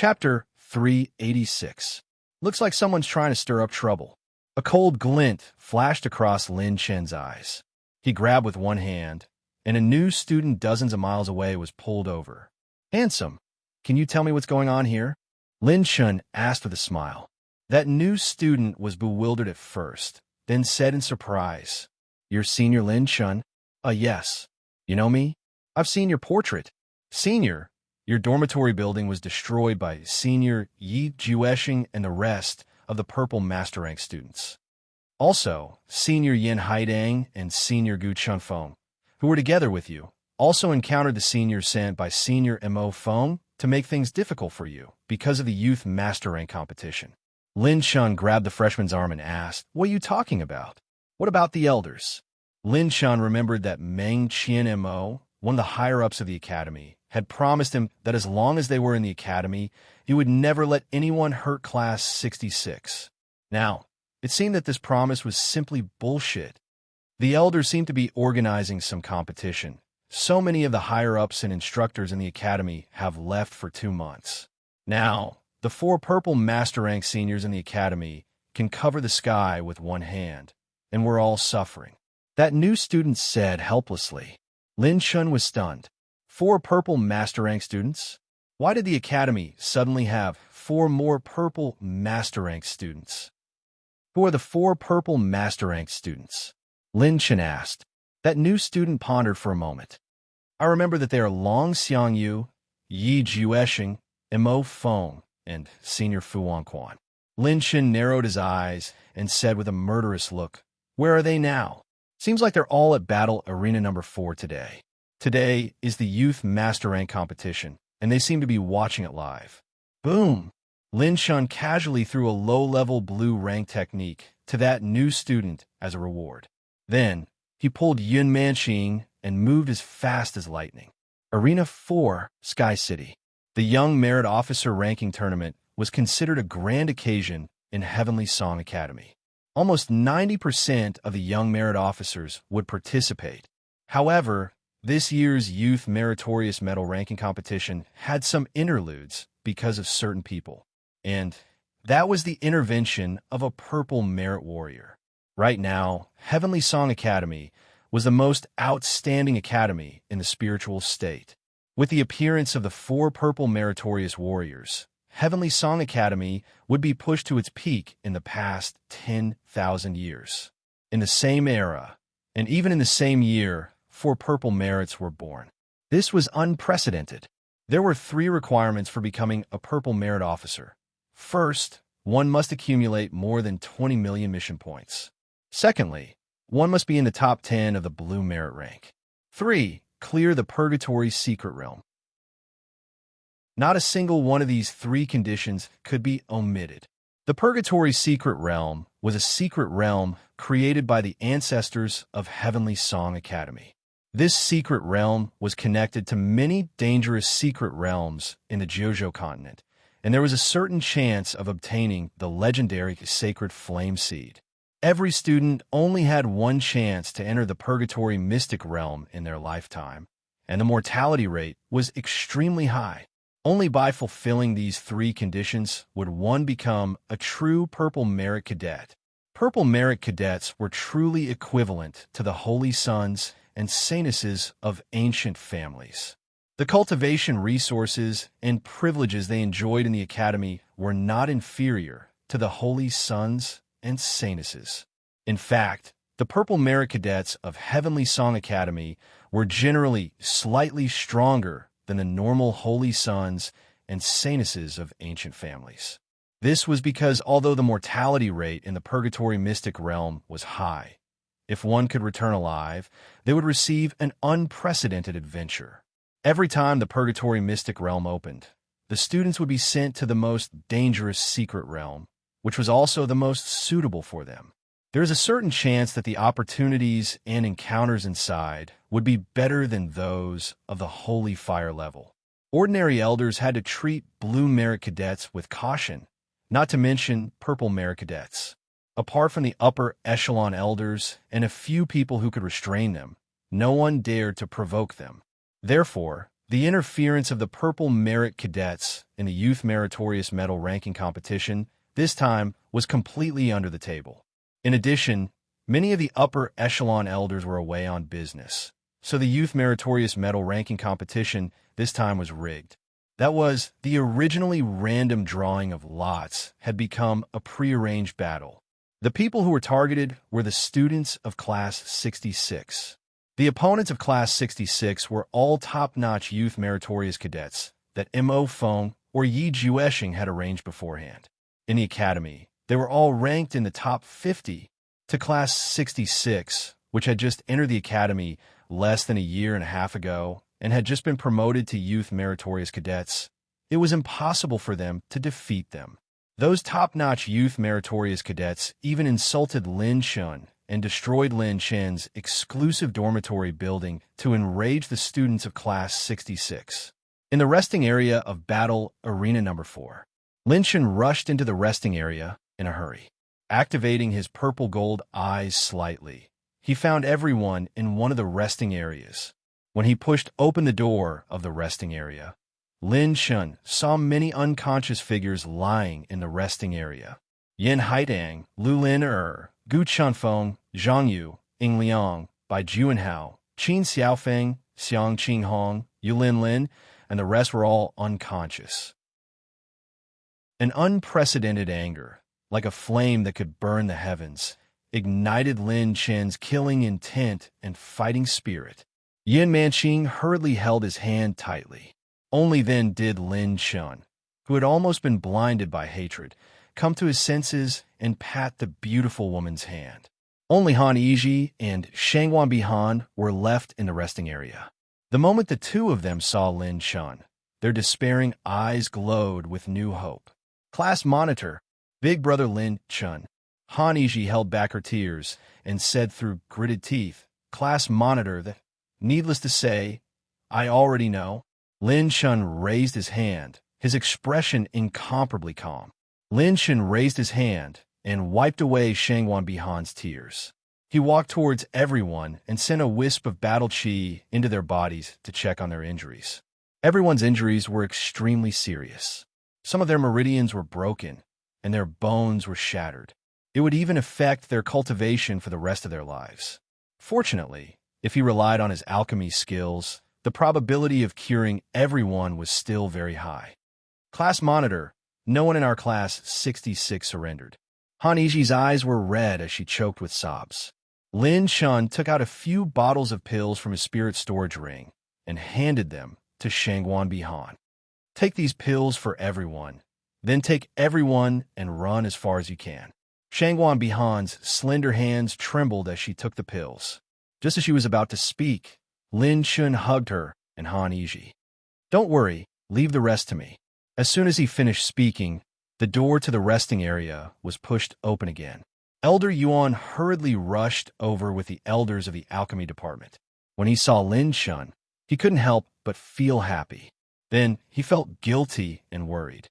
Chapter 386. Looks like someone's trying to stir up trouble. A cold glint flashed across Lin Chen's eyes. He grabbed with one hand, and a new student dozens of miles away was pulled over. "Handsome, can you tell me what's going on here?" Lin Chen asked with a smile. That new student was bewildered at first, then said in surprise, "You're Senior Lin Chen?" Yes. You know me? I've seen your portrait." "Senior, your dormitory building was destroyed by Senior Yi Jueshing and the rest of the Purple Master Rank students. Also, Senior Yin Haidang and Senior Gu Chunfeng, who were together with you, also encountered the seniors sent by Senior Mo Feng to make things difficult for you because of the Youth Master Rank competition." Lin Chen grabbed the freshman's arm and asked, "What are you talking about? What about the elders?" Lin Chen remembered that Meng Qian Mo, one of the higher-ups of the academy, had promised him that as long as they were in the academy, he would never let anyone hurt Class 66. Now, it seemed that this promise was simply bullshit. The elders seemed to be organizing some competition. So many of the higher-ups and instructors in the academy have left for 2 months. Now, the 4 Purple Master Rank seniors in the academy can cover the sky with one hand, and we're all suffering. That new student said helplessly. Lin Chen was stunned. 4 Purple Master Rank students? Why did the academy suddenly have 4 more Purple Master Rank students? Who are the 4 Purple Master Rank students? Lin Chen asked. That new student pondered for a moment. "I remember that they are Long Xiangyu, Yi Jueshing, Mo Feng, and Senior Fu Wanquan." Lin Chen narrowed his eyes and said with a murderous look, "Where are they now?" "Seems like they're all at Battle Arena number 4 today. Today is the Youth Master Rank competition, and they seem to be watching it live." Boom! Lin Chen casually threw a low-level blue rank technique to that new student as a reward. Then, he pulled Yun Manqing and moved as fast as lightning. Arena 4, Sky City. The Young Merit Officer Ranking Tournament was considered a grand occasion in Heavenly Song Academy. Almost 90% of the Young Merit Officers would participate. However, this year's Youth Meritorious Medal Ranking competition had some interludes because of certain people. And that was the intervention of a Purple Merit Warrior. Right now, Heavenly Song Academy was the most outstanding academy in the spiritual state. With the appearance of the 4 Purple Meritorious Warriors, Heavenly Song Academy would be pushed to its peak in the past 10,000 years. In the same era, and even in the same year, 4 Purple Merits were born. This was unprecedented. There were 3 requirements for becoming a Purple Merit Officer. First, one must accumulate more than 20 million mission points. Secondly, one must be in the top 10 of the Blue Merit rank. 3. Clear the Purgatory Secret Realm. Not a single one of these 3 conditions could be omitted. The Purgatory Secret Realm was a secret realm created by the ancestors of Heavenly Song Academy. This secret realm was connected to many dangerous secret realms in the Jojo continent, and there was a certain chance of obtaining the legendary Sacred Flame Seed. Every student only had one chance to enter the Purgatory Mystic Realm in their lifetime, and the mortality rate was extremely high. Only by fulfilling these 3 conditions would one become a true Purple Merit Cadet. Purple Merit Cadets were truly equivalent to the holy sons and saintesses of ancient families. The cultivation resources and privileges they enjoyed in the academy were not inferior to the holy sons and saintesses. In fact, the Purple Merit Cadets of Heavenly Song Academy were generally slightly stronger than the normal holy sons and saintesses of ancient families. This was because although the mortality rate in the Purgatory Mystic Realm was high, if one could return alive, they would receive an unprecedented adventure. Every time the Purgatory Mystic Realm opened, the students would be sent to the most dangerous secret realm, which was also the most suitable for them. There is a certain chance that the opportunities and encounters inside would be better than those of the Holy Fire level. Ordinary elders had to treat Blue Merit Cadets with caution, not to mention Purple Merit Cadets. Apart from the upper echelon elders and a few people who could restrain them, no one dared to provoke them. Therefore, The interference of the Purple Merit Cadets in the Youth Meritorious Medal ranking competition this time was completely under the table. In addition, many of the upper echelon elders were away on business, so the Youth Meritorious Medal ranking competition this time was rigged. That was, the originally random drawing of lots had become a prearranged battle. The people who were targeted were the students of Class 66. The opponents of Class 66 were all top-notch Youth Meritorious Cadets that Mo Fong or Yi Jueshing had arranged beforehand. In the academy, they were all ranked in the top 50. To Class 66, which had just entered the academy less than a year and a half ago and had just been promoted to Youth Meritorious Cadets, it was impossible for them to defeat them. Those top-notch Youth Meritorious Cadets even insulted Lin Shun and destroyed Lin Chen's exclusive dormitory building to enrage the students of Class 66. In the resting area of Battle Arena Number 4, Lin Chen rushed into the resting area in a hurry. Activating his purple gold eyes slightly, he found everyone in one of the resting areas. When he pushed open the door of the resting area, Lin Chen saw many unconscious figures lying in the resting area. Yin Haidang, Lu Lin Gu Chunfeng, Zhang Yu, Ying Liang, Bai Juanhao, Qin Xiaofeng, Xiang Qinghong, Yulin Lin, and the rest were all unconscious. An unprecedented anger, like a flame that could burn the heavens, ignited Lin Chen's killing intent and fighting spirit. Yin Manqing hurriedly held his hand tightly. Only then did Lin Chen, who had almost been blinded by hatred, come to his senses and pat the beautiful woman's hand. Only Han Yiji and Shangwan Bihan were left in the resting area. The moment the two of them saw Lin Chen, their despairing eyes glowed with new hope. Class monitor, Big Brother Lin Chen. Han Yiji held back her tears and said through gritted teeth, Class monitor, that, needless to say, I already know. Lin Chen raised his hand, his expression incomparably calm. Lin Chen raised his hand and wiped away Shangwan Bihan's tears. He walked towards everyone and sent a wisp of battle chi into their bodies to check on their injuries. Everyone's injuries were extremely serious. Some of their meridians were broken, and their bones were shattered. It would even affect their cultivation for the rest of their lives. Fortunately, if he relied on his alchemy skills, the probability of curing everyone was still very high. Class monitor, no one in our Class 66 surrendered. Han Yiji's eyes were red as she choked with sobs. Lin Chen took out a few bottles of pills from his spirit storage ring and handed them to Shangwan Bihan. Take these pills for everyone, then take everyone and run as far as you can. Shangwan Bihan's slender hands trembled as she took the pills. Just as she was about to speak, Lin Chen hugged her and Han Yiji. Don't worry, leave the rest to me. As soon as he finished speaking, the door to the resting area was pushed open again. Elder Yuan hurriedly rushed over with the elders of the alchemy department. When he saw Lin Chen, he couldn't help but feel happy. Then he felt guilty and worried.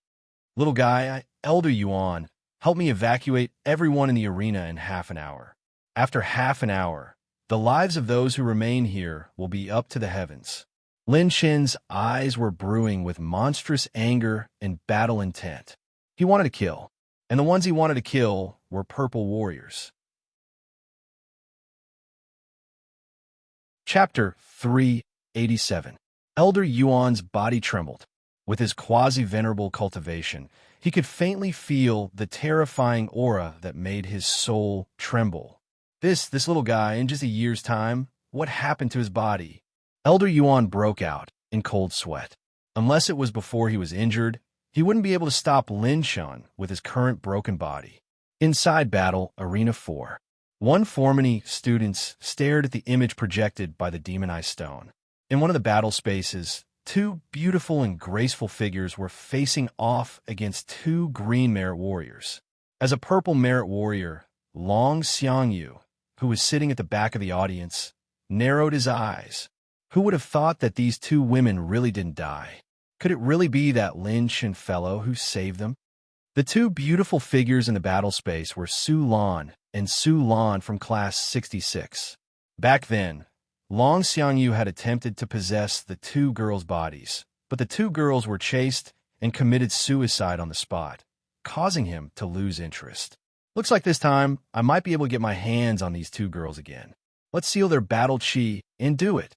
Little guy, Elder Yuan, help me evacuate everyone in the arena in half an hour. After half an hour, the lives of those who remain here will be up to the heavens. Lin Chen's eyes were brewing with monstrous anger and battle intent. He wanted to kill, and the ones he wanted to kill were purple warriors. Chapter 387. Elder Yuan's body trembled. With his quasi-venerable cultivation, he could faintly feel the terrifying aura that made his soul tremble. This little guy, in just a year's time, what happened to his body? Elder Yuan broke out in cold sweat. Unless it was before he was injured, he wouldn't be able to stop Lin Chen with his current broken body. Inside Battle Arena 4, 140 students stared at the image projected by the demonized stone. In one of the battle spaces, two beautiful and graceful figures were facing off against two green merit warriors. As a purple merit warrior, Long Xiangyu, who was sitting at the back of the audience, narrowed his eyes. Who would have thought that these two women really didn't die? Could it really be that Lin Chen fellow who saved them? The two beautiful figures in the battle space were Su Lan and Su Lan from Class 66. Back then, Long Xiangyu had attempted to possess the two girls' bodies, but the two girls were chased and committed suicide on the spot, causing him to lose interest. Looks like this time, I might be able to get my hands on these two girls again. Let's seal their battle chi and do it.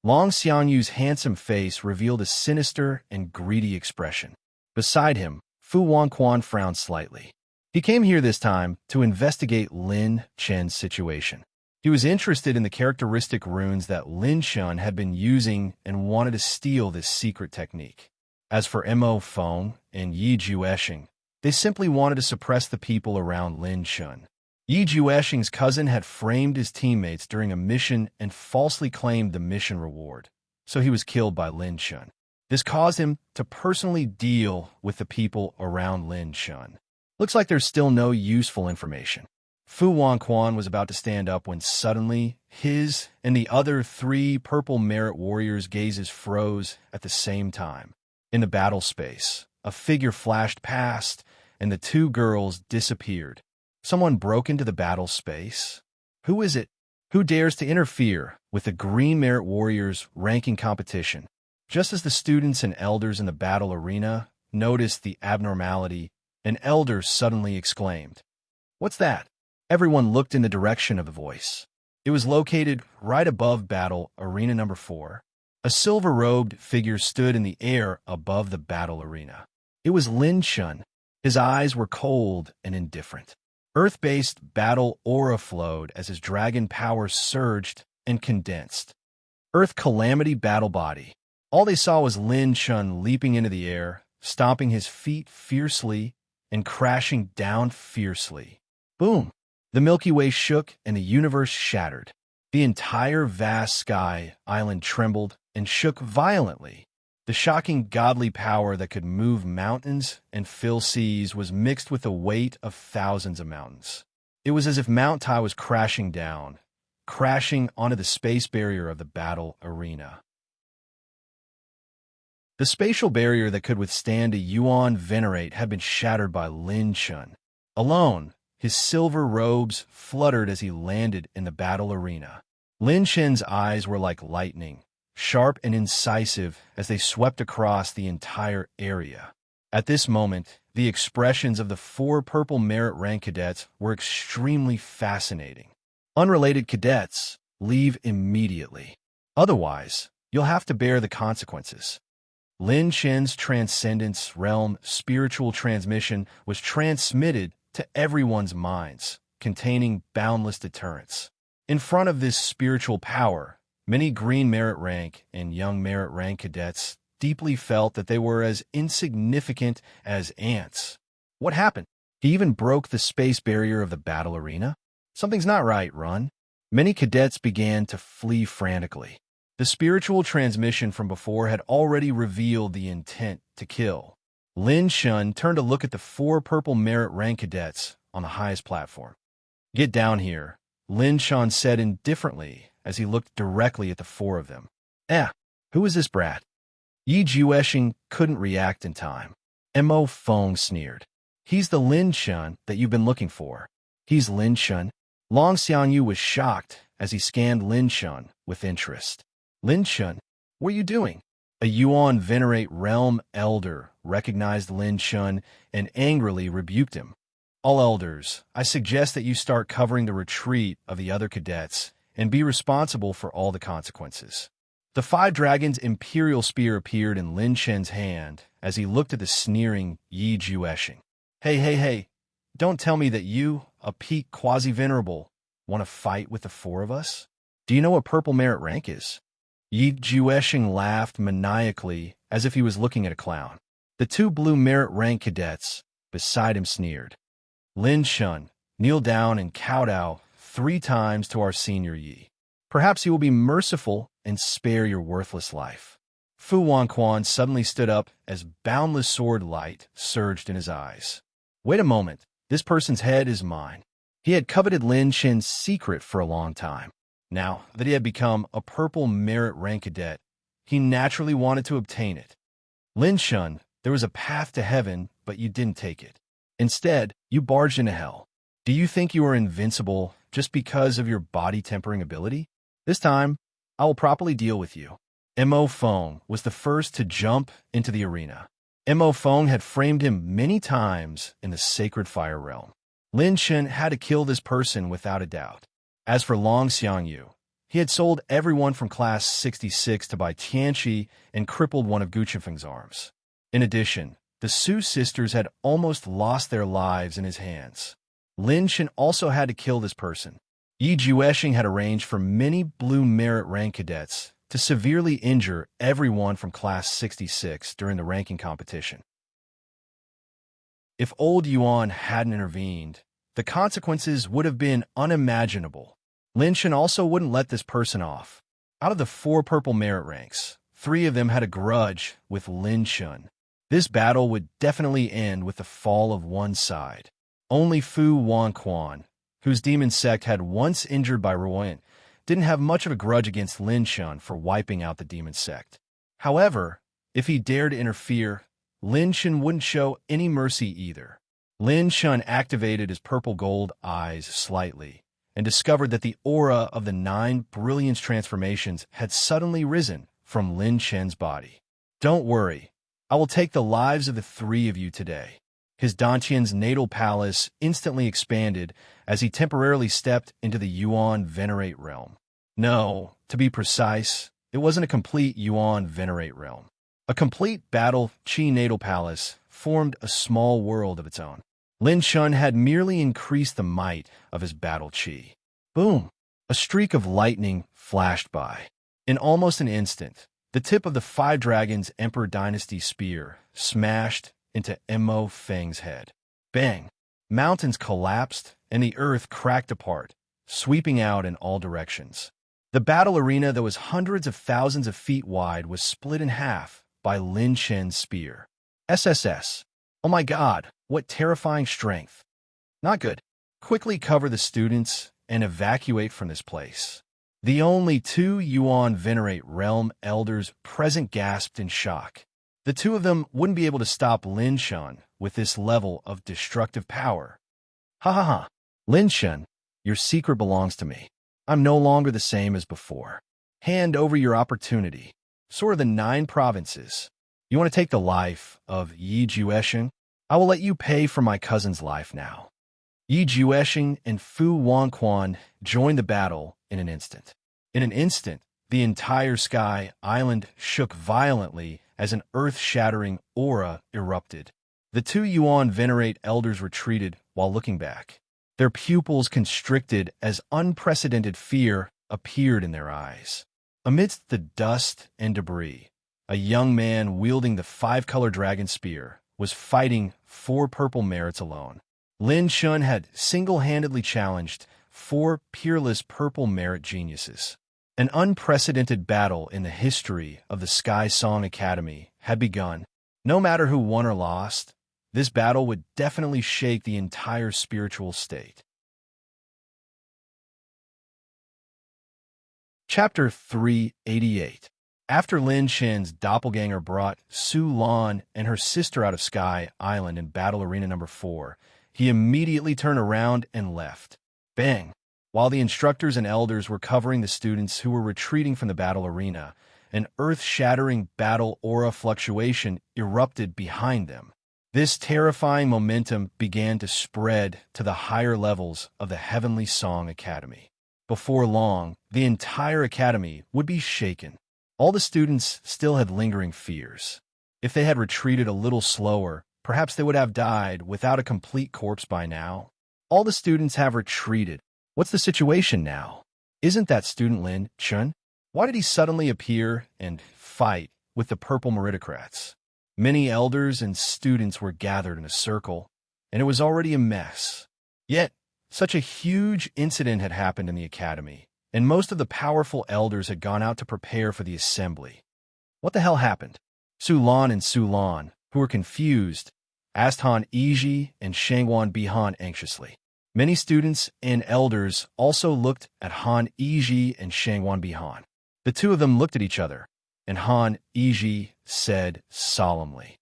Long Xiangyu's handsome face revealed a sinister and greedy expression. Beside him, Fu Wanquan frowned slightly. He came here this time to investigate Lin Chen's situation. He was interested in the characteristic runes that Lin Chen had been using and wanted to steal this secret technique. As for Mo Feng and Yi Juesheng, they simply wanted to suppress the people around Lin Chen. Yi Juesheng's cousin had framed his teammates during a mission and falsely claimed the mission reward, so he was killed by Lin Chen. This caused him to personally deal with the people around Lin Chen. Looks like there's still no useful information. Fu Wanquan was about to stand up when suddenly his and the other three purple merit warriors' gazes froze at the same time. In the battle space, a figure flashed past, and the two girls disappeared. Someone broke into the battle space? Who is it? Who dares to interfere with the Green Merit Warriors' ranking competition? Just as the students and elders in the battle arena noticed the abnormality, an elder suddenly exclaimed, "What's that?" Everyone looked in the direction of the voice. It was located right above battle arena number 4. A silver-robed figure stood in the air above the battle arena. It was Lin Chen. His eyes were cold and indifferent. Earth-based battle aura flowed as his dragon power surged and condensed. Earth Calamity Battle Body. All they saw was Lin Chen leaping into the air, stomping his feet fiercely and crashing down fiercely. Boom! The Milky Way shook and the universe shattered. The entire vast sky island trembled and shook violently. The shocking godly power that could move mountains and fill seas was mixed with the weight of thousands of mountains. It was as if Mount Tai was crashing down, crashing onto the space barrier of the battle arena. The spatial barrier that could withstand a Yuan Venerate had been shattered by Lin Chen. Alone, his silver robes fluttered as he landed in the battle arena. Lin Chen's eyes were like lightning, sharp and incisive as they swept across the entire area. At this moment, the expressions of the 4 purple merit rank cadets were extremely fascinating. Unrelated cadets, leave immediately. Otherwise, you'll have to bear the consequences. Lin Chen's Transcendence Realm spiritual transmission was transmitted to everyone's minds, containing boundless deterrence. In front of this spiritual power, many Green Merit Rank and Young Merit Rank cadets deeply felt that they were as insignificant as ants. What happened? He even broke the space barrier of the battle arena? Something's not right, Run. Many cadets began to flee frantically. The spiritual transmission from before had already revealed the intent to kill. Lin Chen turned to look at the 4 purple merit rank cadets on the highest platform. "Get down here," Lin Chen said indifferently as he looked directly at the 4 of them. Who is this brat? Yi Juesheng couldn't react in time. Mo Feng sneered. "He's the Lin Chen that you've been looking for." "He's Lin Chen?" Long Xiangyu was shocked as he scanned Lin Chen with interest. "Lin Chen, what are you doing?" A Yuan Venerate Realm Elder recognized Lin Chen and angrily rebuked him. "All elders, I suggest that you start covering the retreat of the other cadets and be responsible for all the consequences." The 5 Dragons' Imperial Spear appeared in Lin Chen's hand as he looked at the sneering Yi Juesheng. Hey, don't tell me that you, a peak quasi-venerable, want to fight with the 4 of us? Do you know what purple merit rank is?" Yi Juesheng laughed maniacally as if he was looking at a clown. The 2 blue merit rank cadets beside him sneered. "Lin Chen, kneel down and kowtow 3 times to our senior Yi. Perhaps he will be merciful and spare your worthless life." Fu Wanquan suddenly stood up as boundless sword light surged in his eyes. "Wait a moment, this person's head is mine." He had coveted Lin Chen's secret for a long time. Now that he had become a purple merit rank cadet, he naturally wanted to obtain it. "Lin Chen, there was a path to heaven, but you didn't take it. Instead, you barged into hell. Do you think you are invincible just because of your body tempering ability? This time, I will properly deal with you. Mo Feng was the first to jump into the arena. Mo Feng had framed him many times in the sacred fire realm. Lin Chen had to kill this person without a doubt. As for Long Xiangyu, he had sold everyone from Class 66 to buy Tianqi and crippled one of Gu Qifeng's arms. In addition, the Su sisters had almost lost their lives in his hands. Lin Chen also had to kill this person. Yi Juesheng had arranged for many blue merit rank cadets to severely injure everyone from Class 66 during the ranking competition. If old Yuan hadn't intervened, the consequences would have been unimaginable. Lin Chen also wouldn't let this person off. Out of the 4 purple merit ranks, 3 of them had a grudge with Lin Chen. This battle would definitely end with the fall of one side. Only Fu Wanquan, whose demon sect had once injured by Ruoyan, didn't have much of a grudge against Lin Chen for wiping out the demon sect. However, if he dared to interfere, Lin Chen wouldn't show any mercy either. Lin Chen activated his purple gold eyes slightly and discovered that the aura of the 9 brilliance transformations had suddenly risen from Lin Chen's body. Don't worry, I will take the lives of the 3 of you today. His Dantian's natal palace instantly expanded as he temporarily stepped into the Yuan Venerate realm. No, to be precise, it wasn't a complete Yuan Venerate realm. A complete battle Qi natal palace formed a small world of its own. Lin Chen had merely increased the might of his battle Qi. Boom! A streak of lightning flashed by. In almost an instant, the tip of the 5 Dragons Emperor Dynasty spear smashed into Mo Feng's head. Bang! Mountains collapsed and the earth cracked apart, sweeping out in all directions. The battle arena that was hundreds of thousands of feet wide was split in half by Lin Chen's spear. SSS. Oh my god, what terrifying strength. Not good. Quickly cover the students and evacuate from this place. The only 2 Yuan Venerate realm elders present gasped in shock. The 2 of them wouldn't be able to stop Lin Chen with this level of destructive power. Ha ha ha. Lin Chen, your secret belongs to me. I'm no longer the same as before. Hand over your opportunity. So are the 9 provinces. You want to take the life of Yi Juesheng? I will let you pay for my cousin's life now. Yi Juesheng and Fu Wanquan joined the battle in an instant. In an instant, the entire sky island shook violently as an earth-shattering aura erupted. The 2 Yuan Venerate elders retreated while looking back. Their pupils constricted as unprecedented fear appeared in their eyes. Amidst the dust and debris, a young man wielding the 5-color dragon spear was fighting 4 purple merits alone. Lin Chen had single-handedly challenged 4 peerless purple merit geniuses. An unprecedented battle in the history of the Sky Song Academy had begun. No matter who won or lost, this battle would definitely shake the entire spiritual state. Chapter 388. After Lin Chen's doppelganger brought Su Lan and her sister out of Sky Island in Battle Arena number 4, he immediately turned around and left. Bang! While the instructors and elders were covering the students who were retreating from the battle arena, an earth-shattering battle aura fluctuation erupted behind them. This terrifying momentum began to spread to the higher levels of the Heavenly Song Academy. Before long, the entire academy would be shaken. All the students still had lingering fears. If they had retreated a little slower, perhaps they would have died without a complete corpse by now. All the students have retreated. What's the situation now? Isn't that student Lin Chen? Why did he suddenly appear and fight with the purple meritocrats? Many elders and students were gathered in a circle, and it was already a mess. Yet, such a huge incident had happened in the academy, and most of the powerful elders had gone out to prepare for the assembly. What the hell happened? Su Lan and Su Lan, who were confused, asked Han Yiji and Shangwan Bihan anxiously. Many students and elders also looked at Han Yiji and Shangwan Bihan. The 2 of them looked at each other, and Han Yiji said solemnly,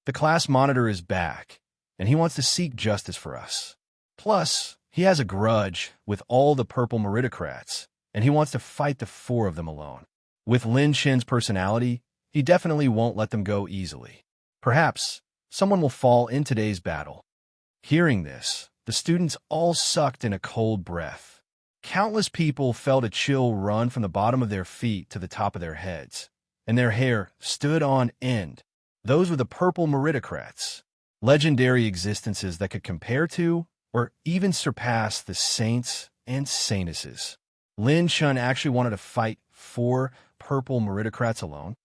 "The class monitor is back, and he wants to seek justice for us. Plus, he has a grudge with all the purple meritocrats, and he wants to fight the four of them alone. With Lin Chen's personality, he definitely won't let them go easily. Perhaps someone will fall in today's battle. Hearing this, the students all sucked in a cold breath. Countless people felt a chill run from the bottom of their feet to the top of their heads, and their hair stood on end. Those were the purple meritocrats, legendary existences that could compare to or even surpass the saints and saintesses. Lin Chen actually wanted to fight 4 purple meritocrats alone.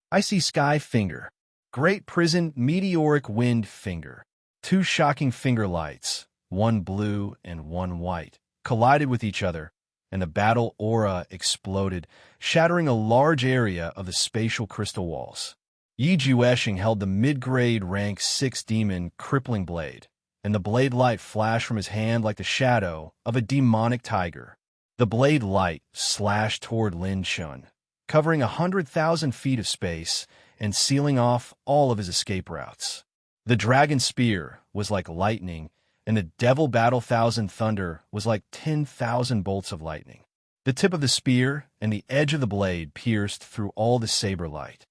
Icy Sky Finger, Great Prison Meteoric Wind Finger. 2 shocking finger lights, one blue and one white, collided with each other, and the battle aura exploded, shattering a large area of the spatial crystal walls. Yi Jueshing held the mid-grade rank 6 demon crippling blade, and the blade light flashed from his hand like the shadow of a demonic tiger. The blade light slashed toward Lin Chen, covering 100,000 feet of space and sealing off all of his escape routes. The dragon spear was like lightning, and the devil battle thousand thunder was like 10,000 bolts of lightning. The tip of the spear and the edge of the blade pierced through all the saber light.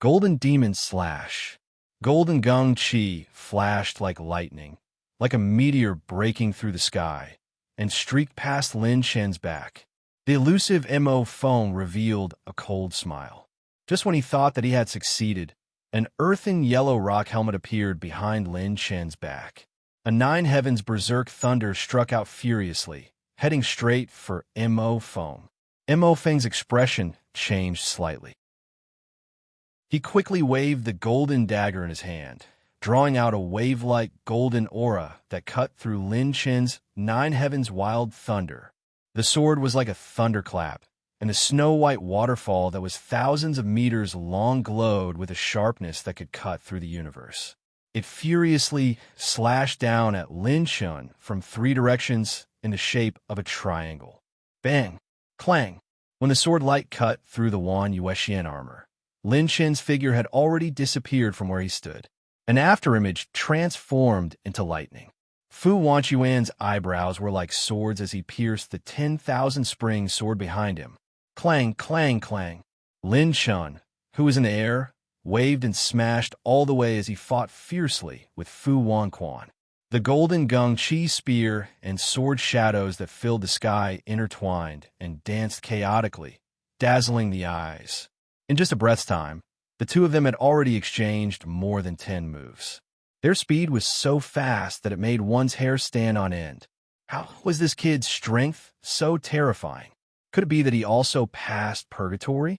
Golden demon slash. Golden gung chi flashed like lightning, like a meteor breaking through the sky, and streaked past Lin Chen's back. The elusive Mo phone revealed a cold smile. Just when he thought that he had succeeded, an earthen yellow rock helmet appeared behind Lin Chen's back. A 9 heavens berserk thunder struck out furiously, heading straight for Mo phone. Mo Feng's expression changed slightly. He quickly waved the golden dagger in his hand, drawing out a wave-like golden aura that cut through Lin Chen's 9 heavens wild thunder. The sword was like a thunderclap, and the snow-white waterfall that was thousands of meters long glowed with a sharpness that could cut through the universe. It furiously slashed down at Lin Chen from 3 directions in the shape of a triangle. Bang! Clang! When the sword light cut through the Wan Yuexian armor, Lin Chen's figure had already disappeared from where he stood. An afterimage transformed into lightning. Fu Wanchuan's eyebrows were like swords as he pierced the 10,000 spring sword behind him. Clang, clang, clang. Lin Chen, who was in the air, waved and smashed all the way as he fought fiercely with Fu Wanquan. The golden gung chi spear and sword shadows that filled the sky intertwined and danced chaotically, dazzling the eyes. In just a breath's time, the two of them had already exchanged more than 10 moves. Their speed was so fast that it made one's hair stand on end. How was this kid's strength so terrifying? Could it be that he also passed purgatory?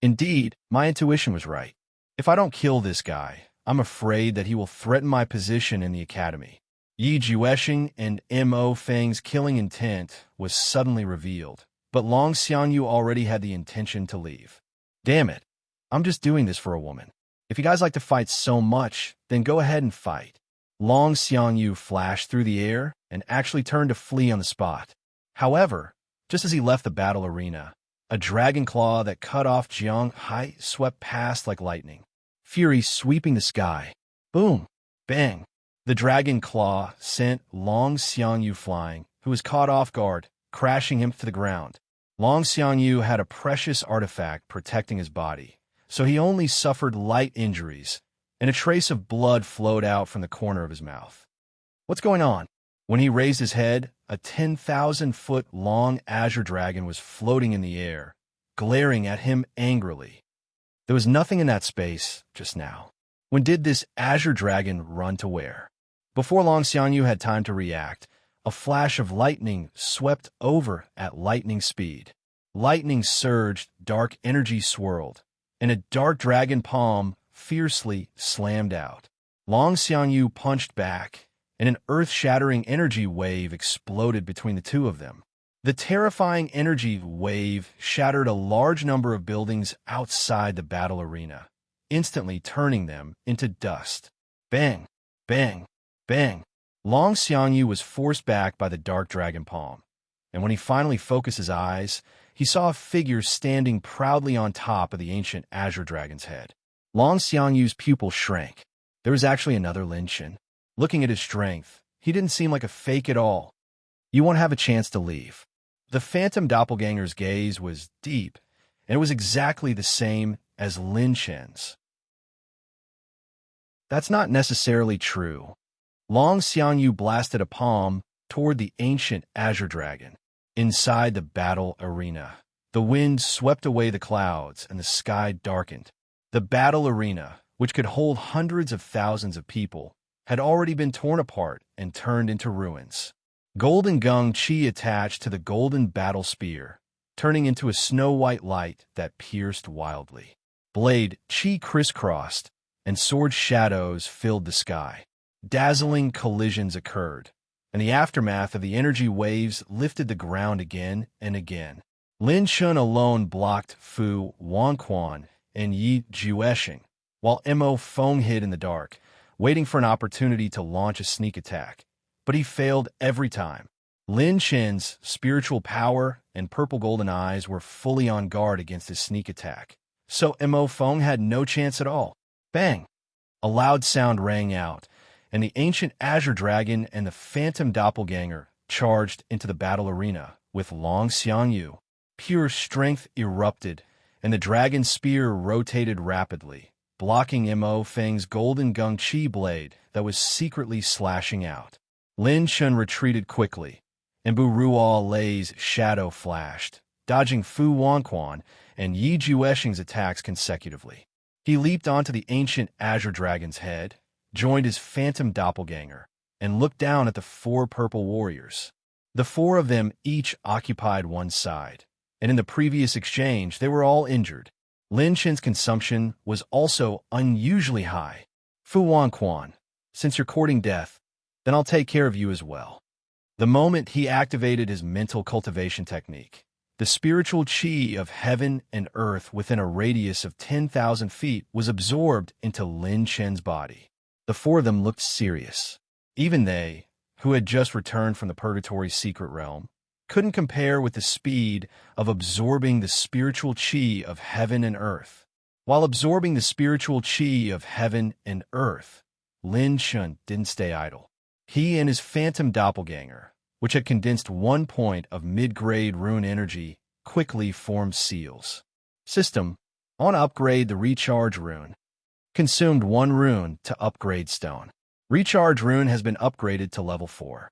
Indeed, my intuition was right. If I don't kill this guy, I'm afraid that he will threaten my position in the academy. Yi Jueshing and Mo Feng's killing intent was suddenly revealed, but Long Xiangyu already had the intention to leave. Damn it, I'm just doing this for a woman. If you guys like to fight so much, then go ahead and fight. Long Xiangyu flashed through the air and actually turned to flee on the spot. However, just as he left the battle arena, a dragon claw that cut off Jiang Hai swept past like lightning, fury sweeping the sky. Boom! Bang! The dragon claw sent Long Xiangyu flying, who was caught off guard, crashing him to the ground. Long Xiangyu had a precious artifact protecting his body, so he only suffered light injuries, and a trace of blood flowed out from the corner of his mouth. What's going on? When he raised his head, a 10,000-foot-long azure dragon was floating in the air, glaring at him angrily. There was nothing in that space just now. When did this azure dragon run to where? Before Long Xiangyu had time to react, a flash of lightning swept over at lightning speed. Lightning surged, dark energy swirled, and a dark dragon palm fiercely slammed out. Long Xiangyu punched back, and an earth-shattering energy wave exploded between the two of them. The terrifying energy wave shattered a large number of buildings outside the battle arena, instantly turning them into dust. Bang! Bang! Bang! Long Xiangyu was forced back by the dark dragon palm, and when he finally focused his eyes, he saw a figure standing proudly on top of the ancient azure dragon's head. Long Xiangyu's pupil shrank. There was actually another Lin Chen. Looking at his strength, he didn't seem like a fake at all. You won't have a chance to leave. The phantom doppelganger's gaze was deep, and it was exactly the same as Lin Chen's. That's not necessarily true. Long Xiangyu blasted a palm toward the ancient azure dragon. Inside the battle arena, the wind swept away the clouds and the sky darkened. The battle arena, which could hold hundreds of thousands of people, had already been torn apart and turned into ruins. Golden Gung Qi attached to the golden battle spear, turning into a snow-white light that pierced wildly. Blade Qi crisscrossed, and sword shadows filled the sky. Dazzling collisions occurred, and the aftermath of the energy waves lifted the ground again and again. Lin Shun alone blocked Fu Wanquan and Yi Juesheng, while Mo Feng hid in the dark, waiting for an opportunity to launch a sneak attack. But he failed every time. Lin Chen's spiritual power and purple-golden eyes were fully on guard against his sneak attack, so Mo Feng had no chance at all. Bang! A loud sound rang out, and the ancient azure dragon and the phantom doppelganger charged into the battle arena with Long Xiangyu. Pure strength erupted, and the dragon's spear rotated rapidly, blocking Mo Feng's golden Gung Qi blade that was secretly slashing out. Lin Shun retreated quickly, and Bu Ruo Lei's shadow flashed, dodging Fu Wanquan and Yi Juesheng's attacks consecutively. He leaped onto the ancient azure dragon's head, joined his phantom doppelganger, and looked down at the four purple warriors. The four of them each occupied one side, and in the previous exchange they were all injured. Lin Chen's consumption was also unusually high. Fu Wanquan, since you're courting death, then I'll take care of you as well. The moment he activated his mental cultivation technique, the spiritual qi of heaven and earth within a radius of 10,000 feet was absorbed into Lin Chen's body. The four of them looked serious. Even they, who had just returned from the Purgatory secret realm, couldn't compare with the speed of absorbing the spiritual qi of heaven and earth. While absorbing the spiritual qi of heaven and earth, Lin Chen didn't stay idle. He and his phantom doppelganger, which had condensed 1 point of mid-grade rune energy, quickly formed seals. System: on upgrade the recharge rune. Consumed 1 rune to upgrade stone. Recharge rune has been upgraded to level 4.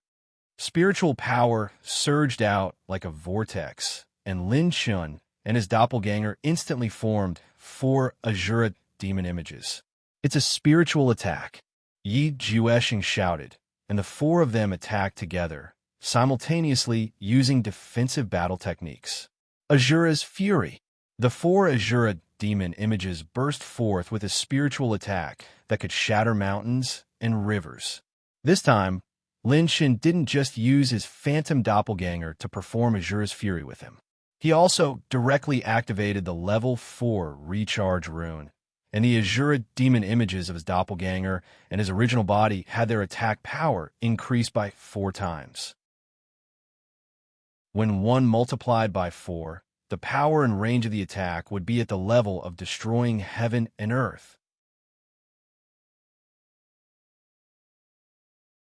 Spiritual power surged out like a vortex, and Lin Shun and his doppelganger instantly formed 4 Azura demon images. It's a spiritual attack. Yi Juesheng shouted, and the four of them attacked together, simultaneously using defensive battle techniques. Azura's Fury. The 4 Azura demon images burst forth with a spiritual attack that could shatter mountains and rivers. This time, Lin Shin didn't just use his phantom doppelganger to perform Azura's Fury with him. He also directly activated the level 4 recharge rune, and the Azura demon images of his doppelganger and his original body had their attack power increased by 4 times. When 1 multiplied by 4, the power and range of the attack would be at the level of destroying heaven and earth.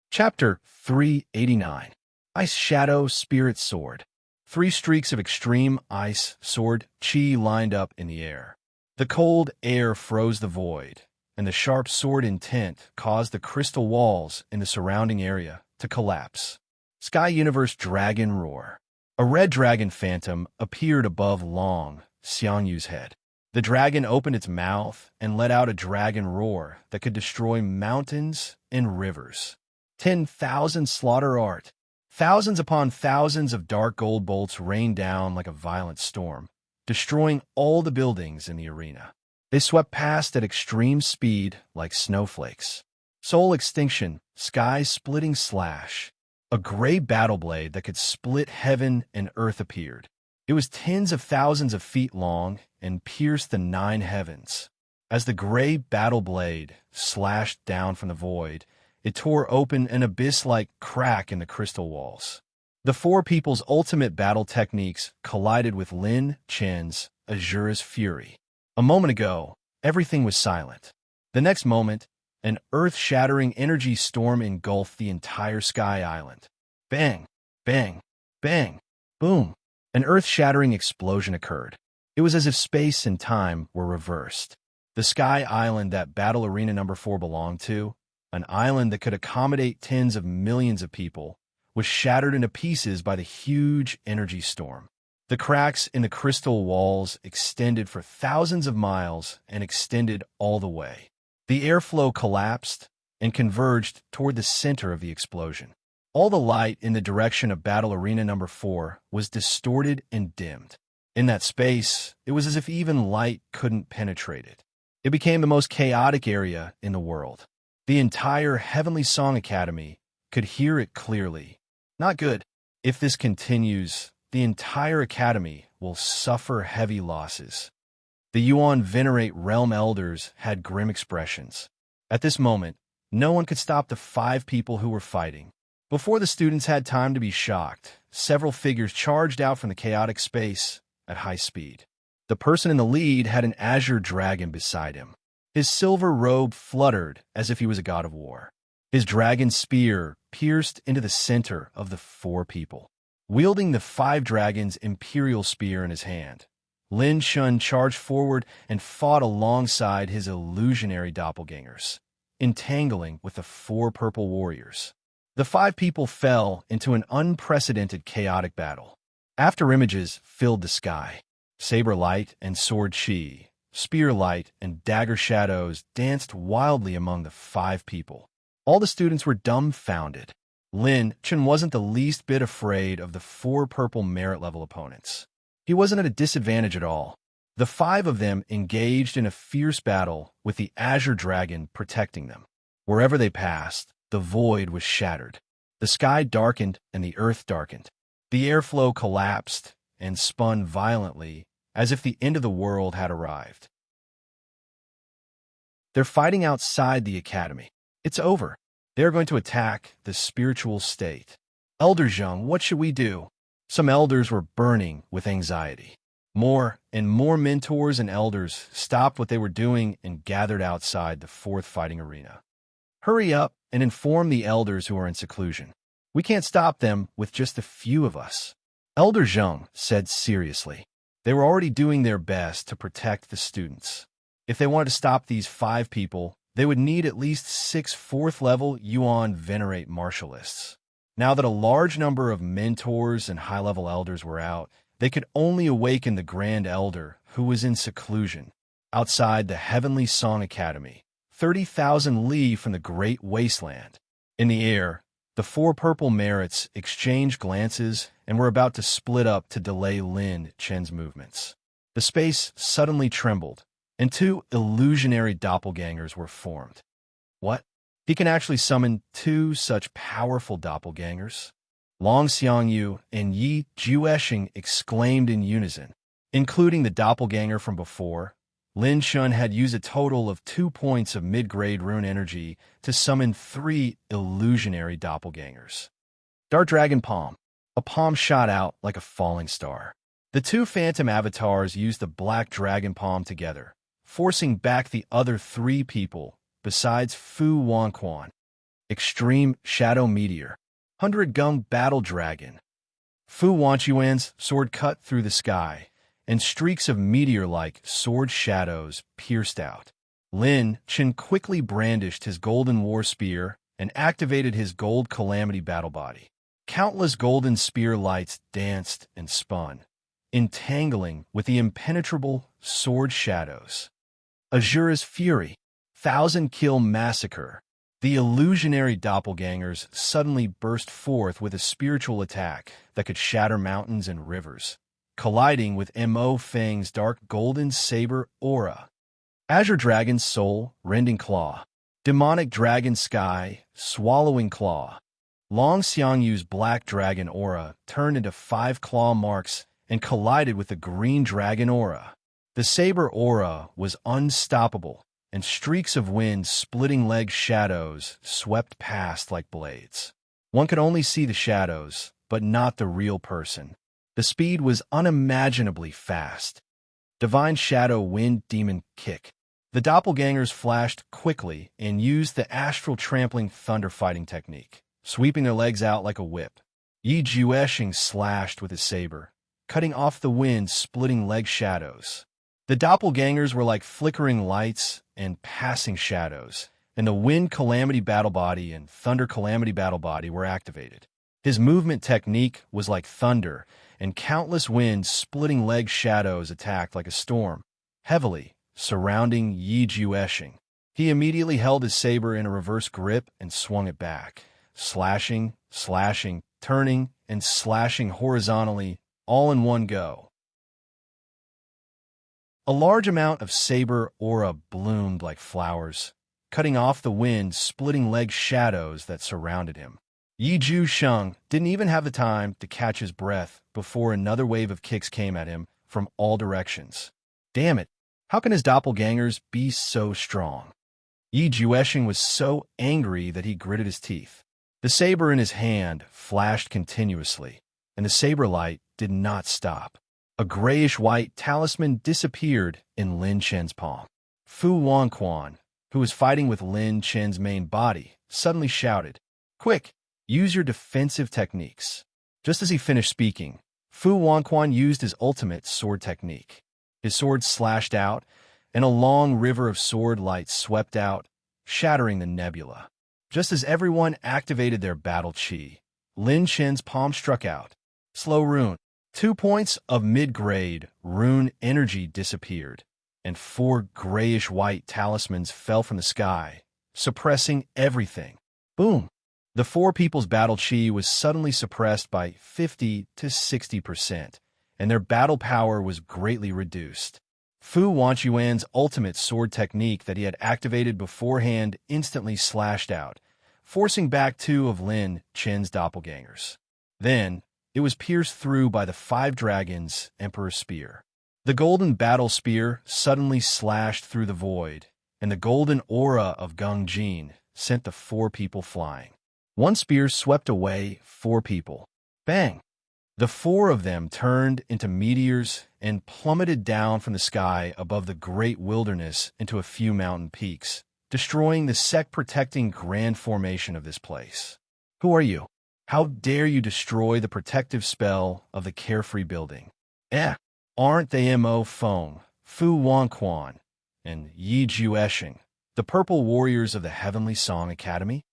Chapter 389. Ice Shadow Spirit Sword. 3 streaks of extreme ice sword chi lined up in the air. The cold air froze the void, and the sharp sword intent caused the crystal walls in the surrounding area to collapse. Sky Universe Dragon Roar. A red dragon phantom appeared above Long Xiangyu's head. The dragon opened its mouth and let out a dragon roar that could destroy mountains and rivers. 10,000 slaughter art. Thousands upon thousands of dark gold bolts rained down like a violent storm, destroying all the buildings in the arena. They swept past at extreme speed like snowflakes. Soul Extinction, Sky-Splitting Slash. A gray battle blade that could split heaven and earth appeared. It was tens of thousands of feet long and pierced the 9 heavens. As the gray battle blade slashed down from the void, it tore open an abyss-like crack in the crystal walls. The 4 people's ultimate battle techniques collided with Lin Chen's Azura's Fury. A moment ago, everything was silent. The next moment, an earth-shattering energy storm engulfed the entire Sky Island. Bang! Bang! Bang! Boom! An earth-shattering explosion occurred. It was as if space and time were reversed. The sky island that Battle Arena Number 4 belonged to, an island that could accommodate tens of millions of people, was shattered into pieces by the huge energy storm. The cracks in the crystal walls extended for thousands of miles and extended all the way. The airflow collapsed and converged toward the center of the explosion. All the light in the direction of Battle Arena Number 4 was distorted and dimmed. In that space, it was as if even light couldn't penetrate it. It became the most chaotic area in the world. The entire Heavenly Song Academy could hear it clearly. Not good. If this continues, the entire academy will suffer heavy losses. The Yuan Venerate Realm Elders had grim expressions. At this moment, no one could stop the 5 people who were fighting. Before the students had time to be shocked, several figures charged out from the chaotic space at high speed. The person in the lead had an azure dragon beside him. His silver robe fluttered as if he was a god of war. His dragon spear pierced into the center of the 4 people. Wielding the 5 dragons' imperial spear in his hand, Lin Shun charged forward and fought alongside his illusionary doppelgangers, entangling with the 4 purple warriors. The 5 people fell into an unprecedented chaotic battle. After images filled the sky, saber light and sword chi, spear light and dagger shadows danced wildly among the 5 people. All the students were dumbfounded. Lin Chen wasn't the least bit afraid of the 4 purple merit level opponents. He wasn't at a disadvantage at all. The 5 of them engaged in a fierce battle with the azure dragon protecting them. Wherever they passed, the void was shattered. The sky darkened and the earth darkened. The airflow collapsed and spun violently as if the end of the world had arrived. They're fighting outside the academy. It's over. They're going to attack the spiritual state. Elder Zheng, what should we do? Some elders were burning with anxiety. More and more mentors and elders stopped what they were doing and gathered outside the 4th fighting arena. Hurry up and inform the elders who are in seclusion. We can't stop them with just a few of us. Elder Zheng said seriously. They were already doing their best to protect the students. If they wanted to stop these 5 people, they would need at least 6 4th-level Yuan Venerate Martialists. Now that a large number of mentors and high-level elders were out, they could only awaken the Grand Elder, who was in seclusion, outside the Heavenly Song Academy, 30,000 li from the Great Wasteland. In the air, the 4 purple merits exchanged glances and were about to split up to delay Lin Chen's movements. The space suddenly trembled, and 2 illusionary doppelgangers were formed. What? He can actually summon 2 such powerful doppelgangers? Long Xiangyu and Yi Juesheng exclaimed in unison. Including the doppelganger from before, Lin Shun had used a total of 2 points of mid-grade rune energy to summon 3 illusionary doppelgangers. Dark Dragon Palm. A palm shot out like a falling star. The 2 phantom avatars used the Black Dragon Palm together, forcing back the other 3 people, besides Fu Wanquan. Extreme Shadow Meteor. 100 Gung Battle Dragon. Fu Wanquan's sword cut through the sky, and streaks of meteor-like sword shadows pierced out. Lin Chen quickly brandished his golden war spear and activated his gold calamity battle body. Countless golden spear lights danced and spun, entangling with the impenetrable sword shadows. Azura's Fury. 1,000-kill massacre. The illusionary doppelgangers suddenly burst forth with a spiritual attack that could shatter mountains and rivers, colliding with Mo Feng's dark golden saber aura. Azure Dragon's Soul, Rending Claw. Demonic Dragon Sky, Swallowing Claw. Long Xiangyu's Black Dragon aura turned into 5 claw marks and collided with the Green Dragon aura. The saber aura was unstoppable, and streaks of wind splitting leg shadows swept past like blades. One could only see the shadows, but not the real person. The speed was unimaginably fast. Divine Shadow Wind Demon Kick. The doppelgangers flashed quickly and used the astral trampling thunder fighting technique, sweeping their legs out like a whip. Yi Jueshing slashed with his saber, cutting off the wind, splitting leg shadows. The doppelgangers were like flickering lights and passing shadows, and the Wind Calamity Battle Body and Thunder Calamity Battle Body were activated. His movement technique was like thunder, and countless wind-splitting leg shadows attacked like a storm, heavily surrounding Yi Jueshing. He immediately held his saber in a reverse grip and swung it back, slashing, turning, and slashing horizontally, all in one go. A large amount of saber aura bloomed like flowers, cutting off the wind-splitting leg shadows that surrounded him. Yi Jueshing didn't even have the time to catch his breath before another wave of kicks came at him from all directions. Damn it, how can his doppelgangers be so strong? Yi Jueshing was so angry that he gritted his teeth. The saber in his hand flashed continuously, and the saber light did not stop. A grayish-white talisman disappeared in Lin Chen's palm. Fu Wanquan, who was fighting with Lin Chen's main body, suddenly shouted, "Quick, use your defensive techniques." Just as he finished speaking, Fu Wanquan used his ultimate sword technique. His sword slashed out, and a long river of sword light swept out, shattering the nebula. Just as everyone activated their battle chi, Lin Chen's palm struck out. Slow rune. 2 points of mid-grade rune energy disappeared, and 4 grayish-white talismans fell from the sky, suppressing everything. Boom! The 4 people's battle chi was suddenly suppressed by 50 to 60%, and their battle power was greatly reduced. Fu Wanquan's ultimate sword technique that he had activated beforehand instantly slashed out, forcing back 2 of Lin Chen's doppelgangers. Then, it was pierced through by the 5 dragons' Emperor's Spear. The golden battle spear suddenly slashed through the void, and the golden aura of Gung Jin sent the 4 people flying. One spear swept away 4 people. Bang! The 4 of them turned into meteors and plummeted down from the sky above the great wilderness into a few mountain peaks, destroying the sect-protecting grand formation of this place. Who are you? How dare you destroy the protective spell of the Carefree Building? Aren't they Mo Feng, Fu Wanquan, and Yi Jueshing, the Purple Warriors of the Heavenly Song Academy?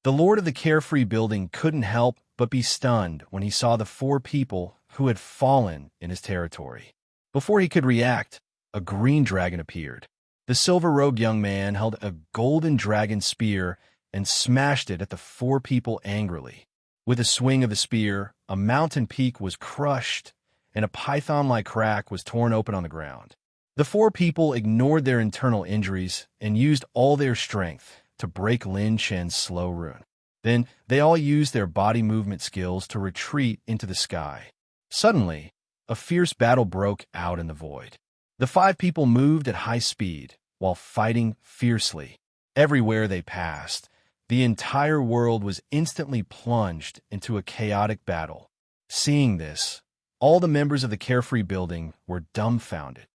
The Lord of the Carefree Building couldn't help but be stunned when he saw the 4 people who had fallen in his territory. Before he could react, a green dragon appeared. The silver-robed young man held a golden dragon spear and smashed it at the 4 people angrily. With a swing of the spear, a mountain peak was crushed, and a python-like crack was torn open on the ground. The 4 people ignored their internal injuries and used all their strength to break Lin Chen's slow rune. Then, they all used their body movement skills to retreat into the sky. Suddenly, a fierce battle broke out in the void. The 5 people moved at high speed, while fighting fiercely. Everywhere they passed, the entire world was instantly plunged into a chaotic battle. Seeing this, all the members of the Carefree Building were dumbfounded.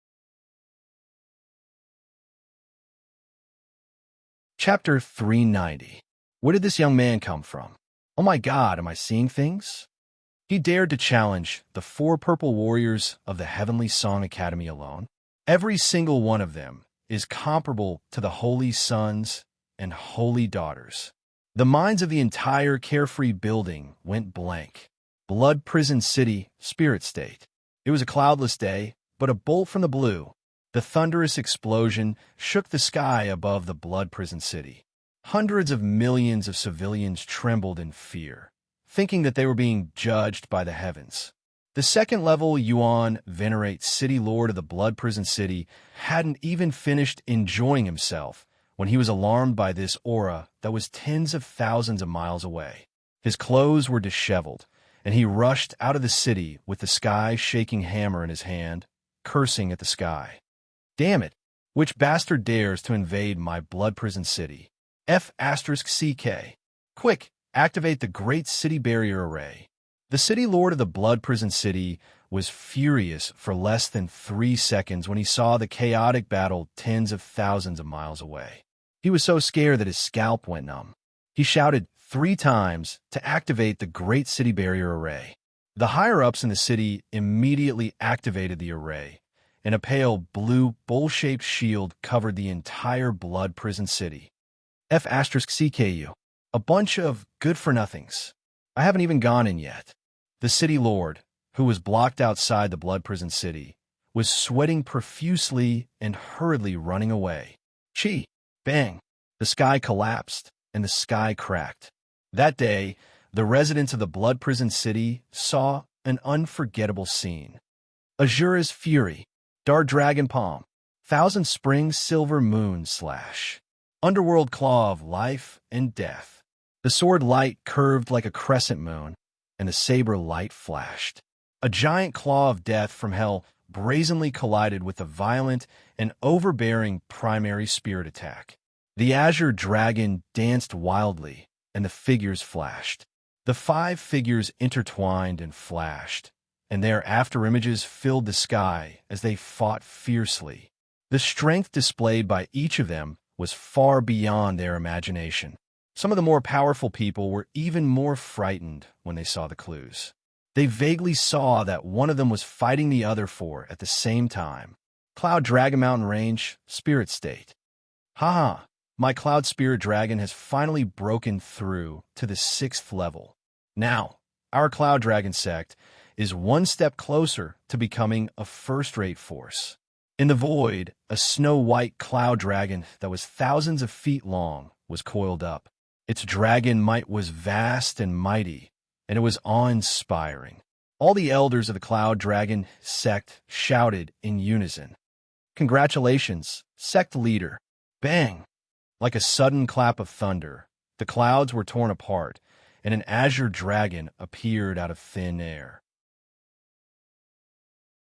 Chapter 390. Where did this young man come from? Oh my God, am I seeing things? He dared to challenge the 4 purple warriors of the Heavenly Song Academy alone. Every single one of them is comparable to the holy sons and holy daughters. The minds of the entire Carefree Building went blank. Blood Prison City, Spirit State. It was a cloudless day, but a bolt from the blue. The thunderous explosion shook the sky above the Blood Prison City. Hundreds of millions of civilians trembled in fear, thinking that they were being judged by the heavens. The second-level Yuan Venerate City Lord of the Blood Prison City hadn't even finished enjoying himself when he was alarmed by this aura that was tens of thousands of miles away. His clothes were disheveled, and he rushed out of the city with the sky-shaking hammer in his hand, cursing at the sky. Damn it! Which bastard dares to invade my Blood Prison City? F***CK. Quick, activate the Great City Barrier Array. The City Lord of the Blood Prison City was furious for less than 3 seconds when he saw the chaotic battle tens of thousands of miles away. He was so scared that his scalp went numb. He shouted, 3 times to activate the Great City Barrier Array. The higher-ups in the city immediately activated the array, and a pale blue bowl-shaped shield covered the entire blood prison city. F*CKU. A bunch of good-for-nothings. I haven't even gone in yet. The city lord, who was blocked outside the blood prison city, was sweating profusely and hurriedly running away. Chi! Bang! The sky collapsed, and the sky cracked. That day, the residents of the blood prison city saw an unforgettable scene. Azura's Fury, Dar Dragon Palm, Thousand Springs Silver Moon Slash, Underworld Claw of Life and Death. The sword light curved like a crescent moon, and the saber light flashed. A giant claw of death from hell brazenly collided with the violent and overbearing primary spirit attack. The azure dragon danced wildly, and the figures flashed. The 5 figures intertwined and flashed, and their afterimages filled the sky as they fought fiercely. The strength displayed by each of them was far beyond their imagination. Some of the more powerful people were even more frightened when they saw the clues. They vaguely saw that one of them was fighting the other 4 at the same time. Cloud Dragon Mountain Range, Spirit State. Haha, my Cloud Spirit Dragon has finally broken through to the 6th level. Now, our Cloud Dragon sect is one step closer to becoming a first-rate force. In the void, a snow-white cloud dragon that was thousands of feet long was coiled up. Its dragon might was vast and mighty, and it was awe-inspiring. All the elders of the Cloud Dragon sect shouted in unison. Congratulations, sect leader. Bang! Like a sudden clap of thunder, the clouds were torn apart, and an azure dragon appeared out of thin air.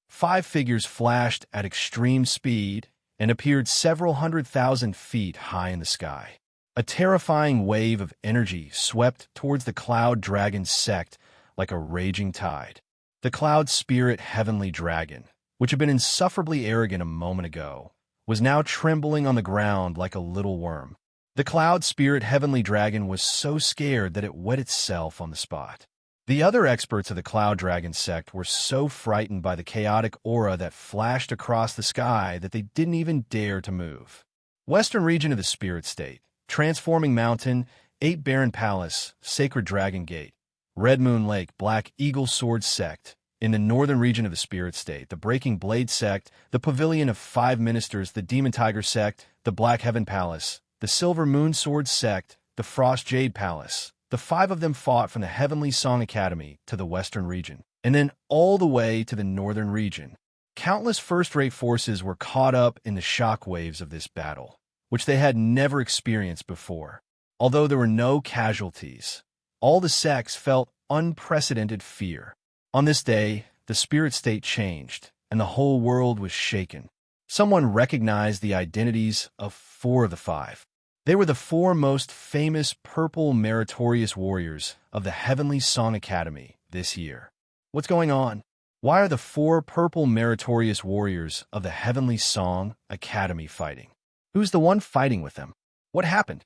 5 figures flashed at extreme speed and appeared several 100,000 feet high in the sky. A terrifying wave of energy swept towards the Cloud Dragon sect like a raging tide. The Cloud Spirit Heavenly Dragon, which had been insufferably arrogant a moment ago, was now trembling on the ground like a little worm. The Cloud Spirit Heavenly Dragon was so scared that it wet itself on the spot. The other experts of the Cloud Dragon sect were so frightened by the chaotic aura that flashed across the sky that they didn't even dare to move. Western region of the Spirit State, Transforming Mountain, 8 Barren Palace, Sacred Dragon Gate, Red Moon Lake, Black Eagle Sword Sect. In the northern region of the Spirit State, the Breaking Blade Sect, the Pavilion of 5 Ministers, the Demon Tiger Sect, the Black Heaven Palace, the Silver Moon Sword Sect, the Frost Jade Palace. The 5 of them fought from the Heavenly Song Academy to the western region, and then all the way to the northern region. Countless first-rate forces were caught up in the shock waves of this battle, which they had never experienced before. Although there were no casualties, all the sects felt unprecedented fear. On this day, the Spirit State changed, and the whole world was shaken. Someone recognized the identities of 4 of the 5. They were the 4 most famous purple meritorious warriors of the Heavenly Song Academy this year. What's going on? Why are the 4 purple meritorious warriors of the Heavenly Song Academy fighting? Who's the one fighting with them? What happened?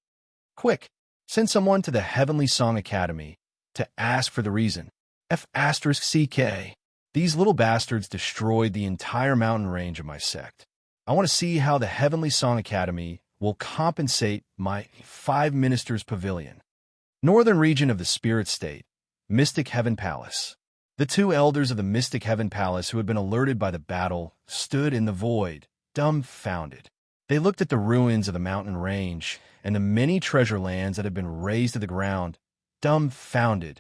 Quick, send someone to the Heavenly Song Academy to ask for the reason. F*CK. These little bastards destroyed the entire mountain range of my sect. I want to see how the Heavenly Song Academy will compensate my 5 Ministers Pavilion. Northern region of the Spirit State, Mystic Heaven Palace. The 2 elders of the Mystic Heaven Palace who had been alerted by the battle stood in the void, dumbfounded. They looked at the ruins of the mountain range and the many treasure lands that had been razed to the ground, dumbfounded.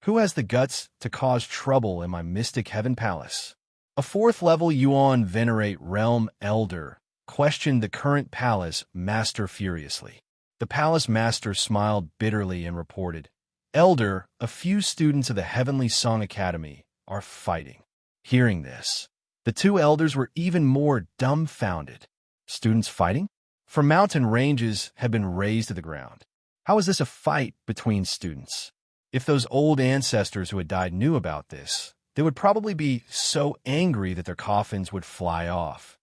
Who has the guts to cause trouble in my Mystic Heaven Palace? A 4th-level Yuan Venerate Realm Elder questioned the current palace master furiously. The palace master smiled bitterly and reported, "Elder, a few students of the Heavenly Song Academy are fighting." Hearing this, the 2 elders were even more dumbfounded. Students fighting? For mountain ranges had been razed to the ground. How is this a fight between students? If those old ancestors who had died knew about this, they would probably be so angry that their coffins would fly off.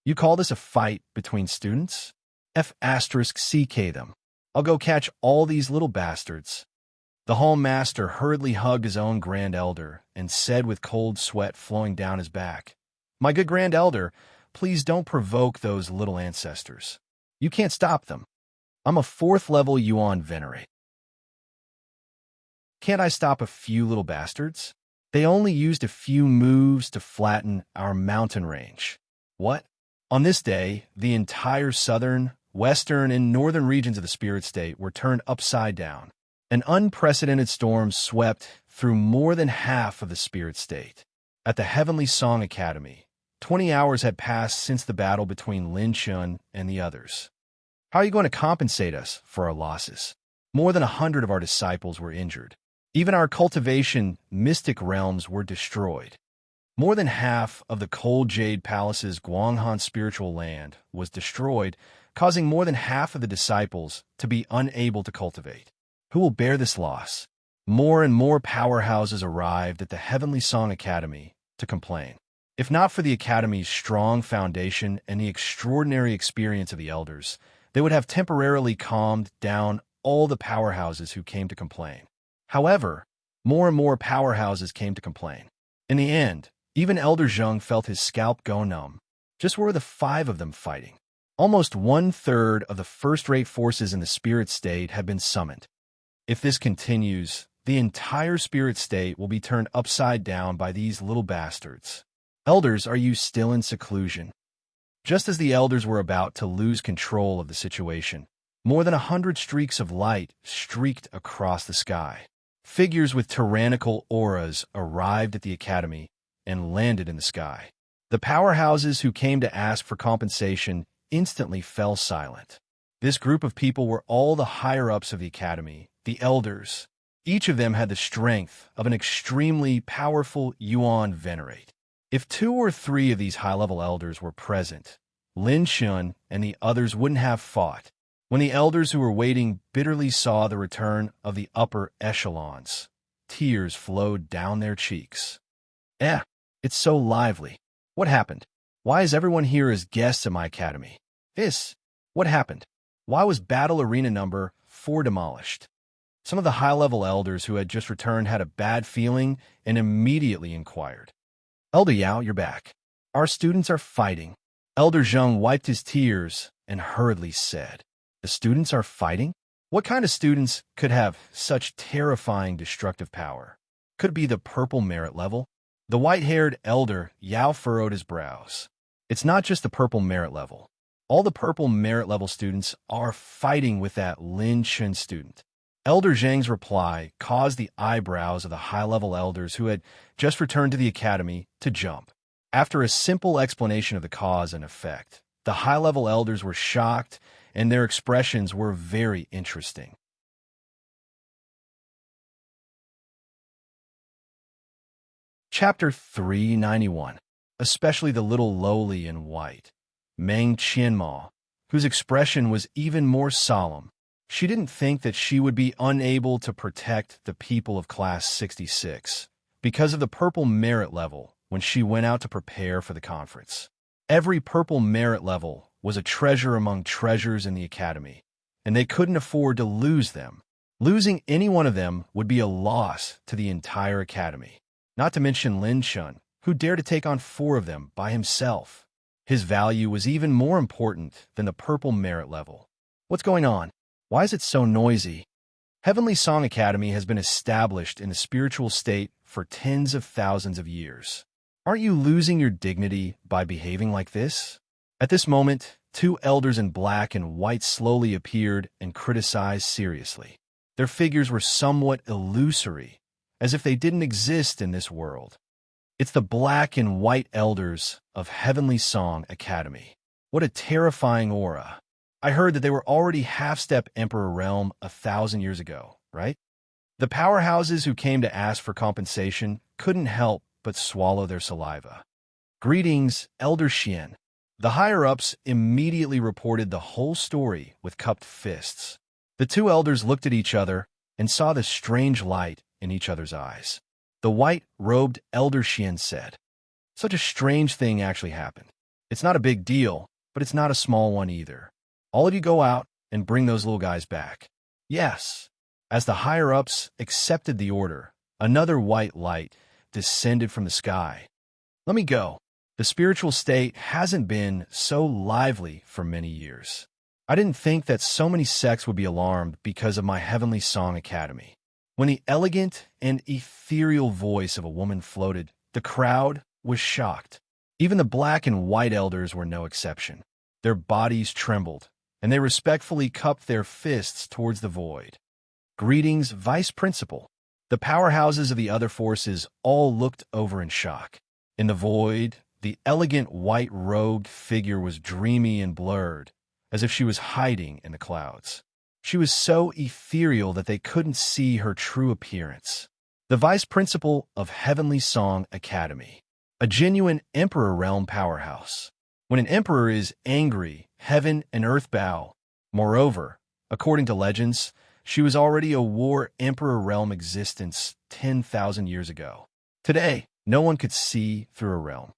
You call this a fight between students? F*CK them. I'll go catch all these little bastards." The hall master hurriedly hugged his own grand elder and said with cold sweat flowing down his back, "My good grand elder, please don't provoke those little ancestors. You can't stop them. I'm a 4th level Yuan venerate. Can't I stop a few little bastards? They only used a few moves to flatten our mountain range." What? On this day, the entire southern, western, and northern regions of the spirit state were turned upside down. An unprecedented storm swept through more than half of the spirit state. At the Heavenly Song Academy, 20 hours had passed since the battle between Lin Chun and the others. "How are you going to compensate us for our losses? More than 100 of our disciples were injured. Even our cultivation mystic realms were destroyed. More than half of the Cold Jade Palace's Guanghan spiritual land was destroyed, causing more than half of the disciples to be unable to cultivate. Who will bear this loss?" More and more powerhouses arrived at the Heavenly Song Academy to complain. If not for the Academy's strong foundation and the extraordinary experience of the elders, they would have temporarily calmed down all the powerhouses who came to complain. However, more and more powerhouses came to complain. In the end, even Elder Zheng felt his scalp go numb. Just where were the 5 of them fighting? Almost 1/3 of the first-rate forces in the spirit state had been summoned. If this continues, the entire spirit state will be turned upside down by these little bastards. Elders, are you still in seclusion? Just as the elders were about to lose control of the situation, more than 100 streaks of light streaked across the sky. Figures with tyrannical auras arrived at the academy and landed in the sky. The powerhouses who came to ask for compensation instantly fell silent. This group of people were all the higher-ups of the academy, the elders. Each of them had the strength of an extremely powerful Yuan venerate. If 2 or 3 of these high-level elders were present, Lin Chun and the others wouldn't have fought. When the elders who were waiting bitterly saw the return of the upper echelons, tears flowed down their cheeks. It's so lively. What happened? Why is everyone here as guests at my academy? What happened? Why was battle arena number 4 demolished? Some of the high-level elders who had just returned had a bad feeling and immediately inquired. "Elder Yao, you're back. Our students are fighting." Elder Zheng wiped his tears and hurriedly said, "The students are fighting? What kind of students could have such terrifying destructive power? Could it be the purple merit level?" The white-haired elder Yao furrowed his brows. "It's not just the purple merit level. All the purple merit level students are fighting with that Lin Chun student." Elder Zheng's reply caused the eyebrows of the high-level elders who had just returned to the academy to jump. After a simple explanation of the cause and effect, the high-level elders were shocked and their expressions were very interesting. Chapter 391. Especially the little lowly in white, Meng Qianma, whose expression was even more solemn. She didn't think that she would be unable to protect the people of Class 66 because of the purple merit level when she went out to prepare for the conference. Every purple merit level was a treasure among treasures in the academy, and they couldn't afford to lose them. Losing any one of them would be a loss to the entire academy. Not to mention Lin Chun, who dared to take on 4 of them by himself. His value was even more important than the purple merit level. What's going on? Why is it so noisy? Heavenly Song Academy has been established in the spiritual state for tens of thousands of years. Aren't you losing your dignity by behaving like this? At this moment, 2 elders in black and white slowly appeared and criticized seriously. Their figures were somewhat illusory, as if they didn't exist in this world. It's the black and white elders of Heavenly Song Academy. What a terrifying aura. I heard that they were already half-step Emperor realm 1,000 years ago, right? The powerhouses who came to ask for compensation couldn't help but swallow their saliva. "Greetings, Elder Xian." The higher-ups immediately reported the whole story with cupped fists. The 2 elders looked at each other and saw the strange light in each other's eyes. The white-robed Elder Xian said, "Such a strange thing actually happened. It's not a big deal, but it's not a small one either. All of you go out and bring those little guys back. Yes. As the higher-ups accepted the order, another white light descended from the sky. Let me go. The spiritual state hasn't been so lively for many years. I didn't think that so many sects would be alarmed because of my Heavenly Song Academy. When the elegant and ethereal voice of a woman floated, the crowd was shocked. Even the black and white elders were no exception. Their bodies trembled, and they respectfully cupped their fists towards the void. Greetings, Vice Principal. The powerhouses of the other forces all looked over in shock. In the void, the elegant white-robed figure was dreamy and blurred, as if she was hiding in the clouds. She was so ethereal that they couldn't see her true appearance. The Vice Principal of Heavenly Song Academy, a genuine Emperor Realm powerhouse. When an emperor is angry, heaven and earth bow. Moreover, according to legends, she was already a war Emperor Realm existence 10,000 years ago. Today, no one could see through her realm.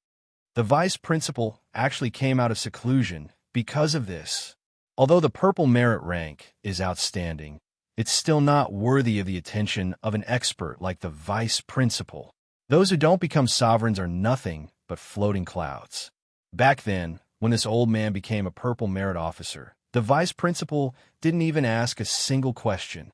The Vice Principal actually came out of seclusion because of this. Although the purple merit rank is outstanding, it's still not worthy of the attention of an expert like the Vice Principal. Those who don't become sovereigns are nothing but floating clouds. Back then, when this old man became a purple merit officer, the Vice Principal didn't even ask a single question.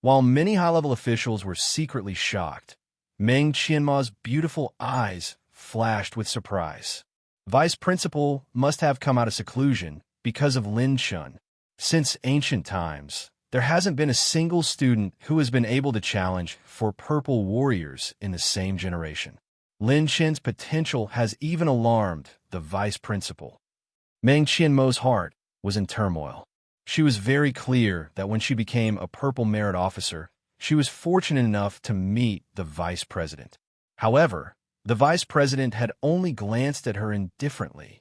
While many high-level officials were secretly shocked, Meng Qianma's beautiful eyes flashed with surprise. Vice Principal must have come out of seclusion because of Lin Shun. Since ancient times, there hasn't been a single student who has been able to challenge for purple warriors in the same generation. Lin Shen's potential has even alarmed the Vice Principal. Meng Qianmo's heart was in turmoil. She was very clear that when she became a purple merit officer, she was fortunate enough to meet the Vice President. However, the Vice President had only glanced at her indifferently.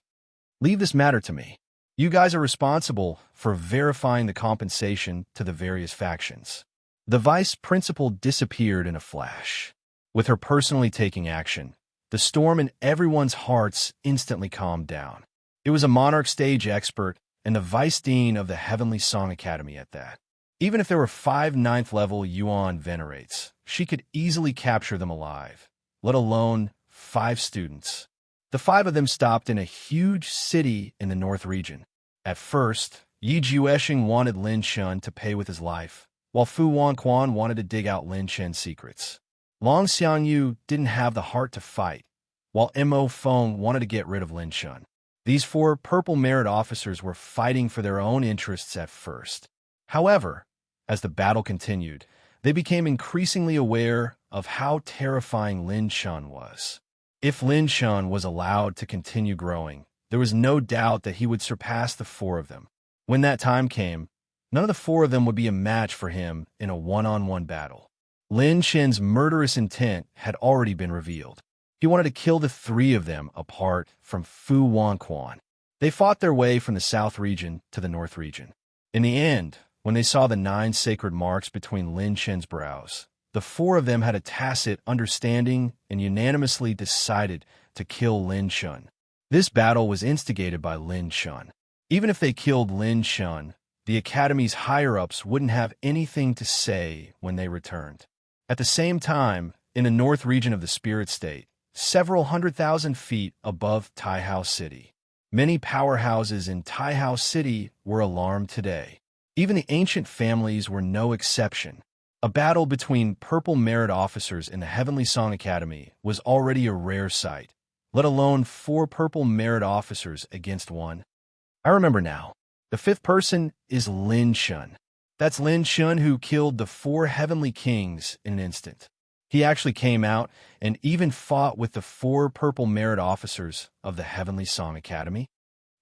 Leave this matter to me. You guys are responsible for verifying the compensation to the various factions. The Vice Principal disappeared in a flash. With her personally taking action, the storm in everyone's hearts instantly calmed down. It was a Monarch stage expert and the Vice Dean of the Heavenly Song Academy at that. Even if there were 5 9th-level Yuan venerates, she could easily capture them alive, let alone 5 students. The 5 of them stopped in a huge city in the North region. At first, Yi Juesheng wanted Lin Shun to pay with his life, while Fu Wanquan wanted to dig out Lin Shen's secrets. Long Xiangyu didn't have the heart to fight, while Mo Feng wanted to get rid of Lin Shun. These 4 purple merit officers were fighting for their own interests at first. However, as the battle continued, they became increasingly aware of how terrifying Lin Shun was. If Lin Shun was allowed to continue growing, there was no doubt that he would surpass the 4 of them. When that time came, none of the 4 of them would be a match for him in a one-on-one battle. Lin Shen's murderous intent had already been revealed. He wanted to kill the 3 of them apart from Fu Wanquan. They fought their way from the South region to the North region. In the end, when they saw the 9 sacred marks between Lin Shen's brows, the 4 of them had a tacit understanding and unanimously decided to kill Lin Shun. This battle was instigated by Lin Shun. Even if they killed Lin Shun, the Academy's higher-ups wouldn't have anything to say when they returned. At the same time, in the North region of the Spirit State, several 100,000 feet above Taihao City, many powerhouses in Taihao City were alarmed today. Even the ancient families were no exception. A battle between purple merit officers in the Heavenly Song Academy was already a rare sight, let alone 4 purple merit officers against 1. I remember now. The 5th person is Lin Shun. That's Lin Shun who killed the 4 heavenly kings in an instant. He actually came out and even fought with the 4 purple merit officers of the Heavenly Song Academy.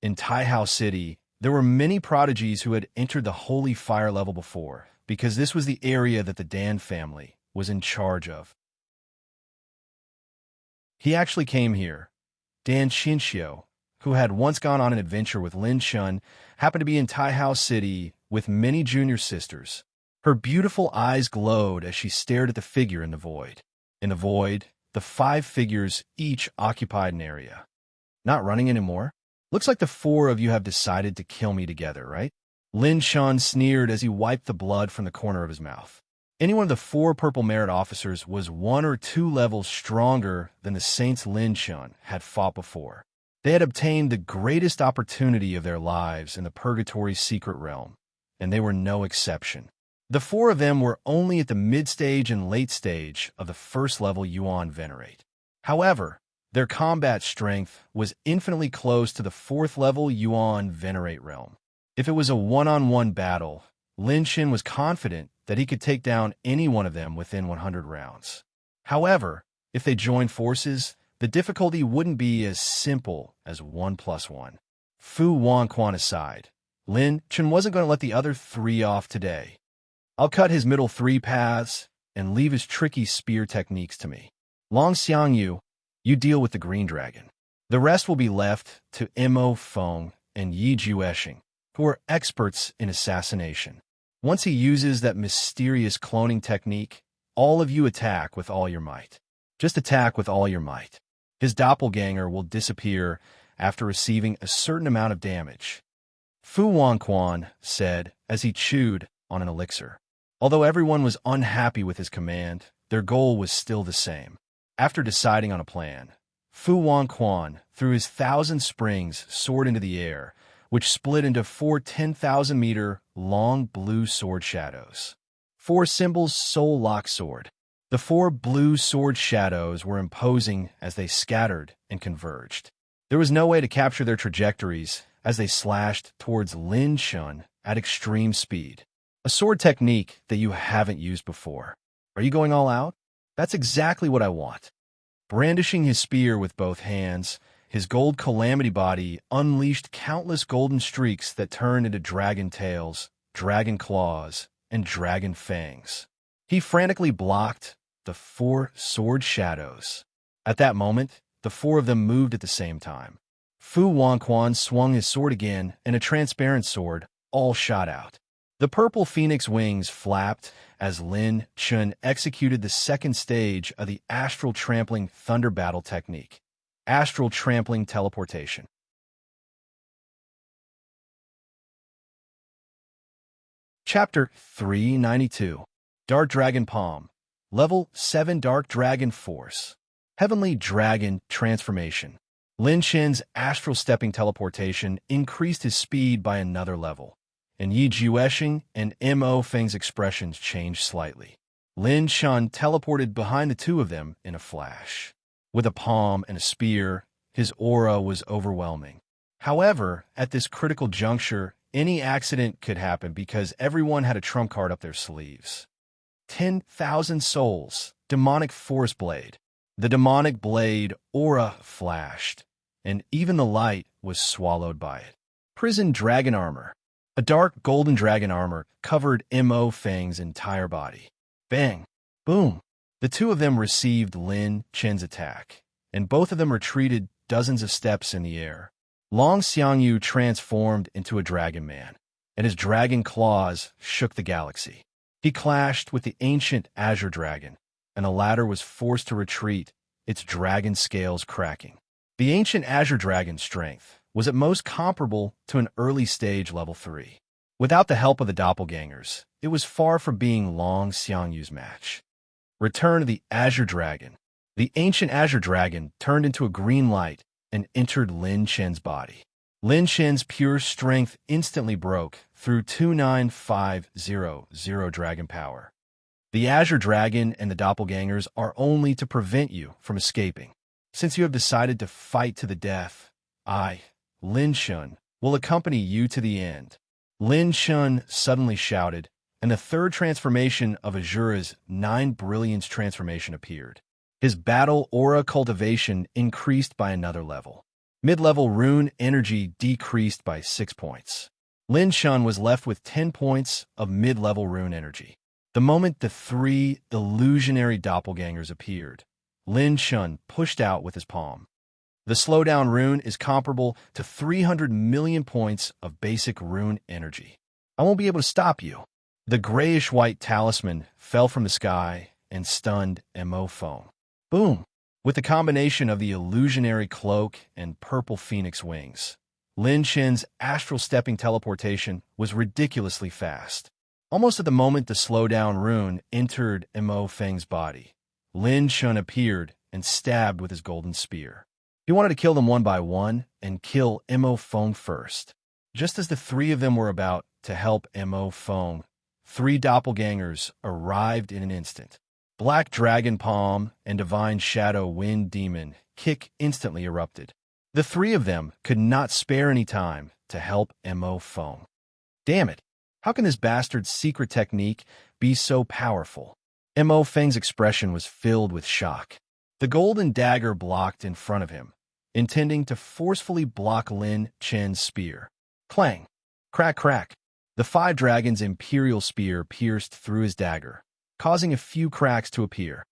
In Taihao City, there were many prodigies who had entered the Holy Fire level before, because this was the area that the Dan family was in charge of. He actually came here. Dan Xinxiu, who had once gone on an adventure with Lin Shun, happened to be in Taihao City with many junior sisters. Her beautiful eyes glowed as she stared at the figure in the void. In the void, the 5 figures each occupied an area. Not running anymore? Looks like the four of you have decided to kill me together, right? Lin Shun sneered as he wiped the blood from the corner of his mouth. Any one of the four Purple Merit officers was 1 or 2 levels stronger than the Saints Lin Shun had fought before. They had obtained the greatest opportunity of their lives in the Purgatory secret realm, and they were no exception. The four of them were only at the mid-stage and late stage of the first level Yuan Venerate. However, their combat strength was infinitely close to the 4th level Yuan Venerate realm. If it was a one-on-one battle, Lin Shin was confident that he could take down any one of them within 100 rounds. However, if they joined forces, the difficulty wouldn't be as simple as 1 + 1. Fu Wanquan aside, Lin Chen wasn't going to let the other 3 off today. I'll cut his middle 3 paths and leave his tricky spear techniques to me. Long Xiangyu, you deal with the green dragon. The rest will be left to Mo Feng and Yi Jueshing, who are experts in assassination. Once he uses that mysterious cloning technique, all of you attack with all your might. Just attack with all your might. His doppelganger will disappear after receiving a certain amount of damage. Fu Wanquan said as he chewed on an elixir. Although everyone was unhappy with his command, their goal was still the same. After deciding on a plan, Fu Wanquan threw his 1,000 springs sword into the air, which split into 4 10,000-meter long blue sword shadows. 4 symbols soul lock sword. The 4 blue sword shadows were imposing as they scattered and converged. There was no way to capture their trajectories as they slashed towards Lin Shun at extreme speed. A sword technique that you haven't used before. Are you going all out? That's exactly what I want. Brandishing his spear with both hands, his gold calamity body unleashed countless golden streaks that turned into dragon tails, dragon claws, and dragon fangs. He frantically blocked the 4 sword shadows. At that moment, the 4 of them moved at the same time. Fu Wanquan swung his sword again, and a transparent sword all shot out. The purple phoenix wings flapped as Lin Chun executed the 2nd stage of the astral trampling thunder battle technique. Astral trampling teleportation. Chapter 392. Dark Dragon Palm. Level 7 Dark Dragon Force. Heavenly Dragon Transformation. Lin Chen's astral stepping teleportation increased his speed by another level, and Yi Jueshing and Mo Feng's expressions changed slightly. Lin Shun teleported behind the 2 of them in a flash. With a palm and a spear, his aura was overwhelming. However, at this critical juncture, any accident could happen because everyone had a trump card up their sleeves. 10,000 souls, demonic force blade. The demonic blade aura flashed, and even the light was swallowed by it. Prison dragon armor. A dark golden dragon armor covered Mo Feng's entire body. Bang! Boom! The 2 of them received Lin Chen's attack, and both of them retreated dozens of steps in the air. Long Xiangyu transformed into a dragon man, and his dragon claws shook the galaxy. He clashed with the ancient azure dragon, and the latter was forced to retreat, its dragon scales cracking. The ancient azure dragon's strength was at most comparable to an early stage level 3. Without the help of the doppelgangers, it was far from being Long Xiangyu's match. Return of the Azure Dragon. The ancient Azure Dragon turned into a green light and entered Lin Chen's body. Lin Chen's pure strength instantly broke through 29500 dragon power. The Azure Dragon and the doppelgangers are only to prevent you from escaping. Since you have decided to fight to the death, I, Lin Shun, will accompany you to the end. Lin Shun suddenly shouted, and the 3rd transformation of Azura's 9 Brilliance transformation appeared. His battle aura cultivation increased by another level. Mid-level rune energy decreased by 6 points. Lin Shun was left with 10 points of mid-level rune energy. The moment the 3 illusionary doppelgangers appeared, Lin Shun pushed out with his palm. The slowdown rune is comparable to 300 million points of basic rune energy. I won't be able to stop you. The grayish-white talisman fell from the sky and stunned Mo Feng. Boom! With the combination of the illusionary cloak and purple phoenix wings, Lin Chen's astral stepping teleportation was ridiculously fast. Almost at the moment the slowdown rune entered Mo Feng's body, Lin Chen appeared and stabbed with his golden spear. He wanted to kill them one by one and kill Mo Feng first. Just as the three of them were about to help Mo Feng, three doppelgangers arrived in an instant. Black Dragon Palm and Divine Shadow Wind Demon Kick instantly erupted. The three of them could not spare any time to help Mo Feng. Damn it! How can this bastard's secret technique be so powerful? Mo Feng's expression was filled with shock. The golden dagger blocked in front of him, intending to forcefully block Lin Chen's spear. Clang! Crack crack! The five dragons' imperial spear pierced through his dagger, causing a few cracks to appear.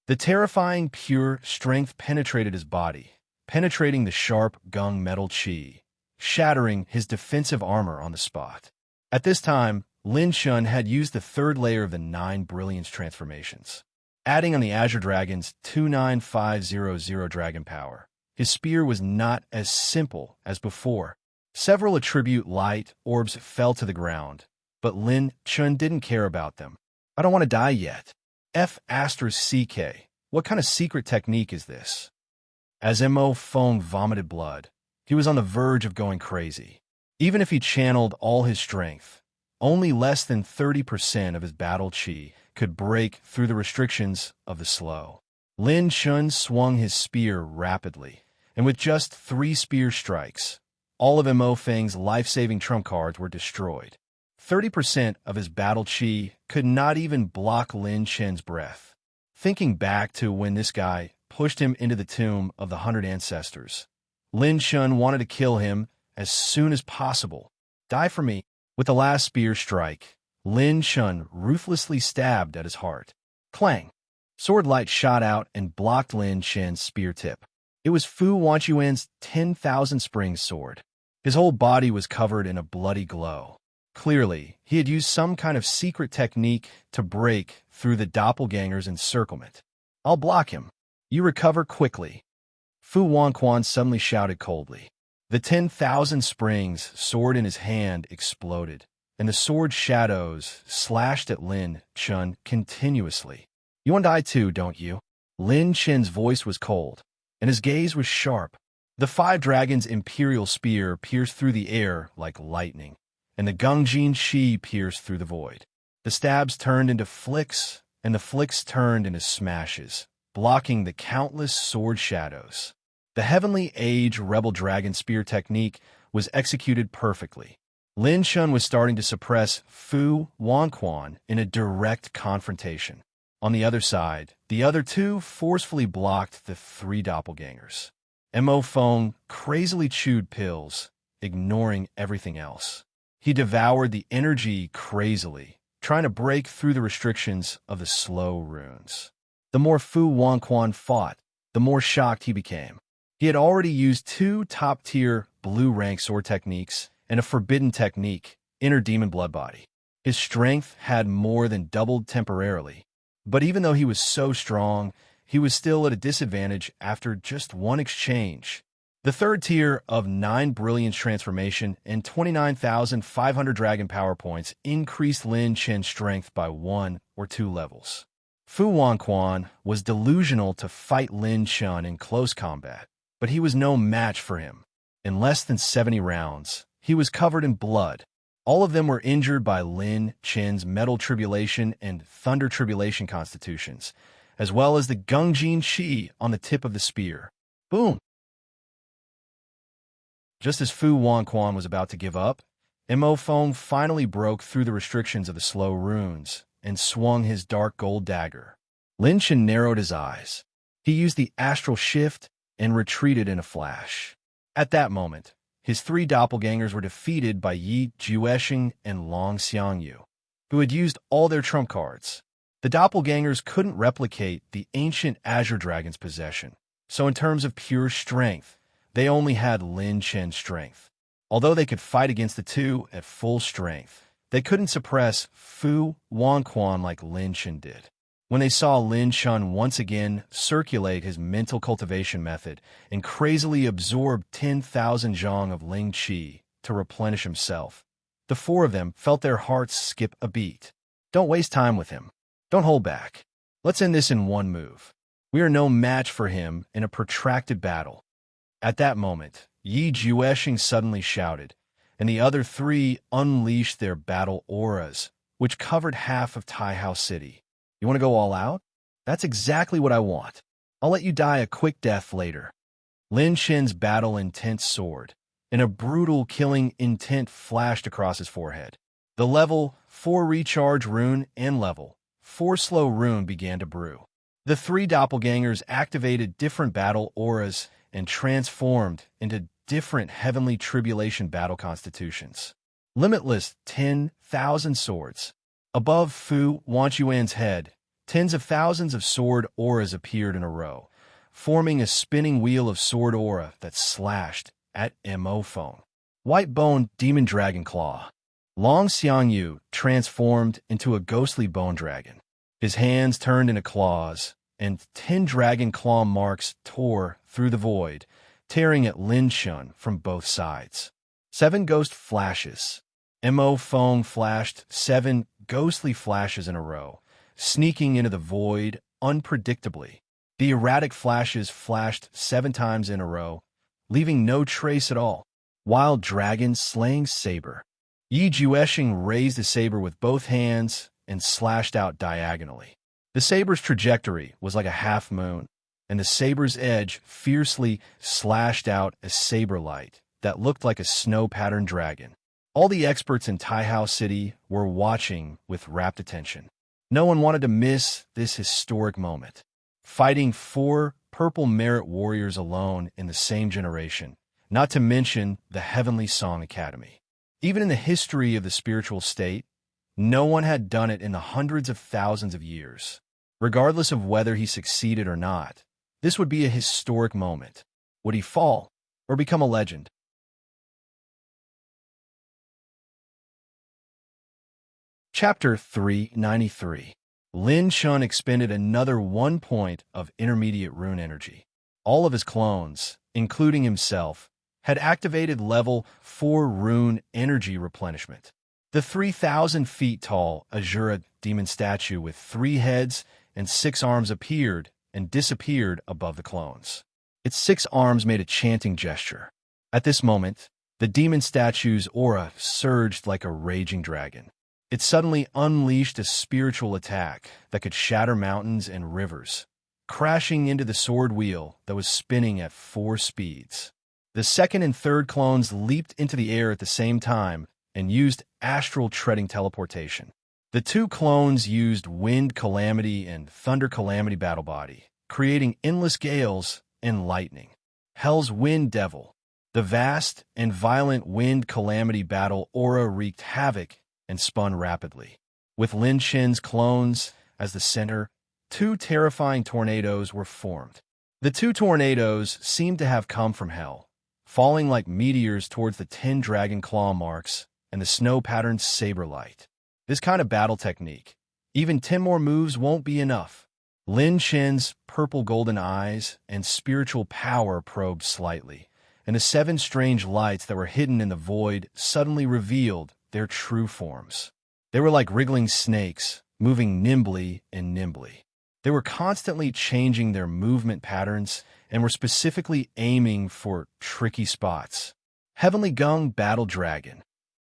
The terrifying pure strength penetrated his body, penetrating the sharp gung metal chi, shattering his defensive armor on the spot. At this time, Lin Chen had used the third layer of the 9 Brilliance transformations. Adding on the Azure Dragon's 29500 dragon power, his spear was not as simple as before. Several attribute light orbs fell to the ground, but Lin Chen didn't care about them. I don't want to die yet. CK, what kind of secret technique is this? As Mo Feng vomited blood, he was on the verge of going crazy. Even if he channeled all his strength, only less than 30% of his battle chi could break through the restrictions of the slow. Lin Chen swung his spear rapidly, and with just 3 spear strikes, all of Mo Feng's life-saving trump cards were destroyed. 30% of his battle chi could not even block Lin Chen's breath. Thinking back to when this guy pushed him into the tomb of the 100 ancestors, Lin Chen wanted to kill him as soon as possible. Die for me. With the last spear strike, Lin Chen ruthlessly stabbed at his heart. Clang! Sword light shot out and blocked Lin Chen's spear tip. It was Fu Wanquan's 10,000 Springs sword. His whole body was covered in a bloody glow. Clearly, he had used some kind of secret technique to break through the doppelganger's encirclement. I'll block him. You recover quickly. Fu Wanquan suddenly shouted coldly. The 10,000 Springs sword in his hand exploded, and the sword shadows slashed at Lin Chen continuously. You want to die too, don't you? Lin Chen's voice was cold, and his gaze was sharp. The 5 dragons' imperial spear pierced through the air like lightning, and the Gungjin Shi pierced through the void. The stabs turned into flicks, and the flicks turned into smashes, blocking the countless sword shadows. The Heavenly Age Rebel Dragon Spear technique was executed perfectly. Lin Chen was starting to suppress Fu Wanquan in a direct confrontation. On the other side, the other 2 forcefully blocked the 3 doppelgangers. Mo Feng crazily chewed pills, ignoring everything else. He devoured the energy crazily, trying to break through the restrictions of the slow runes. The more Fu Wanquan fought, the more shocked he became. He had already used 2 top-tier blue-rank sword techniques and a forbidden technique, Inner Demon Bloodbody. His strength had more than doubled temporarily, but even though he was so strong, he was still at a disadvantage after just 1 exchange. The third tier of 9 Brilliance Transformation and 29,500 Dragon Power Points increased Lin Chen's strength by 1 or 2 levels. Fu Wanquan was delusional to fight Lin Chen in close combat, but he was no match for him. In less than 70 rounds, he was covered in blood. All of them were injured by Lin Chen's Metal Tribulation and Thunder Tribulation constitutions, as well as the Gungjin Shi on the tip of the spear. Boom! Just as Fu Wanquan was about to give up, Mo Feng finally broke through the restrictions of the slow runes and swung his dark gold dagger. Lin Chen narrowed his eyes. He used the astral shift and retreated in a flash. At that moment, his 3 doppelgangers were defeated by Yi Juesheng and Long Xiangyu, who had used all their trump cards. The doppelgangers couldn't replicate the ancient Azure Dragon's possession, so in terms of pure strength, they only had Lin Chen's strength. Although they could fight against the 2 at full strength, they couldn't suppress Fu Wanquan like Lin Chen did. When they saw Lin Chun once again circulate his mental cultivation method and crazily absorb 10,000 zhong of Ling Qi to replenish himself, the four of them felt their hearts skip a beat. Don't waste time with him. Don't hold back. Let's end this in one move. We are no match for him in a protracted battle. At that moment, Yi Jueshing suddenly shouted, and the other three unleashed their battle auras, which covered half of Taihao City. You want to go all out? That's exactly what I want. I'll let you die a quick death later. Lin Chen's battle-intent sword, and a brutal killing intent flashed across his forehead. The level 4 recharge rune and level 4 slow rune began to brew. The three doppelgangers activated different battle auras and transformed into different heavenly tribulation battle constitutions. Limitless 10,000 swords. Above Fu Wanchuan's head, tens of thousands of sword auras appeared in a row, forming a spinning wheel of sword aura that slashed at Mo Phone. White-boned demon dragon claw. Long Xiangyu transformed into a ghostly bone dragon. His hands turned into claws, and 10 dragon claw marks tore through the void, tearing at Lin Chun from both sides. 7 ghost flashes. Mo Phone flashed 7 ghostly flashes in a row, sneaking into the void unpredictably. The erratic flashes flashed 7 times in a row, leaving no trace at all. Wild dragon slaying saber. Yi Jueshing raised the saber with both hands and slashed out diagonally. The saber's trajectory was like a half moon, and the saber's edge fiercely slashed out a saber light that looked like a snow-patterned dragon. All the experts in Taihao City were watching with rapt attention. No one wanted to miss this historic moment. Fighting 4 purple merit warriors alone in the same generation, not to mention the Heavenly Song Academy. Even in the history of the spiritual state, no one had done it in the hundreds of thousands of years. Regardless of whether he succeeded or not, this would be a historic moment. Would he fall or become a legend? Chapter 393. Lin Chun expended another 1 point of intermediate rune energy. All of his clones, including himself, had activated level 4 rune energy replenishment. The 3,000 feet tall Azura demon statue with 3 heads and 6 arms appeared and disappeared above the clones. Its 6 arms made a chanting gesture. At this moment, the demon statue's aura surged like a raging dragon. It suddenly unleashed a spiritual attack that could shatter mountains and rivers, crashing into the sword wheel that was spinning at 4 speeds. The second and third clones leaped into the air at the same time and used astral treading teleportation. The 2 clones used Wind Calamity and Thunder Calamity battle body, creating endless gales and lightning. Hell's Wind Devil. The vast and violent Wind Calamity battle aura wreaked havoc and spun rapidly. With Lin Chen's clones as the center, 2 terrifying tornadoes were formed. The 2 tornadoes seemed to have come from hell, falling like meteors towards the 10 dragon claw marks and the snow-patterned saber light. This kind of battle technique, even 10 more moves won't be enough. Lin Chen's purple golden eyes and spiritual power probed slightly, and the 7 strange lights that were hidden in the void suddenly revealed their true forms. They were like wriggling snakes, moving nimbly and nimbly. They were constantly changing their movement patterns and were specifically aiming for tricky spots. Heavenly Gung Battle Dragon.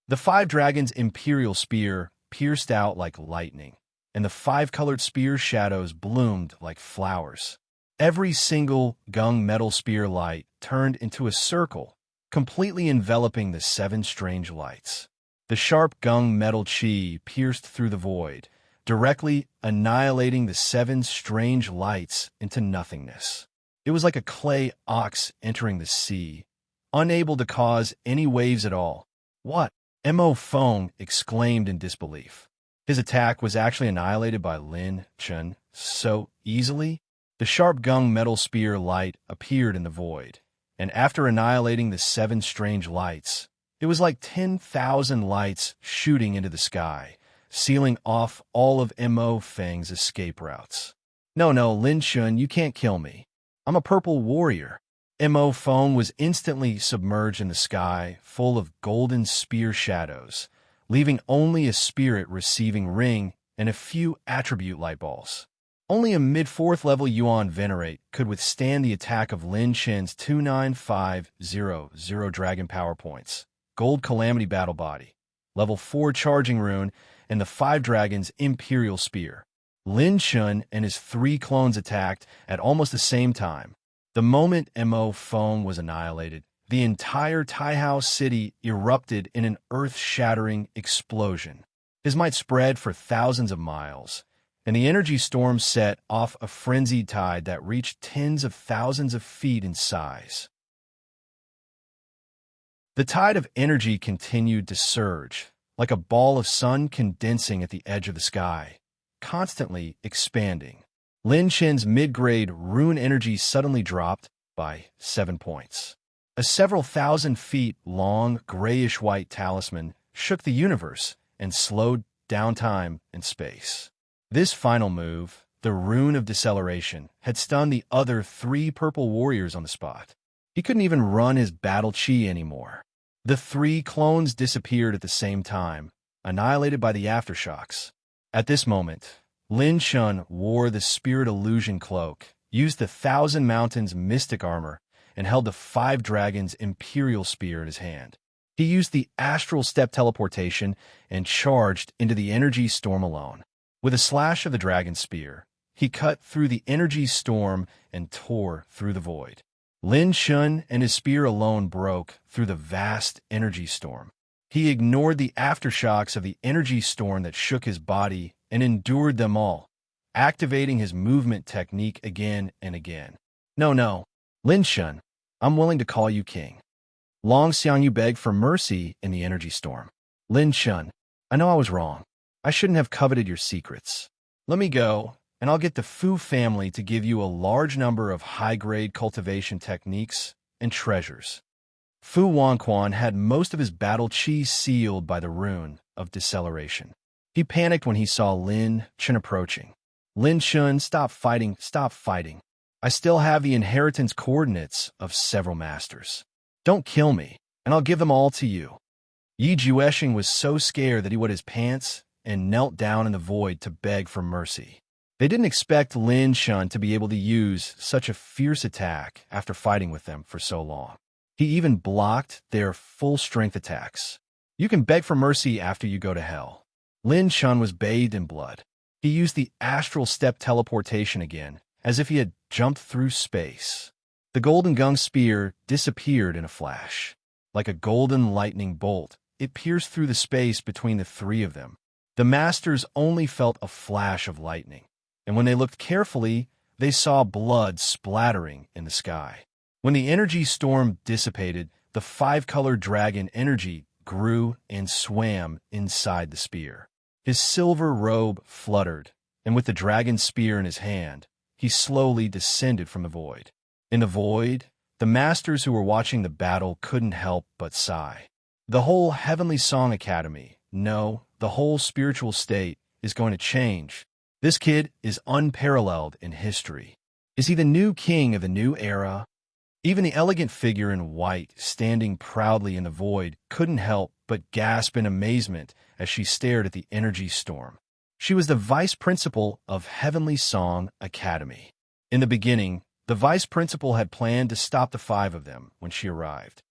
The 5 dragons' imperial spear pierced out like lightning, and the 5-colored spear shadows bloomed like flowers. Every single Gung metal spear light turned into a circle, completely enveloping the 7 strange lights. The sharp Gung metal chi pierced through the void, directly annihilating the 7 strange lights into nothingness. It was like a clay ox entering the sea, unable to cause any waves at all. What? Mo Phone exclaimed in disbelief. His attack was actually annihilated by Lin Chun so easily. The sharp Gung metal spear light appeared in the void, and after annihilating the 7 strange lights, it was like 10,000 lights shooting into the sky, sealing off all of Mo Feng's escape routes. No, no, Lin Chun, you can't kill me. I'm a purple warrior. Mo Feng was instantly submerged in the sky, full of golden spear shadows, leaving only a spirit receiving ring and a few attribute light balls. Only a mid-4th level Yuan Venerate could withstand the attack of Lin Chen's 29500 Dragon Power Points, Gold Calamity Battle Body, Level 4 Charging Rune, and the 5 Dragons Imperial Spear. Lin Chun and his 3 clones attacked at almost the same time. The moment Mo Feng was annihilated, the entire Taihao city erupted in an earth-shattering explosion. His might spread for thousands of miles, and the energy storm set off a frenzied tide that reached tens of thousands of feet in size. The tide of energy continued to surge, like a ball of sun condensing at the edge of the sky, constantly expanding. Lin Chen's mid-grade rune energy suddenly dropped by 7 points. A several thousand feet long grayish-white talisman shook the universe and slowed down time and space. This final move, the Rune of Deceleration, had stunned the other 3 purple warriors on the spot. He couldn't even run his battle chi anymore. The 3 clones disappeared at the same time, annihilated by the aftershocks. At this moment, Lin Chun wore the Spirit Illusion Cloak, used the Thousand Mountains Mystic Armor, and held the 5 Dragons Imperial Spear in his hand. He used the Astral Step Teleportation and charged into the Energy Storm alone. With a slash of the Dragon Spear, he cut through the Energy Storm and tore through the void. Lin Chun and his spear alone broke through the vast Energy Storm. He ignored the aftershocks of the Energy Storm that shook his body and endured them all, activating his movement technique again and again. No, no, Lin Chun, I'm willing to call you king. Long Xiang, you begged for mercy in the Energy Storm. Lin Chun, I know I was wrong. I shouldn't have coveted your secrets. Let me go, and I'll get the Fu family to give you a large number of high-grade cultivation techniques and treasures. Fu Wanquan had most of his battle chi sealed by the Rune of Deceleration. He panicked when he saw Lin Chun approaching. Lin Chun, stop fighting, stop fighting. I still have the inheritance coordinates of several masters. Don't kill me, and I'll give them all to you. Yi Jueshing was so scared that he wet his pants and knelt down in the void to beg for mercy. They didn't expect Lin Chun to be able to use such a fierce attack after fighting with them for so long. He even blocked their full-strength attacks. You can beg for mercy after you go to hell. Lin Chun was bathed in blood. He used the Astral Step Teleportation again, as if he had jumped through space. The Golden Gung Spear disappeared in a flash. Like a golden lightning bolt, it pierced through the space between the 3 of them. The masters only felt a flash of lightning, and when they looked carefully, they saw blood splattering in the sky. When the energy storm dissipated, the 5-colored dragon energy grew and swam inside the spear. His silver robe fluttered, and with the dragon spear in his hand, he slowly descended from the void. In the void, the masters who were watching the battle couldn't help but sigh. The whole Heavenly Song Academy, no, the whole spiritual state, is going to change. This kid is unparalleled in history. Is he the new king of the new era? Even the elegant figure in white, standing proudly in the void, couldn't help but gasp in amazement as she stared at the energy storm. She was the vice principal of Heavenly Song Academy. In the beginning, the vice principal had planned to stop the 5 of them when she arrived.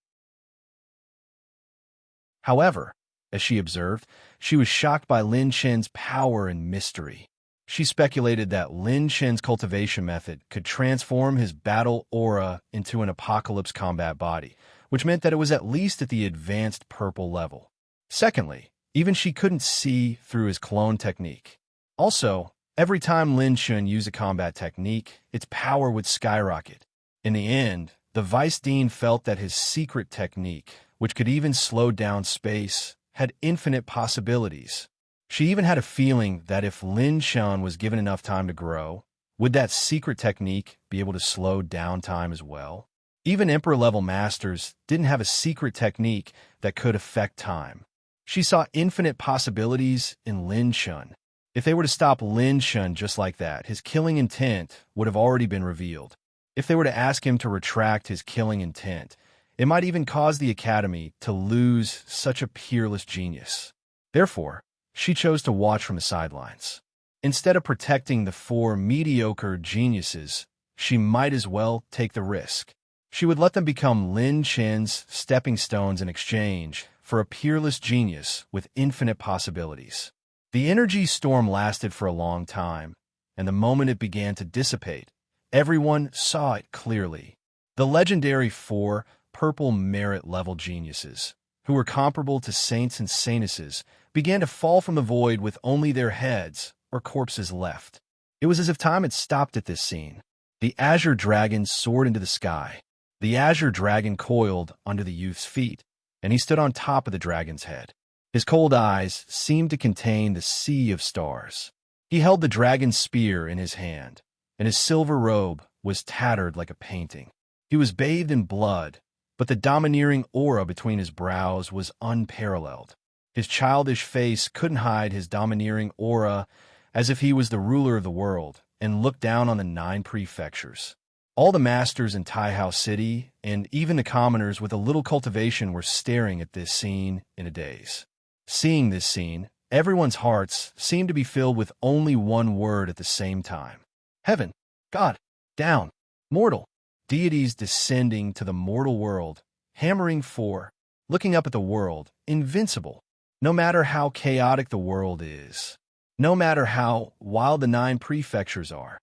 However, as she observed, she was shocked by Lin Chen's power and mystery. She speculated that Lin Chen's cultivation method could transform his battle aura into an apocalypse combat body, which meant that it was at least at the advanced purple level. Secondly, even she couldn't see through his clone technique. Also, every time Lin Chun used a combat technique, its power would skyrocket. In the end, the Vice Dean felt that his secret technique, which could even slow down space, had infinite possibilities. She even had a feeling that if Lin Chun was given enough time to grow, would that secret technique be able to slow down time as well? Even Emperor-level masters didn't have a secret technique that could affect time. She saw infinite possibilities in Lin Chun. If they were to stop Lin Chun just like that, his killing intent would have already been revealed. If they were to ask him to retract his killing intent, it might even cause the Academy to lose such a peerless genius. Therefore, she chose to watch from the sidelines. Instead of protecting the four mediocre geniuses, she might as well take the risk. She would let them become Lin Chen's stepping stones in exchange for a peerless genius with infinite possibilities. The energy storm lasted for a long time, and the moment it began to dissipate, everyone saw it clearly. The legendary four purple merit-level geniuses, who were comparable to saints and saintesses, began to fall from the void with only their heads or corpses left. It was as if time had stopped at this scene. The azure dragon soared into the sky. The azure dragon coiled under the youth's feet, and he stood on top of the dragon's head. His cold eyes seemed to contain the sea of stars. He held the dragon's spear in his hand, and his silver robe was tattered like a painting. He was bathed in blood, but the domineering aura between his brows was unparalleled. His childish face couldn't hide his domineering aura, as if he was the ruler of the world and looked down on the 9 prefectures. All the masters in Taihao City, and even the commoners with a little cultivation, were staring at this scene in a daze. Seeing this scene, everyone's hearts seemed to be filled with only one word at the same time. Heaven, God, down, mortal, deities descending to the mortal world, hammering for, looking up at the world, invincible. No matter how chaotic the world is, no matter how wild the 9 prefectures are.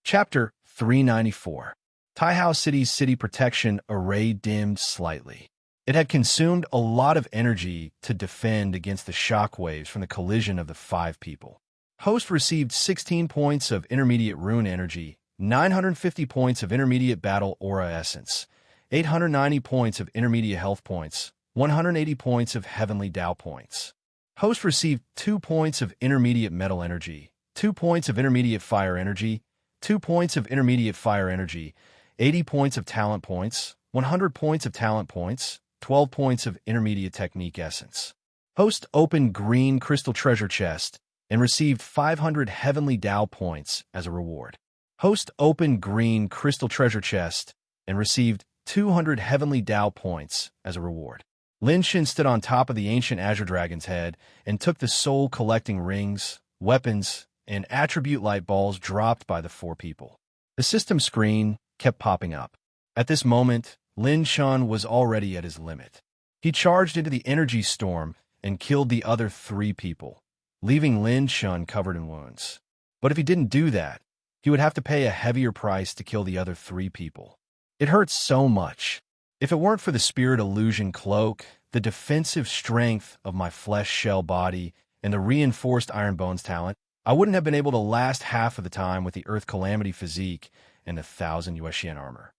Chapter 394. Taihao City's city protection array dimmed slightly. It had consumed a lot of energy to defend against the shockwaves from the collision of the 5 people. Host received 16 points of intermediate rune energy, 950 points of intermediate battle aura essence, 890 points of intermediate health points, 180 points of heavenly Tao points. Host received 2 points of intermediate metal energy, 2 points of intermediate fire energy, 2 points of intermediate fire energy, 80 points of talent points, 100 points of talent points, 12 points of intermediate technique essence. Host opened green crystal treasure chest and received 500 heavenly Tao points as a reward. Host opened green crystal treasure chest and received 200 heavenly Tao points as a reward. Lin Shin stood on top of the ancient azure dragon's head and took the soul-collecting rings, weapons, and attribute light balls dropped by the 4 people. The system screen kept popping up. At this moment, Lin Shan was already at his limit. He charged into the energy storm and killed the other 3 people, leaving Lin Shan covered in wounds. But if he didn't do that, he would have to pay a heavier price to kill the other 3 people. It hurt so much. If it weren't for the spirit illusion cloak, the defensive strength of my flesh shell body, and the reinforced iron bones talent, I wouldn't have been able to last half of the time with the Earth Calamity physique and the 1,000 Yuexian armor.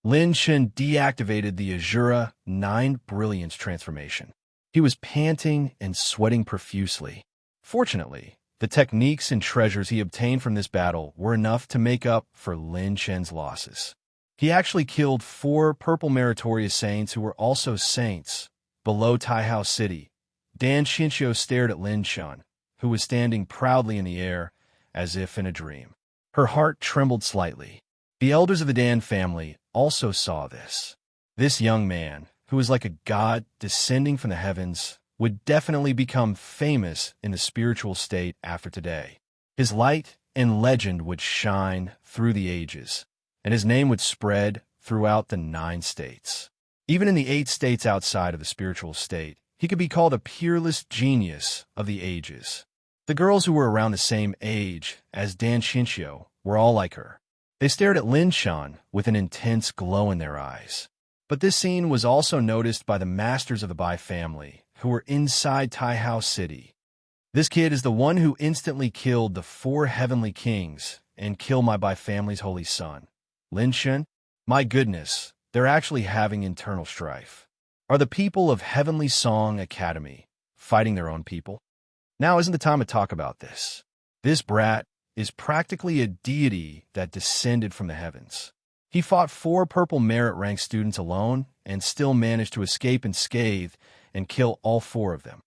Lin Shen deactivated the Azura 9 Brilliance transformation. He was panting and sweating profusely. Fortunately, the techniques and treasures he obtained from this battle were enough to make up for Lin Shen's losses. He actually killed 4 purple meritorious saints who were also saints below Taihao City. Dan Xinqiu stared at Lin Shen, who was standing proudly in the air as if in a dream. Her heart trembled slightly. The elders of the Dan family also saw this. This young man, who was like a god descending from the heavens, would definitely become famous in the spiritual state after today. His light and legend would shine through the ages, and his name would spread throughout the 9 states. Even in the 8 states outside of the spiritual state, he could be called a peerless genius of the ages. The girls who were around the same age as Dan Xinqiu were all like her. They stared at Lin Shan with an intense glow in their eyes. But this scene was also noticed by the masters of the Bai family, who were inside Taihao City. This kid is the one who instantly killed the 4 heavenly kings and killed my Bai family's holy son. Lin Shan? My goodness, they're actually having internal strife. Are the people of Heavenly Song Academy fighting their own people? Now isn't the time to talk about this. This brat is practically a deity that descended from the heavens. He fought 4 purple merit rank students alone and still managed to escape unscathed and kill all 4 of them.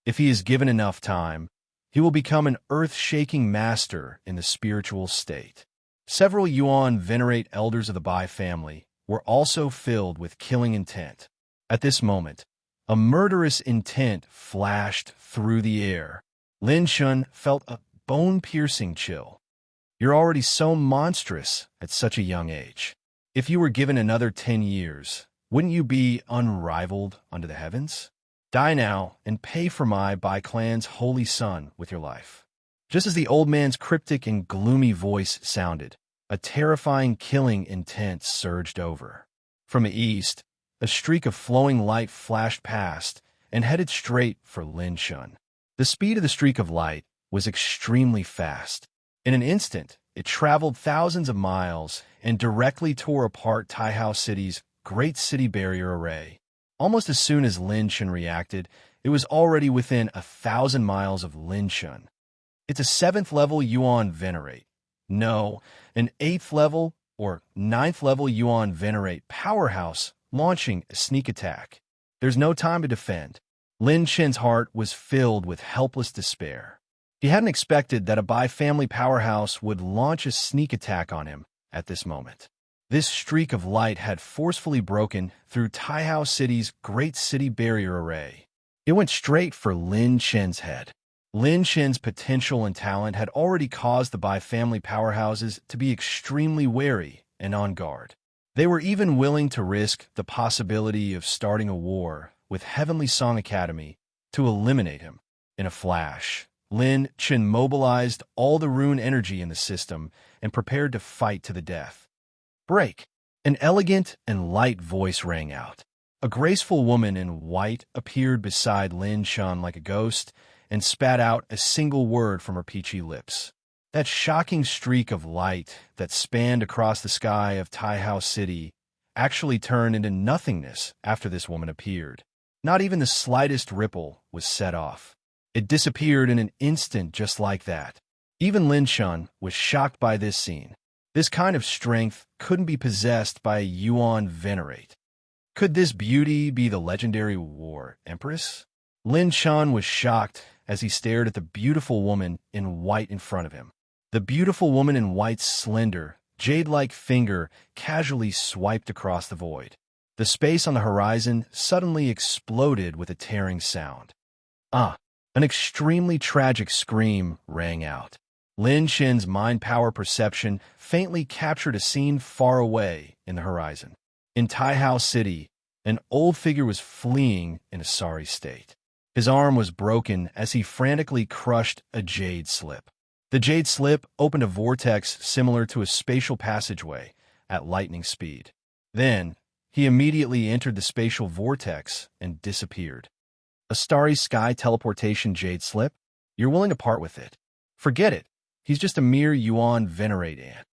If he is given enough time, he will become an earth-shaking master in the spiritual state. Several Yuan venerate elders of the Bai family were also filled with killing intent. At this moment, a murderous intent flashed through the air. Lin Shun felt a bone-piercing chill. You're already so monstrous at such a young age. If you were given another 10 years, wouldn't you be unrivaled under the heavens? Die now and pay for my Bai clan's holy son with your life. Just as the old man's cryptic and gloomy voice sounded, a terrifying killing intent surged over. From the east, a streak of flowing light flashed past and headed straight for Lin Shun. The speed of the streak of light was extremely fast. In an instant, it traveled thousands of miles and directly tore apart Taihao City's Great City Barrier Array. Almost as soon as Lin Shun reacted, it was already within 1,000 miles of Lin Shun. It's a 7th level Yuan Venerate. No, an 8th level or 9th level Yuan Venerate powerhouse launching a sneak attack. There's no time to defend. Lin Shen's heart was filled with helpless despair. He hadn't expected that a Bai family powerhouse would launch a sneak attack on him at this moment. This streak of light had forcefully broken through Taihao City's Great City Barrier Array. It went straight for Lin Shen's head. Lin Shen's potential and talent had already caused the Bai family powerhouses to be extremely wary and on guard. They were even willing to risk the possibility of starting a war with Heavenly Song Academy to eliminate him. In a flash, Lin Chen mobilized all the rune energy in the system and prepared to fight to the death. Break! An elegant and light voice rang out. A graceful woman in white appeared beside Lin Shan like a ghost and spat out a single word from her peachy lips. That shocking streak of light that spanned across the sky of Taihao City actually turned into nothingness after this woman appeared. Not even the slightest ripple was set off. It disappeared in an instant just like that. Even Lin Shan was shocked by this scene. This kind of strength couldn't be possessed by a Yuan Venerate. Could this beauty be the legendary War Empress? Lin Shan was shocked as he stared at the beautiful woman in white in front of him. The beautiful woman in white's slender, jade-like finger casually swiped across the void. The space on the horizon suddenly exploded with a tearing sound. An extremely tragic scream rang out. Lin Shen's mind power perception faintly captured a scene far away in the horizon. In Taihao City, an old figure was fleeing in a sorry state. His arm was broken as he frantically crushed a jade slip. The jade slip opened a vortex similar to a spatial passageway at lightning speed. Then, he immediately entered the spatial vortex and disappeared. A starry sky teleportation jade slip? You're willing to part with it. Forget it. He's just a mere Yuan Venerate ant.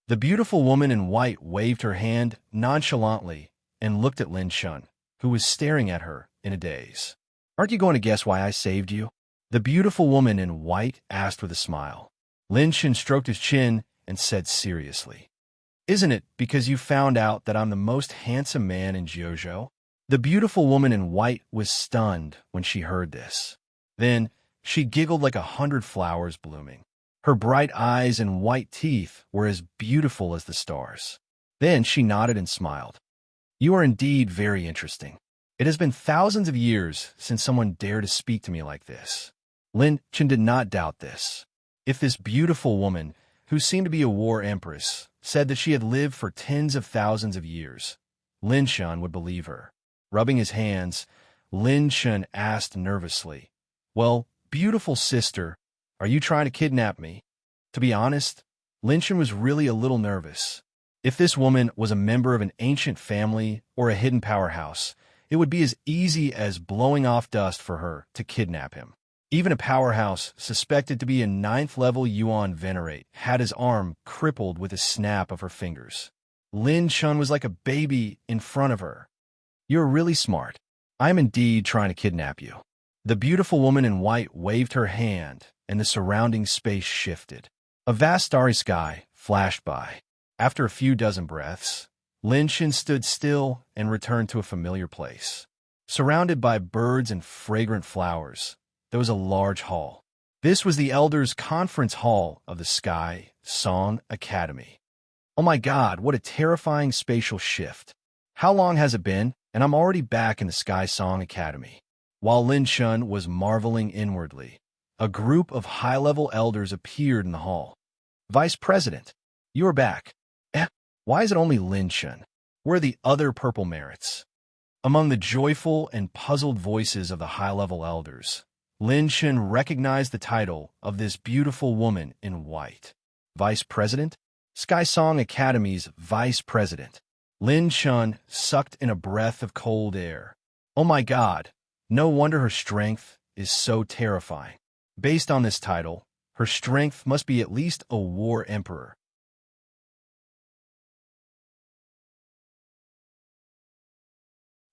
The beautiful woman in white waved her hand nonchalantly and looked at Lin Shun, who was staring at her in a daze. Aren't you going to guess why I saved you? The beautiful woman in white asked with a smile. Lin Shun stroked his chin and said seriously, "Isn't it because you found out that I'm the most handsome man in Jiuzhou?" The beautiful woman in white was stunned when she heard this. Then, she giggled like 100 flowers blooming. Her bright eyes and white teeth were as beautiful as the stars. Then she nodded and smiled. "You are indeed very interesting. It has been thousands of years since someone dared to speak to me like this." Lin Chen did not doubt this. If this beautiful woman, who seemed to be a war empress, said that she had lived for tens of thousands of years, Lin Shan would believe her. Rubbing his hands, Lin Shan asked nervously, "Well, beautiful sister, are you trying to kidnap me?" To be honest, Lin Shan was really a little nervous. If this woman was a member of an ancient family or a hidden powerhouse, it would be as easy as blowing off dust for her to kidnap him. Even a powerhouse suspected to be a 9th level Yuan Venerate had his arm crippled with a snap of her fingers. Lin Shun was like a baby in front of her. "You're really smart. I am indeed trying to kidnap you." The beautiful woman in white waved her hand, and the surrounding space shifted. A vast starry sky flashed by. After a few dozen breaths, Lin Shan stood still and returned to a familiar place. Surrounded by birds and fragrant flowers, there was a large hall. This was the Elders' Conference Hall of the Sky Song Academy. Oh my God, what a terrifying spatial shift. How long has it been? And I'm already back in the Sky Song Academy. While Lin Shun was marveling inwardly, a group of high-level elders appeared in the hall. Vice President, you are back. Why is it only Lin Shun? Where are the other purple merits? Among the joyful and puzzled voices of the high-level elders, Lin Shun recognized the title of this beautiful woman in white. Vice President? Sky Song Academy's Vice President. Lin Shun sucked in a breath of cold air. Oh my God, no wonder her strength is so terrifying. Based on this title, her strength must be at least a war emperor.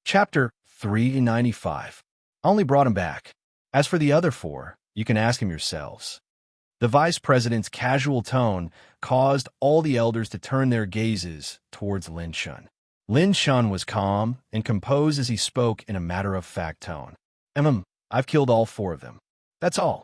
Chapter 395. I only brought him back. As for the other four, you can ask him yourselves. The vice president's casual tone caused all the elders to turn their gazes towards Lin Shun. Lin Shun was calm and composed as he spoke in a matter-of-fact tone. I've killed all four of them. That's all.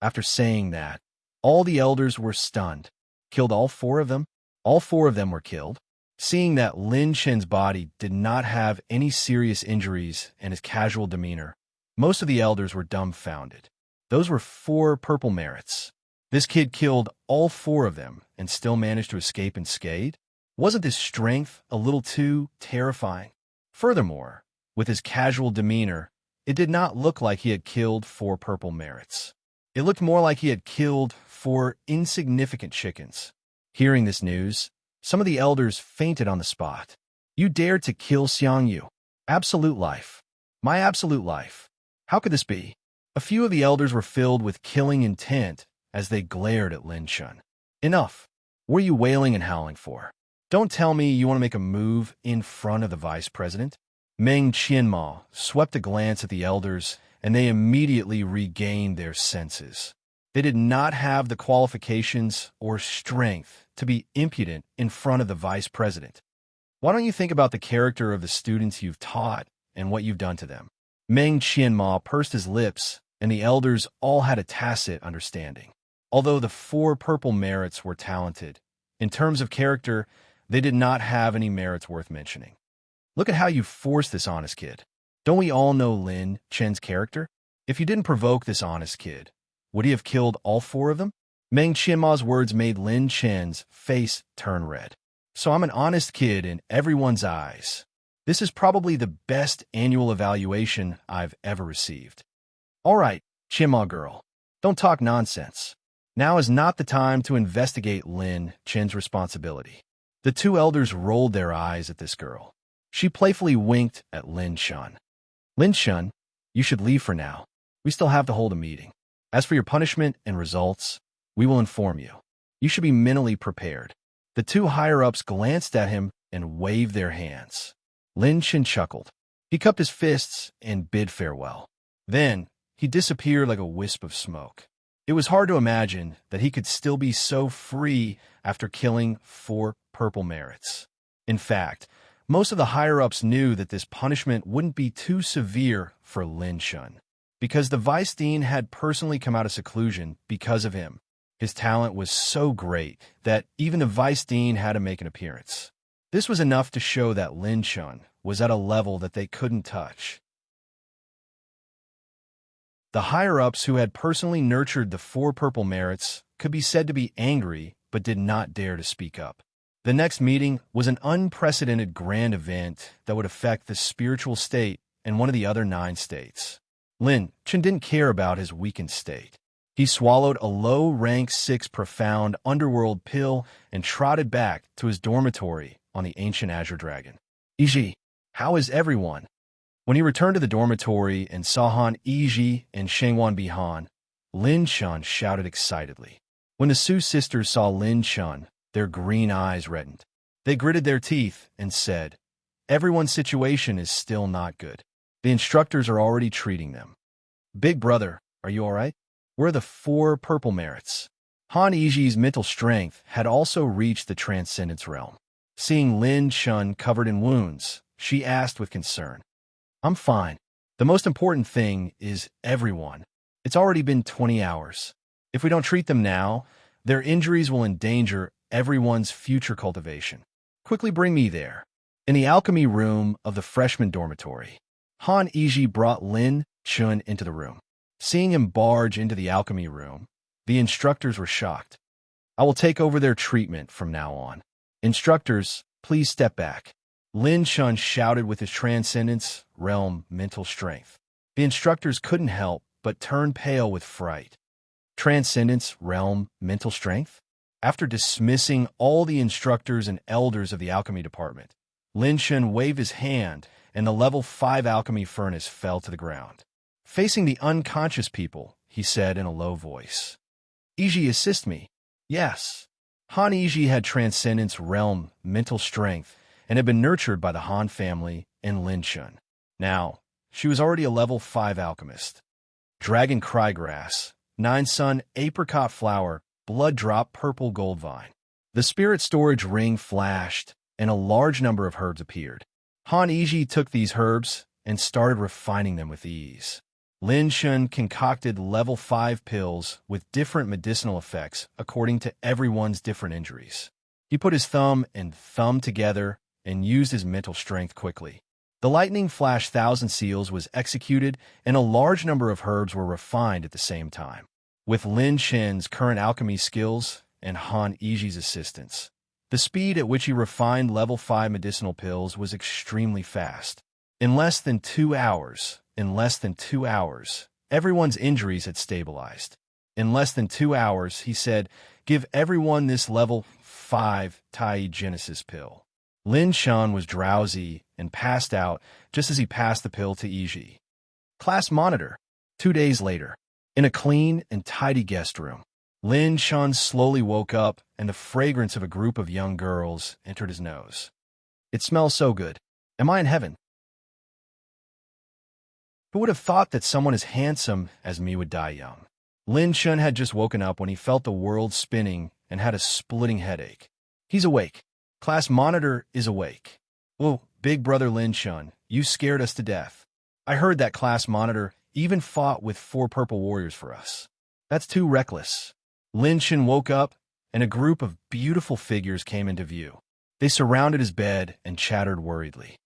After saying that, all the elders were stunned. Killed all four of them? All four of them were killed? Seeing that Lin Shen's body did not have any serious injuries and his casual demeanor, most of the elders were dumbfounded. Those were 4 purple merits. This kid killed all 4 of them and still managed to escape unscathed? Wasn't this strength a little too terrifying? Furthermore, with his casual demeanor, it did not look like he had killed 4 purple merits. It looked more like he had killed 4 insignificant chickens. Hearing this news, some of the elders fainted on the spot. You dared to kill Xiang Yu. Absolute life. My absolute life. How could this be? A few of the elders were filled with killing intent as they glared at Lin Shun. Enough. What are you wailing and howling for? Don't tell me you want to make a move in front of the vice president. Meng Qianma swept a glance at the elders, and they immediately regained their senses. They did not have the qualifications or strength to be impudent in front of the vice president. Why don't you think about the character of the students you've taught and what you've done to them? Meng Qianma pursed his lips, and the elders all had a tacit understanding. Although the 4 purple merits were talented, in terms of character, they did not have any merits worth mentioning. Look at how you forced this honest kid. Don't we all know Lin Chen's character? If you didn't provoke this honest kid, would he have killed all 4 of them? Meng Qianma's words made Lin Chen's face turn red. So I'm an honest kid in everyone's eyes. This is probably the best annual evaluation I've ever received. All right, Qianma girl, don't talk nonsense. Now is not the time to investigate Lin Chen's responsibility. The 2 elders rolled their eyes at this girl. She playfully winked at Lin Shun. Lin Shun, you should leave for now. We still have to hold a meeting. As for your punishment and results, we will inform you. You should be mentally prepared. The 2 higher-ups glanced at him and waved their hands. Lin Shen chuckled. He cupped his fists and bid farewell. Then, he disappeared like a wisp of smoke. It was hard to imagine that he could still be so free after killing 4 purple merits. In fact, most of the higher-ups knew that this punishment wouldn't be too severe for Lin Shun, because the vice dean had personally come out of seclusion because of him. His talent was so great that even the vice dean had to make an appearance. This was enough to show that Lin Shun was at a level that they couldn't touch. The higher-ups who had personally nurtured the 4 purple merits could be said to be angry but did not dare to speak up. The next meeting was an unprecedented grand event that would affect the spiritual state and one of the other 9 states. Lin Chen didn't care about his weakened state. He swallowed a low-rank 6 profound underworld pill and trotted back to his dormitory on the ancient Azure Dragon. Yiji, how is everyone? When he returned to the dormitory and saw Han Yiji and Shengwan Bihan, Lin Shun shouted excitedly. When the Su sisters saw Lin Shun, their green eyes reddened. They gritted their teeth and said, everyone's situation is still not good. The instructors are already treating them. Big brother, are you all right? Where are the 4 purple merits? Han Yiji's mental strength had also reached the transcendence realm. Seeing Lin Chun covered in wounds, she asked with concern, "I'm fine. The most important thing is everyone. It's already been 20 hours. If we don't treat them now, their injuries will endanger everyone's future cultivation. Quickly bring me there." In the alchemy room of the freshman dormitory, Han Yiji brought Lin Chun into the room. Seeing him barge into the alchemy room, the instructors were shocked. "I will take over their treatment from now on. Instructors, please step back." Lin Chun shouted with his transcendence realm mental strength. The instructors couldn't help but turn pale with fright. Transcendence realm mental strength? After dismissing all the instructors and elders of the alchemy department, Lin Chun waved his hand and the level 5 alchemy furnace fell to the ground. Facing the unconscious people, he said in a low voice, "Yiji, assist me." Yes. Han Yiji had transcendence realm mental strength and had been nurtured by the Han family and Lin Chun. Now, she was already a level 5 alchemist. Dragon Crygrass, 9-sun apricot flower, blood drop purple gold vine. The spirit storage ring flashed, and a large number of herbs appeared. Han Yiji took these herbs and started refining them with ease. Lin Chun concocted level 5 pills with different medicinal effects according to everyone's different injuries. He put his thumb and thumb together and used his mental strength quickly. The lightning flash 1,000 seals was executed, and a large number of herbs were refined at the same time. With Lin Chun's current alchemy skills and Han Yiji's assistance, the speed at which he refined level 5 medicinal pills was extremely fast. In less than 2 hours, everyone's injuries had stabilized. In less than 2 hours, he said, "Give everyone this level 5 Tai Genesis pill." Lin Chun was drowsy and passed out just as he passed the pill to Yiji. Class monitor. 2 days later, in a clean and tidy guest room, Lin Chun slowly woke up and the fragrance of a group of young girls entered his nose. "It smells so good. Am I in heaven? Who would have thought that someone as handsome as me would die young?" Lin Chun had just woken up when he felt the world spinning and had a splitting headache. He's awake. Class monitor is awake. "Oh, big brother Lin Chun, you scared us to death. I heard that class monitor even fought with 4 purple warriors for us. That's too reckless." Lin Chun woke up, and a group of beautiful figures came into view. They surrounded his bed and chattered worriedly.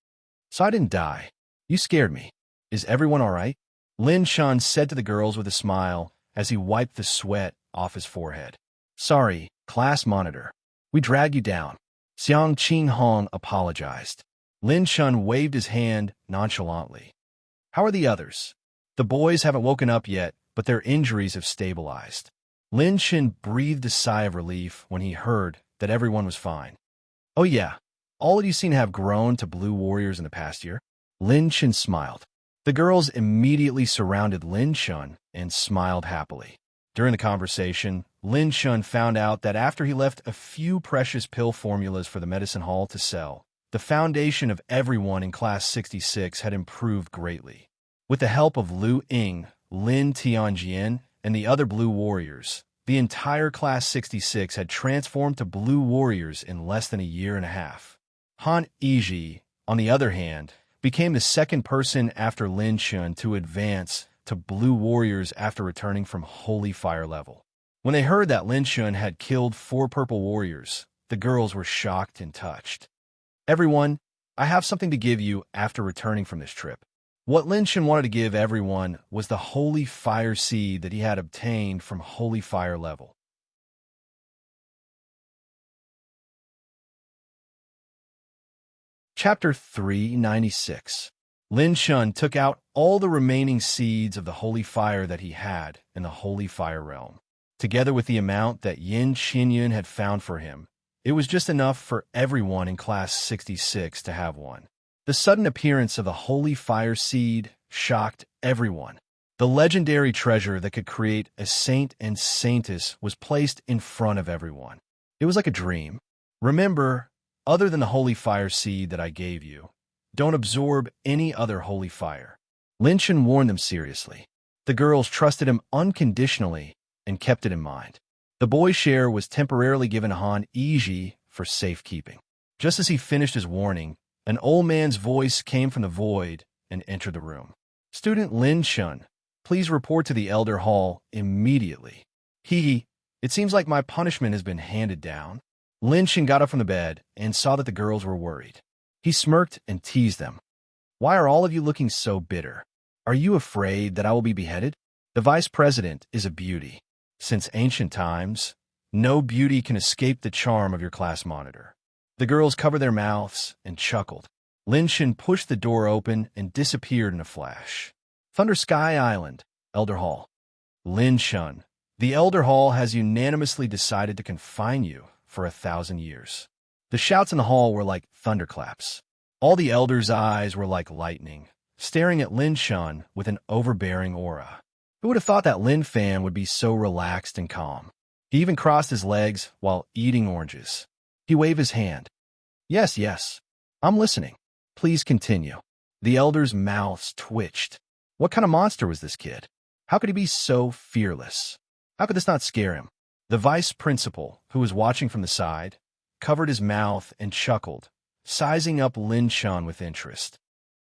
"So I didn't die. You scared me. Is everyone all right?" Lin Chun said to the girls with a smile as he wiped the sweat off his forehead. "Sorry, class monitor. We dragged you down." Xiang Qinghong apologized. Lin Chun waved his hand nonchalantly. "How are the others?" "The boys haven't woken up yet, but their injuries have stabilized." Lin Chun breathed a sigh of relief when he heard that everyone was fine. "Oh yeah, all of you seem to have grown to blue warriors in the past year." Lin Chun smiled. The girls immediately surrounded Lin Chun and smiled happily. During the conversation, Lin Chun found out that after he left a few precious pill formulas for the medicine hall to sell, the foundation of everyone in Class 66 had improved greatly. With the help of Lu Ying, Lin Tianjian, and the other blue warriors, the entire Class 66 had transformed to blue warriors in less than a year and a half. Han Yiji, on the other hand, became the second person after Lin Chun to advance to blue warriors after returning from Holy Fire level. When they heard that Lin Chun had killed 4 purple warriors, the girls were shocked and touched. "Everyone, I have something to give you after returning from this trip." What Lin Chun wanted to give everyone was the Holy Fire seed that he had obtained from Holy Fire level. Chapter 396. Lin Chun took out all the remaining seeds of the Holy Fire that he had in the Holy Fire realm. Together with the amount that Yin Qinyun had found for him, it was just enough for everyone in Class 66 to have one. The sudden appearance of the Holy Fire seed shocked everyone. The legendary treasure that could create a saint and saintess was placed in front of everyone. It was like a dream. "Remember, other than the Holy Fire seed that I gave you, don't absorb any other Holy Fire." Lin Chun warned them seriously. The girls trusted him unconditionally and kept it in mind. The boy's share was temporarily given Han Iji for safekeeping. Just as he finished his warning, an old man's voice came from the void and entered the room. "Student Lin Shun, please report to the Elder Hall immediately." It seems like my punishment has been handed down." Lin Shun got up from the bed and saw that the girls were worried. He smirked and teased them. "Why are all of you looking so bitter? Are you afraid that I will be beheaded? The vice president is a beauty. Since ancient times, no beauty can escape the charm of your class monitor." The girls covered their mouths and chuckled. Lin Shun pushed the door open and disappeared in a flash. Thunder Sky Island, Elder Hall. "Lin Shun, the Elder Hall has unanimously decided to confine you for 1,000 years." The shouts in the hall were like thunderclaps. All the elders' eyes were like lightning, staring at Lin Shun with an overbearing aura. Who would have thought that Lin Fan would be so relaxed and calm? He even crossed his legs while eating oranges. He waved his hand. Yes, I'm listening. Please continue." The elders' mouths twitched. What kind of monster was this kid? How could he be so fearless? How could this not scare him? The vice principal, who was watching from the side, covered his mouth and chuckled, sizing up Lin Shun with interest.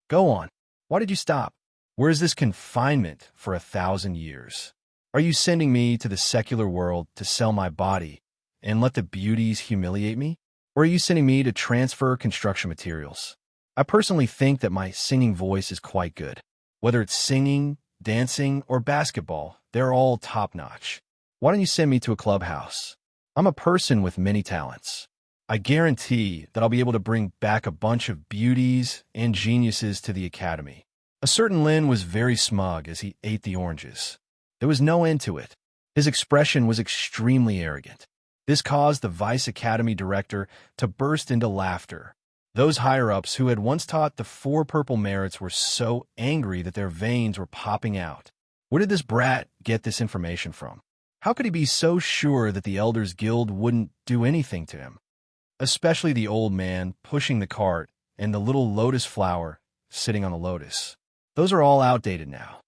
"Go on. Why did you stop? Where is this confinement for 1,000 years? Are you sending me to the secular world to sell my body and let the beauties humiliate me? Or are you sending me to transfer construction materials? I personally think that my singing voice is quite good. Whether it's singing, dancing, or basketball, they're all top-notch. Why don't you send me to a clubhouse? I'm a person with many talents. I guarantee that I'll be able to bring back a bunch of beauties and geniuses to the academy." A certain Lin was very smug as he ate the oranges. There was no end to it. His expression was extremely arrogant. This caused the Vice Academy director to burst into laughter. Those higher-ups who had once taught the 4 purple merits were so angry that their veins were popping out. Where did this brat get this information from? How could he be so sure that the Elders Guild wouldn't do anything to him? Especially the old man pushing the cart and the little lotus flower sitting on the lotus. Those are all outdated now.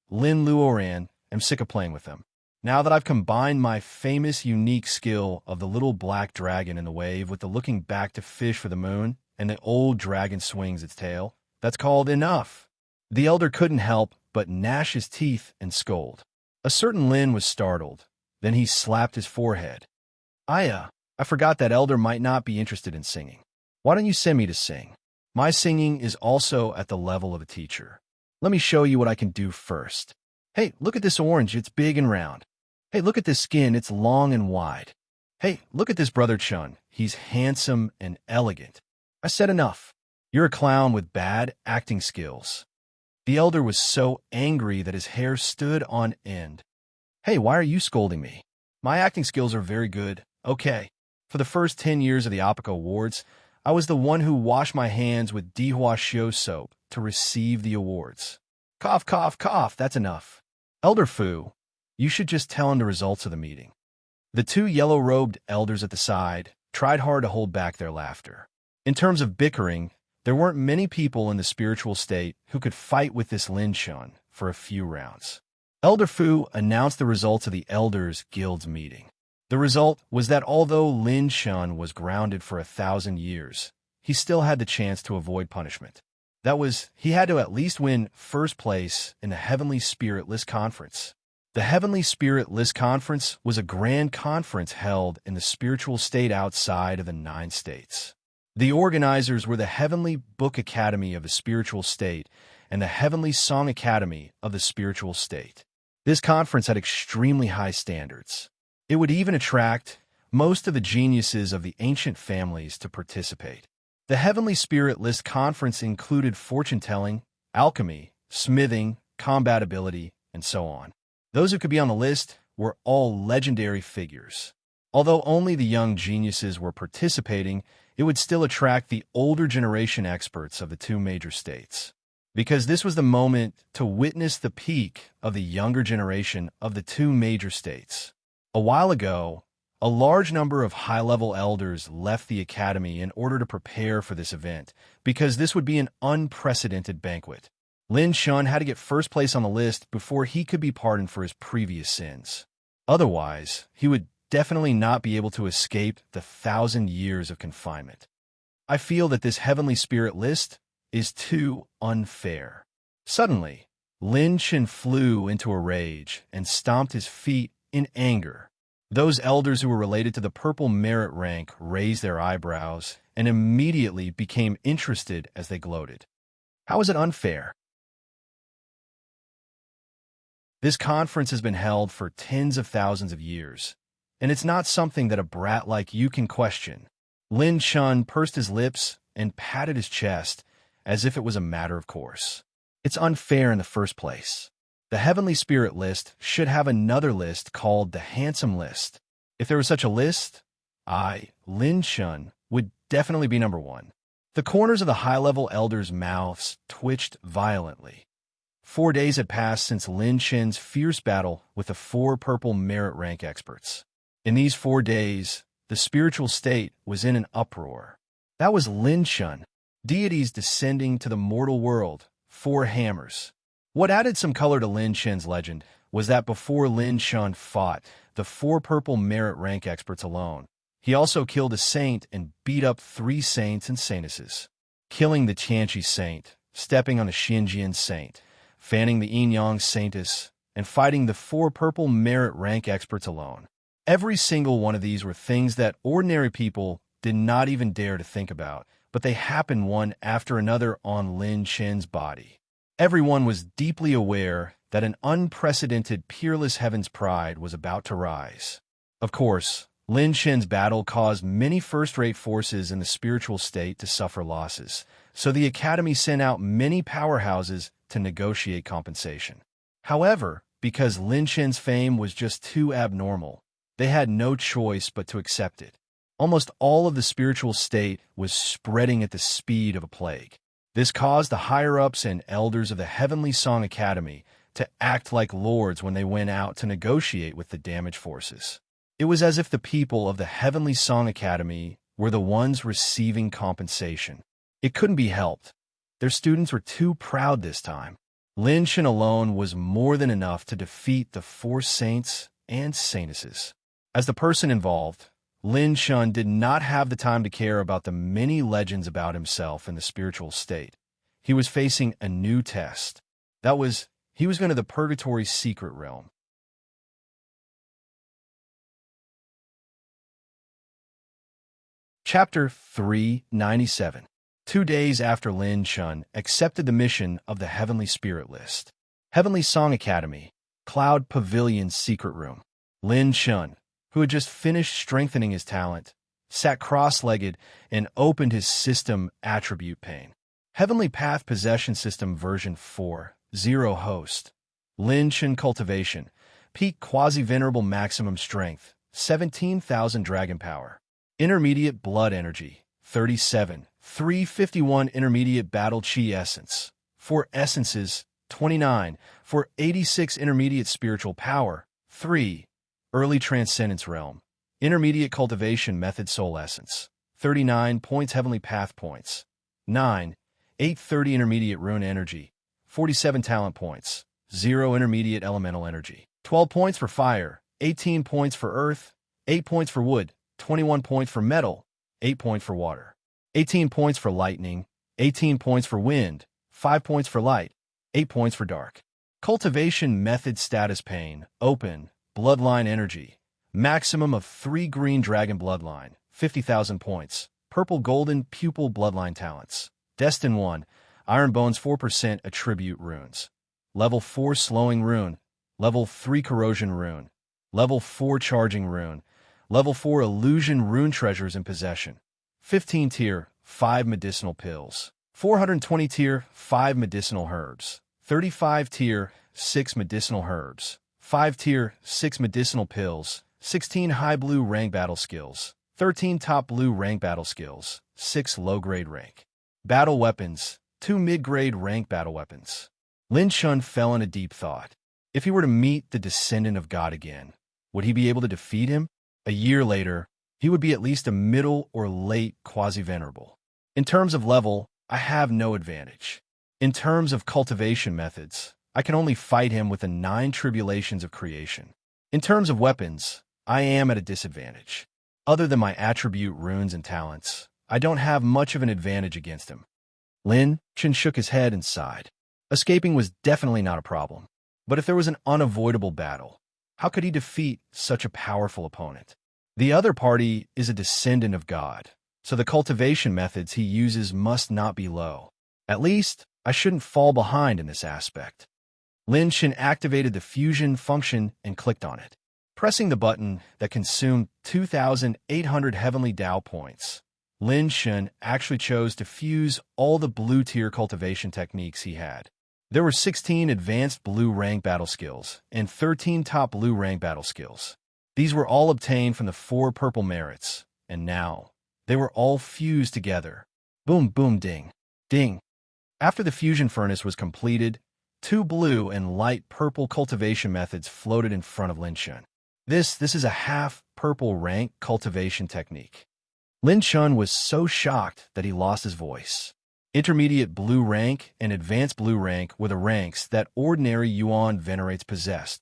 Lin Luoran, am sick of playing with them. Now that I've combined my famous unique skill of the little black dragon in the wave with the looking back to fish for the moon, and the old dragon swings its tail, that's called enough. The elder couldn't help but gnash his teeth and scold. A certain Lin was startled. Then he slapped his forehead. I forgot that elder might not be interested in singing. Why don't you send me to sing? My singing is also at the level of a teacher. Let me show you what I can do first. Hey, look at this orange, it's big and round. Hey, look at this skin, it's long and wide. Hey, look at this brother Chun, he's handsome and elegant. I said enough. You're a clown with bad acting skills. The elder was so angry that his hair stood on end. Hey, why are you scolding me? My acting skills are very good. Okay. For the first 10 years of the Apoca Awards, I was the one who washed my hands with Dihua Shio soap to receive the awards. Cough, cough, cough, that's enough. Elder Fu, you should just tell him the results of the meeting. The 2 yellow-robed elders at the side tried hard to hold back their laughter. In terms of bickering, there weren't many people in the spiritual state who could fight with this Lin Shun for a few rounds. Elder Fu announced the results of the Elders Guild's meeting. The result was that although Lin Shun was grounded for 1,000 years, he still had the chance to avoid punishment. That was, he had to at least win first place in the Heavenly Spirit List Conference. The Heavenly Spirit List Conference was a grand conference held in the spiritual state outside of the 9 states. The organizers were the Heavenly Book Academy of the Spiritual State and the Heavenly Song Academy of the Spiritual State. This conference had extremely high standards. It would even attract most of the geniuses of the ancient families to participate. The Heavenly Spirit List Conference included fortune-telling, alchemy, smithing, combat ability, and so on. Those who could be on the list were all legendary figures. Although only the young geniuses were participating, it would still attract the older generation experts of the 2 major states. Because this was the moment to witness the peak of the younger generation of the 2 major states. A while ago, a large number of high-level elders left the academy in order to prepare for this event, because this would be an unprecedented banquet. Lin Shun had to get first place on the list before he could be pardoned for his previous sins. Otherwise, he would definitely not be able to escape the 1,000 years of confinement. I feel that this heavenly spirit list is too unfair. Suddenly, Lin Shin flew into a rage and stomped his feet in anger. Those elders who were related to the purple merit rank raised their eyebrows and immediately became interested as they gloated. How is it unfair? This conference has been held for tens of thousands of years, and it's not something that a brat like you can question. Lin Shun pursed his lips and patted his chest as if it was a matter of course. It's unfair in the first place. The Heavenly Spirit list should have another list called the Handsome List. If there was such a list, I, Lin Shun, would definitely be number one. The corners of the high-level elders' mouths twitched violently. 4 days had passed since Lin Shin's fierce battle with the 4 purple merit rank experts. In these 4 days, the spiritual state was in an uproar. That was Lin Shun, deities descending to the mortal world, 4 hammers. What added some color to Lin Shin's legend was that before Lin Shun fought the 4 purple merit rank experts alone, he also killed a saint and beat up 3 saints and saintesses, killing the Tianchi saint, stepping on the Xinjian saint, fanning the Yin-Yang saintess, and fighting the 4 purple merit rank experts alone. Every single one of these were things that ordinary people did not even dare to think about, but they happened one after another on Lin Shin's body. Everyone was deeply aware that an unprecedented peerless heaven's pride was about to rise. Of course, Lin Shin's battle caused many first-rate forces in the spiritual state to suffer losses, so the Academy sent out many powerhouses to negotiate compensation. However, because Lin Shin's fame was just too abnormal, they had no choice but to accept it. Almost all of the spiritual state was spreading at the speed of a plague. This caused the higher-ups and elders of the Heavenly Song Academy to act like lords when they went out to negotiate with the damaged forces. It was as if the people of the Heavenly Song Academy were the ones receiving compensation. It couldn't be helped. Their students were too proud this time. Lin Shin alone was more than enough to defeat the 4 saints and saintesses. As the person involved, Lin Shun did not have the time to care about the many legends about himself in the spiritual state. He was facing a new test. He was going to the Purgatory Secret Realm. Chapter 397. 2 days after Lin Shun accepted the mission of the Heavenly Spirit List. Heavenly Song Academy, Cloud Pavilion Secret Room. Lin Shun, who had just finished strengthening his talent, sat cross-legged and opened his system attribute pane. Heavenly Path Possession System version 4, 0 host. Lin Shun Cultivation, peak quasi-venerable maximum strength, 17,000 dragon power. Intermediate blood energy, 37. 351 intermediate battle chi essence. 4 essences, 29. For 86 intermediate spiritual power, 3. Early transcendence realm. Intermediate cultivation method soul essence, 39 points heavenly path points. 9. 830 intermediate rune energy, 47 talent points. 0 intermediate elemental energy. 12 points for fire, 18 points for earth, 8 points for wood, 21 points for metal, 8 points for water, 18 points for lightning, 18 points for wind, 5 points for light, 8 points for dark. Cultivation method status pane, open, bloodline energy, maximum of 3 green dragon bloodline, 50,000 points, purple golden pupil bloodline talents. Destin 1, Iron Bones 4% attribute runes. Level 4 slowing rune, level 3 corrosion rune, level 4 charging rune, level 4 illusion rune treasures in possession. 15 tier, 5 medicinal pills. 420 tier, 5 medicinal herbs. 35 tier, 6 medicinal herbs. 5 tier, 6 medicinal pills. 16 high blue rank battle skills. 13 top blue rank battle skills. 6 low grade rank. Battle weapons, 2 mid-grade rank battle weapons. Lin Shun fell in a deep thought. If he were to meet the descendant of God again, would he be able to defeat him? A year later, he would be at least a middle or late quasi-venerable. In terms of level, I have no advantage. In terms of cultivation methods, I can only fight him with the 9 tribulations of creation. In terms of weapons, I am at a disadvantage. Other than my attribute runes and talents, I don't have much of an advantage against him. Lin Chen shook his head and sighed. Escaping was definitely not a problem. But if there was an unavoidable battle, how could he defeat such a powerful opponent? The other party is a descendant of God, so the cultivation methods he uses must not be low. At least, I shouldn't fall behind in this aspect. Lin Chen activated the fusion function and clicked on it, pressing the button that consumed 2,800 heavenly Dao points. Lin Chen actually chose to fuse all the blue-tier cultivation techniques he had. There were 16 advanced blue rank battle skills and 13 top blue rank battle skills. These were all obtained from the 4 purple merits, and now they were all fused together. Boom, boom, ding, ding. After the fusion furnace was completed, 2 blue and light purple cultivation methods floated in front of Lin Chen. This is a half purple rank cultivation technique. Lin Chen was so shocked that he lost his voice. Intermediate blue rank and advanced blue rank were the ranks that ordinary Yuan venerates possessed.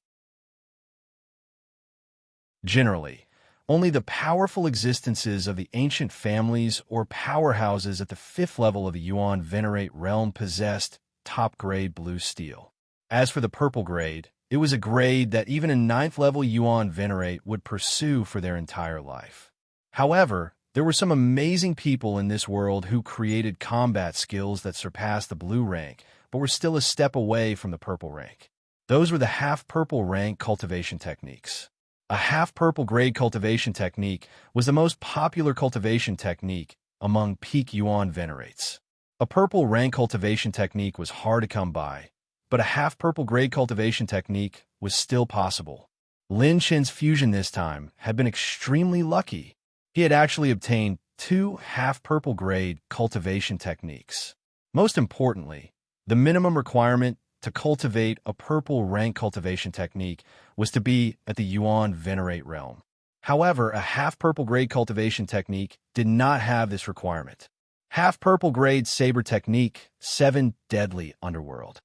Generally, only the powerful existences of the ancient families or powerhouses at the 5th level of the Yuan venerate realm possessed top-grade blue steel. As for the purple grade, it was a grade that even a 9th level Yuan venerate would pursue for their entire life. However, there were some amazing people in this world who created combat skills that surpassed the blue rank, but were still a step away from the purple rank. Those were the half-purple rank cultivation techniques. A half-purple grade cultivation technique was the most popular cultivation technique among peak Yuan venerates. A purple rank cultivation technique was hard to come by, but a half-purple grade cultivation technique was still possible. Lin Chen's fusion this time had been extremely lucky. He had actually obtained 2 half-purple grade cultivation techniques. Most importantly, the minimum requirement to cultivate a purple rank cultivation technique was to be at the Yuan venerate realm. However, a half-purple grade cultivation technique did not have this requirement. Half-purple grade saber technique, 7 deadly underworld.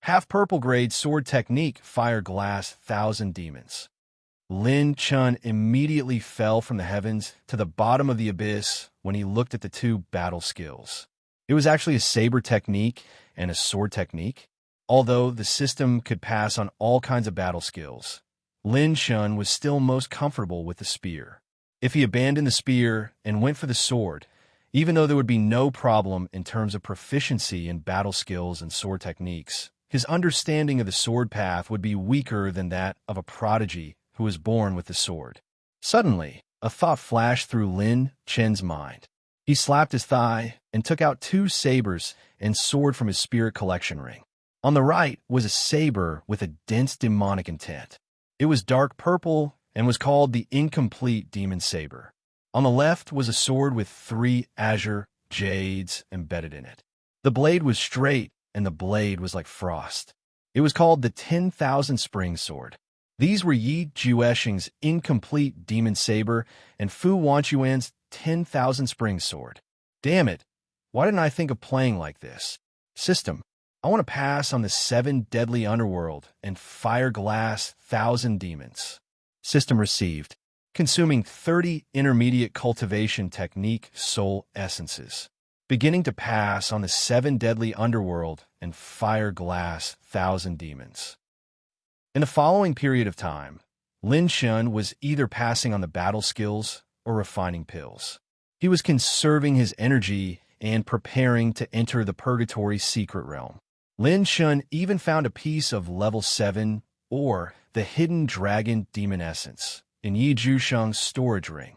Half-purple grade sword technique, fire glass, 1,000 demons. Lin Chen immediately fell from the heavens to the bottom of the abyss when he looked at the 2 battle skills. It was actually a saber technique and a sword technique. Although the system could pass on all kinds of battle skills, Lin Chen was still most comfortable with the spear. If he abandoned the spear and went for the sword, even though there would be no problem in terms of proficiency in battle skills and sword techniques, his understanding of the sword path would be weaker than that of a prodigy who was born with the sword. Suddenly, a thought flashed through Lin Chen's mind. He slapped his thigh and took out 2 sabers and sword from his spirit collection ring. On the right was a saber with a dense demonic intent. It was dark purple and was called the Incomplete Demon Saber. On the left was a sword with 3 azure jades embedded in it. The blade was straight and the blade was like frost. It was called the 10,000 Spring Sword. These were Yi Juesheng's Incomplete Demon Saber and Fu Wanchuan's 10,000 Spring Sword. Damn it, why didn't I think of playing like this? System, I want to pass on the 7 deadly underworld and fire glass 1,000 demons. System received, consuming 30 intermediate cultivation technique soul essences. Beginning to pass on the 7 deadly underworld and fire glass 1,000 demons. In the following period of time, Lin Chen was either passing on the battle skills or refining pills. He was conserving his energy and preparing to enter the Purgatory secret realm. Lin Chen even found a piece of level 7 or the Hidden Dragon Demon Essence in Yi Juesheng's storage ring.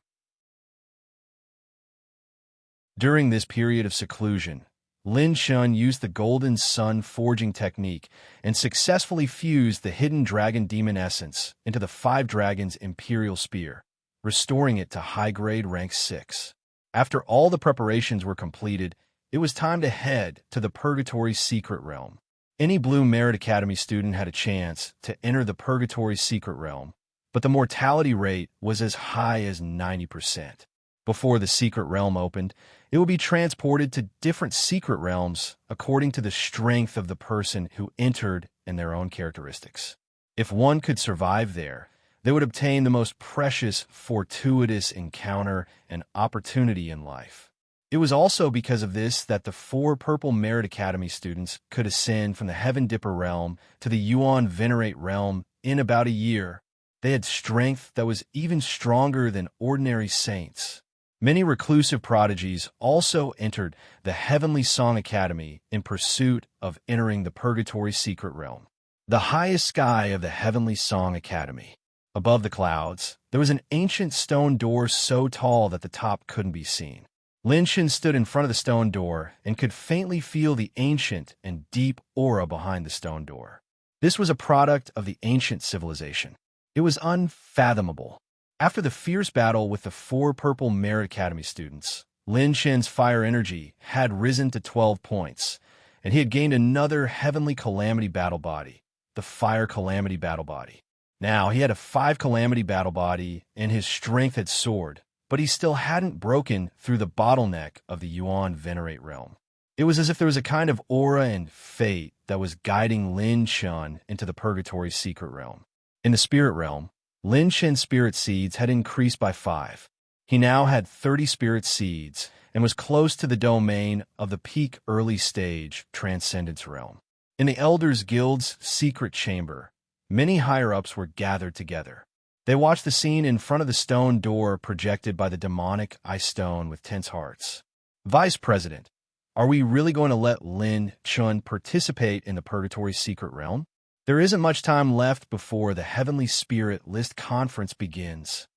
During this period of seclusion, Lin Chen used the Golden Sun forging technique and successfully fused the Hidden Dragon Demon Essence into the 5 Dragons Imperial Spear, restoring it to high-grade rank 6. After all the preparations were completed, it was time to head to the Purgatory secret realm. Any Blue Merit Academy student had a chance to enter the Purgatory secret realm, but the mortality rate was as high as 90%. Before the secret realm opened, it would be transported to different secret realms according to the strength of the person who entered and their own characteristics. If one could survive there, they would obtain the most precious, fortuitous encounter and opportunity in life. It was also because of this that the 4 Purple Merit Academy students could ascend from the Heaven Dipper realm to the Yuan Venerate realm in about a year. They had strength that was even stronger than ordinary saints. Many reclusive prodigies also entered the Heavenly Song Academy in pursuit of entering the Purgatory Secret Realm, the highest sky of the Heavenly Song Academy. Above the clouds, there was an ancient stone door so tall that the top couldn't be seen. Lin Shen stood in front of the stone door and could faintly feel the ancient and deep aura behind the stone door. This was a product of the ancient civilization. It was unfathomable. After the fierce battle with the 4 Purple Merit Academy students, Lin Shen's fire energy had risen to 12 points, and he had gained another Heavenly Calamity Battle Body, the Fire Calamity Battle Body. Now, he had a 5 Calamity Battle Body, and his strength had soared, but he still hadn't broken through the bottleneck of the Yuan Venerate realm. It was as if there was a kind of aura and fate that was guiding Lin Shen into the Purgatory Secret Realm. In the Spirit Realm, Lin Shen's spirit seeds had increased by 5. He now had 30 spirit seeds and was close to the domain of the peak early stage Transcendence Realm. In the Elders Guild's secret chamber, many higher-ups were gathered together. They watched the scene in front of the stone door projected by the demonic ice stone with tense hearts. Vice President, are we really going to let Lin Chun participate in the Purgatory Secret Realm? There isn't much time left before the Heavenly Spirit List Conference begins.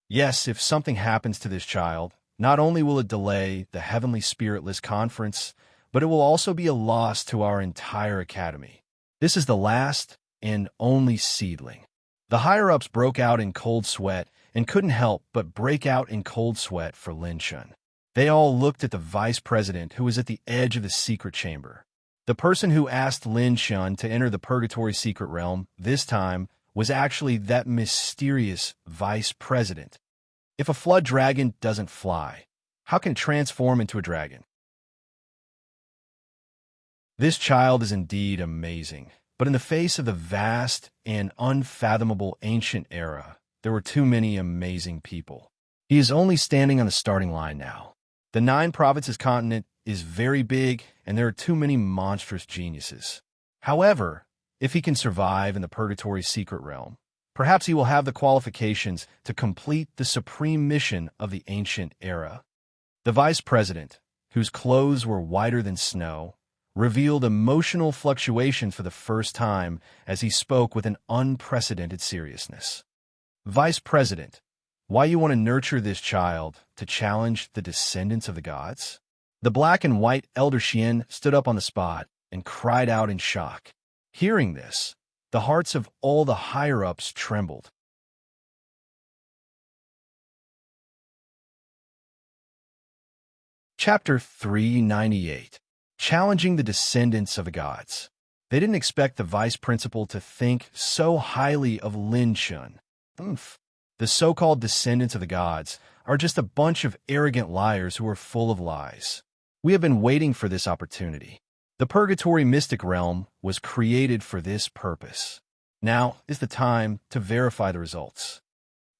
Yes, if something happens to this child, not only will it delay the Heavenly Spirit List Conference, but it will also be a loss to our entire academy. This is the last and only seedling. The higher-ups broke out in cold sweat and couldn't help but break out in cold sweat for Lin Chun. They all looked at the vice president who was at the edge of the secret chamber. The person who asked Lin Chun to enter the Purgatory Secret Realm this time was actually that mysterious vice president. If a flood dragon doesn't fly, how can it transform into a dragon? This child is indeed amazing, but in the face of the vast and unfathomable ancient era, there were too many amazing people. He is only standing on the starting line now. The 9 provinces continent is very big, and there are too many monstrous geniuses. However, if he can survive in the Purgatory Secret Realm, perhaps he will have the qualifications to complete the supreme mission of the ancient era. The vice president, whose clothes were whiter than snow, revealed emotional fluctuation for the first time as he spoke with an unprecedented seriousness. Vice President, why you want to nurture this child to challenge the descendants of the gods? The black and white Elder Xian stood up on the spot and cried out in shock. Hearing this, the hearts of all the higher-ups trembled. Chapter 398. Challenging the Descendants of the Gods. They didn't expect the vice principal to think so highly of Lin Chun. The so-called descendants of the gods are just a bunch of arrogant liars who are full of lies. We have been waiting for this opportunity. The Purgatory Mystic Realm was created for this purpose. Now is the time to verify the results.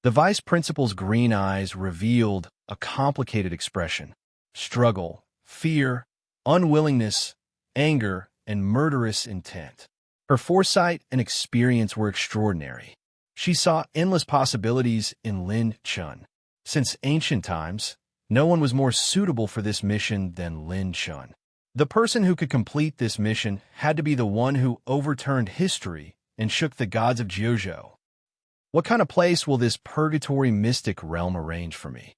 The vice principal's green eyes revealed a complicated expression: struggle, fear, unwillingness, anger, and murderous intent. Her foresight and experience were extraordinary. She saw endless possibilities in Lin Chun. Since ancient times, no one was more suitable for this mission than Lin Chun. The person who could complete this mission had to be the one who overturned history and shook the gods of Jiuzhou. What kind of place will this purgatory mystic realm arrange for me?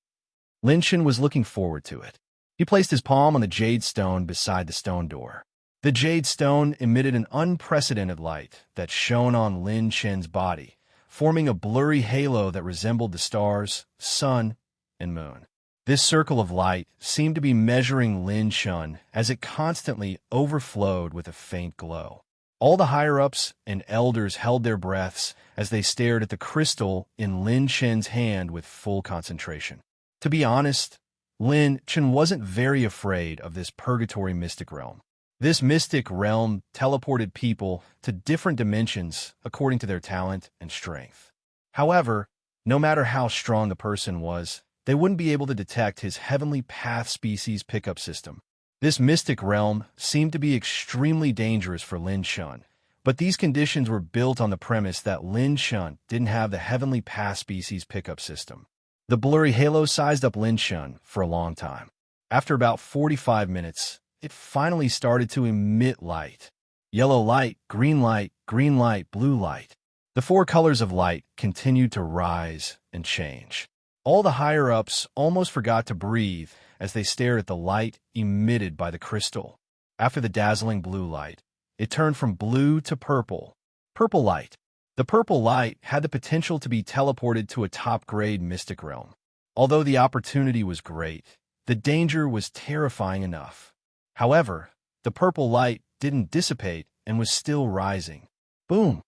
Lin Chun was looking forward to it. He placed his palm on the jade stone beside the stone door. The jade stone emitted an unprecedented light that shone on Lin Chun's body, forming a blurry halo that resembled the stars, sun, and moon. This circle of light seemed to be measuring Lin Chun as it constantly overflowed with a faint glow. All the higher-ups and elders held their breaths as they stared at the crystal in Lin Chun's hand with full concentration. To be honest, Lin Chen wasn't very afraid of this purgatory mystic realm. This mystic realm teleported people to different dimensions according to their talent and strength. However, no matter how strong the person was, they wouldn't be able to detect his heavenly path species pickup system. This mystic realm seemed to be extremely dangerous for Lin Shun, but these conditions were built on the premise that Lin Shun didn't have the heavenly path species pickup system. The blurry halo sized up Lin Shun for a long time. After about 45 minutes, it finally started to emit light. Yellow light, green light, blue light. The four colors of light continued to rise and change. All the higher-ups almost forgot to breathe as they stared at the light emitted by the crystal. After the dazzling blue light, it turned from blue to purple. Purple light. The purple light had the potential to be teleported to a top-grade mystic realm. Although the opportunity was great, the danger was terrifying enough. However, the purple light didn't dissipate and was still rising. Boom!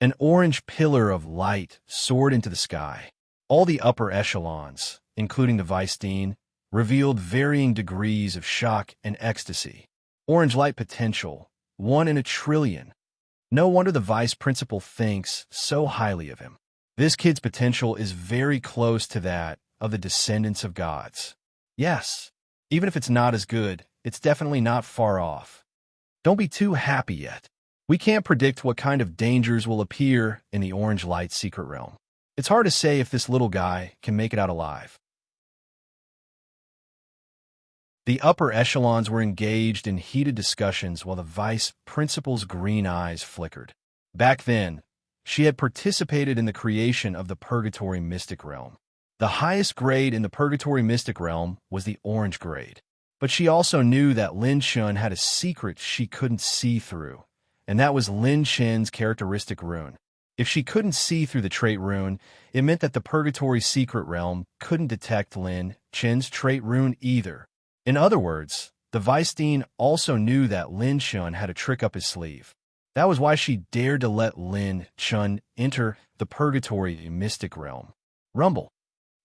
An orange pillar of light soared into the sky. All the upper echelons, including the Vice Dean, revealed varying degrees of shock and ecstasy. Orange light potential, 1 in a trillion. No wonder the vice principal thinks so highly of him. This kid's potential is very close to that of the descendants of gods. Yes, even if it's not as good, it's definitely not far off. Don't be too happy yet. We can't predict what kind of dangers will appear in the orange light secret realm. It's hard to say if this little guy can make it out alive. The upper echelons were engaged in heated discussions while the vice principal's green eyes flickered. Back then, she had participated in the creation of the Purgatory Mystic Realm. The highest grade in the Purgatory Mystic Realm was the orange grade. But she also knew that Lin Shun had a secret she couldn't see through, and that was Lin Chen's characteristic rune. If she couldn't see through the trait rune, it meant that the Purgatory Secret Realm couldn't detect Lin Chen's trait rune either. In other words, the Vice Dean also knew that Lin Shun had a trick up his sleeve. That was why she dared to let Lin Shun enter the Purgatory Mystic Realm. Rumble.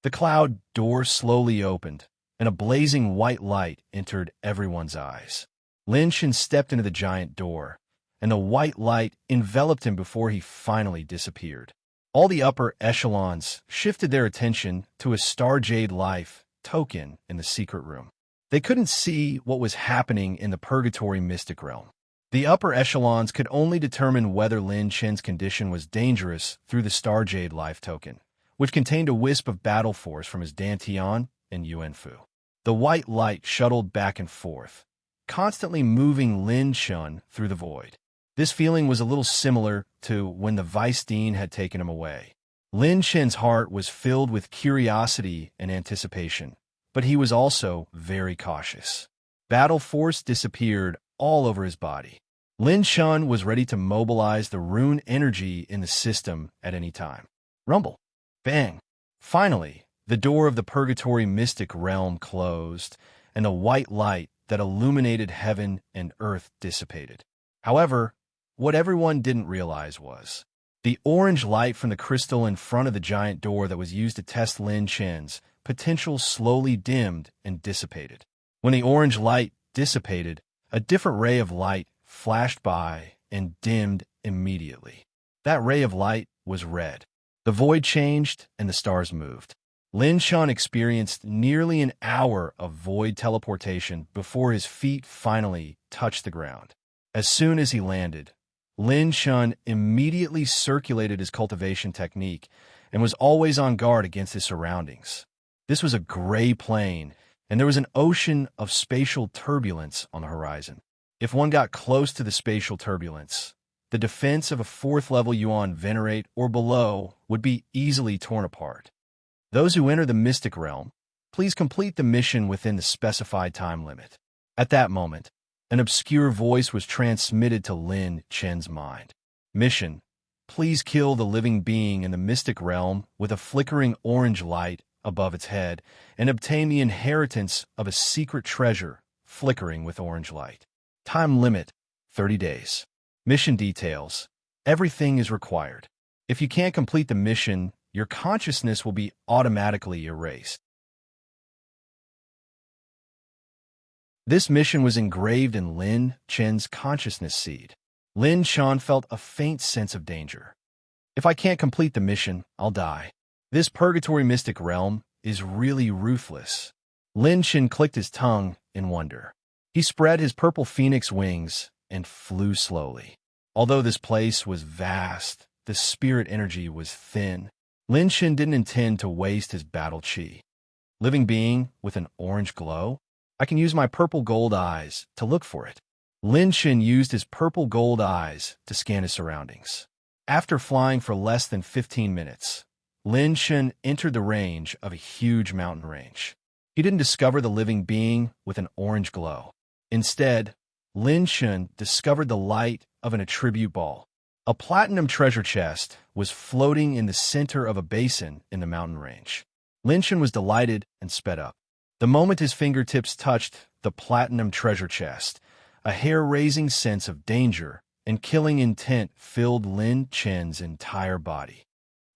The cloud door slowly opened, and a blazing white light entered everyone's eyes. Lin Shun stepped into the giant door, and the white light enveloped him before he finally disappeared. All the upper echelons shifted their attention to a Starjade Life token in the secret room. They couldn't see what was happening in the Purgatory Mystic Realm. The upper echelons could only determine whether Lin Chen's condition was dangerous through the Starjade Life token, which contained a wisp of battle force from his Dantian and Yuanfu. The white light shuttled back and forth, constantly moving Lin Shun through the void. This feeling was a little similar to when the Vice Dean had taken him away. Lin Chen's heart was filled with curiosity and anticipation, but he was also very cautious. Battle force disappeared all over his body. Lin Shun was ready to mobilize the rune energy in the system at any time. Rumble. Bang. Finally, the door of the Purgatory Mystic Realm closed, and the white light that illuminated heaven and earth dissipated. However, what everyone didn't realize was the orange light from the crystal in front of the giant door that was used to test Lin Chen's potential slowly dimmed and dissipated. When the orange light dissipated, a different ray of light flashed by and dimmed immediately. That ray of light was red. The void changed and the stars moved. Lin Shun experienced nearly an hour of void teleportation before his feet finally touched the ground. As soon as he landed, Lin Shun immediately circulated his cultivation technique and was always on guard against his surroundings. This was a gray plain, and there was an ocean of spatial turbulence on the horizon. If one got close to the spatial turbulence, the defense of a 4th level Yuan Venerate or below would be easily torn apart. Those who enter the Mystic Realm, please complete the mission within the specified time limit. At that moment, an obscure voice was transmitted to Lin Chen's mind. Mission: please kill the living being in the Mystic Realm with a flickering orange light above its head and obtain the inheritance of a secret treasure flickering with orange light. Time limit: 30 days. Mission details: everything is required. If you can't complete the mission, your consciousness will be automatically erased. This mission was engraved in Lin Chen's consciousness seed. Lin Chen felt a faint sense of danger. If I can't complete the mission, I'll die. This purgatory mystic realm is really ruthless. Lin Chen clicked his tongue in wonder. He spread his purple phoenix wings and flew slowly. Although this place was vast, the spirit energy was thin. Lin Chen didn't intend to waste his battle chi. Living being with an orange glow? I can use my purple gold eyes to look for it. Lin Chen used his purple gold eyes to scan his surroundings. After flying for less than 15 minutes, Lin Chen entered the range of a huge mountain range. He didn't discover the living being with an orange glow. Instead, Lin Chen discovered the light of an attribute ball. A platinum treasure chest was floating in the center of a basin in the mountain range. Lin Chen was delighted and sped up. The moment his fingertips touched the platinum treasure chest, a hair-raising sense of danger and killing intent filled Lin Chen's entire body.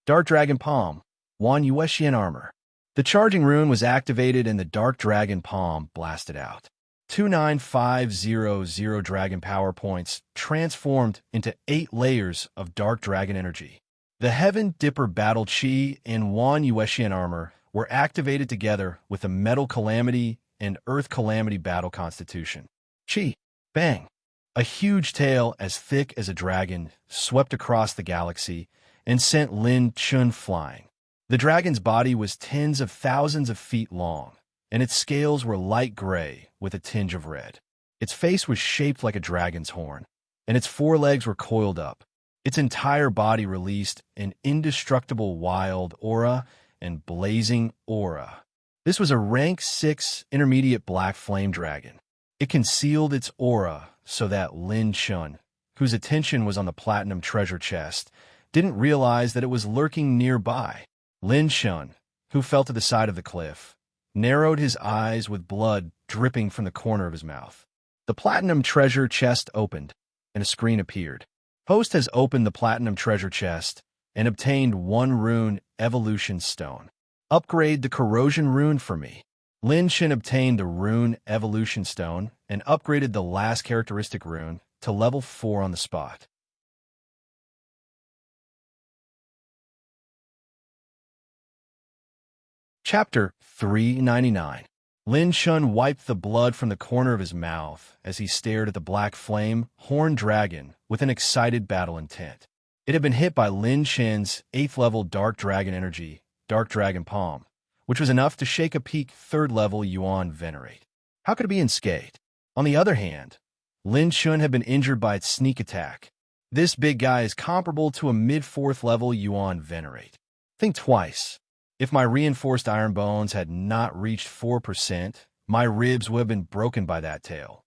Dark Dragon Palm, Wan Yuexian Armor. The charging rune was activated and the Dark Dragon Palm blasted out. 29500 Dragon Power Points transformed into 8 layers of Dark Dragon energy. The Heaven Dipper Battle Chi and Wan Yuexian Armor were activated together with the Metal Calamity and Earth Calamity Battle Constitution. Chi, bang! A huge tail as thick as a dragon swept across the galaxy and sent Lin Chen flying. The dragon's body was tens of thousands of feet long, and its scales were light gray with a tinge of red. Its face was shaped like a dragon's horn, and its forelegs were coiled up. Its entire body released an indestructible wild aura and blazing aura. This was a rank 6 intermediate black flame dragon. It concealed its aura so that Lin Chen, whose attention was on the platinum treasure chest, didn't realize that it was lurking nearby. Lin Chen, who fell to the side of the cliff, narrowed his eyes with blood dripping from the corner of his mouth. The platinum treasure chest opened, and a screen appeared. Host has opened the platinum treasure chest and obtained 1 rune evolution stone. Upgrade the corrosion rune for me. Lin Chen obtained the rune evolution stone and upgraded the last characteristic rune to level 4 on the spot. Chapter 399. Lin Chen wiped the blood from the corner of his mouth as he stared at the black flame horned dragon with an excited battle intent. It had been hit by Lin Chen's 8th level Dark Dragon Energy, Dark Dragon Palm, which was enough to shake a peak 3rd level Yuan Venerate. How could it be unscathed? On the other hand, Lin Chen had been injured by its sneak attack. This big guy is comparable to a mid-4th level Yuan Venerate. Think twice. If my reinforced iron bones had not reached 4%, my ribs would have been broken by that tail.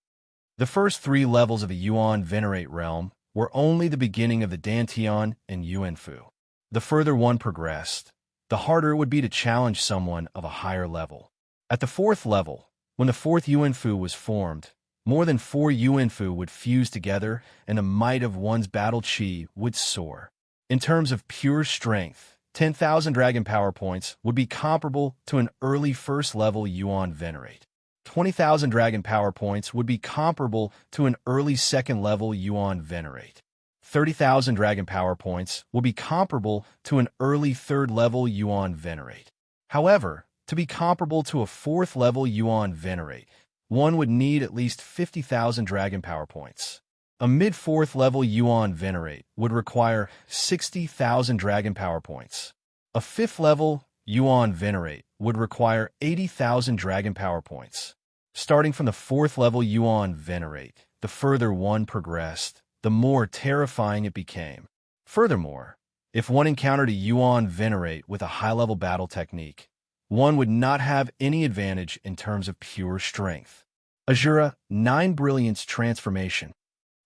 The first 3 levels of the Yuan Venerate realm were only the beginning of the Dantian and Yuanfu. The further one progressed, the harder it would be to challenge someone of a higher level. At the 4th level, when the 4th Yuanfu was formed, more than 4 Yuanfu would fuse together and the might of one's battle chi would soar. In terms of pure strength, 10,000 Dragon Power Points would be comparable to an early 1st level Yuan Venerate. 20,000 Dragon Power Points would be comparable to an early 2nd level Yuan Venerate. 30,000 Dragon Power Points will be comparable to an early 3rd level Yuan Venerate. However, to be comparable to a 4th level Yuan Venerate, one would need at least 50,000 Dragon Power Points. A mid-4th level Yuan Venerate would require 60,000 Dragon Power Points. A 5th level Yuan Venerate would require 80,000 Dragon Power Points. Starting from the 4th level Yuan Venerate, the further one progressed, the more terrifying it became. Furthermore, if one encountered a Yuan Venerate with a high-level battle technique, one would not have any advantage in terms of pure strength. Azura 9 Brilliance Transformation.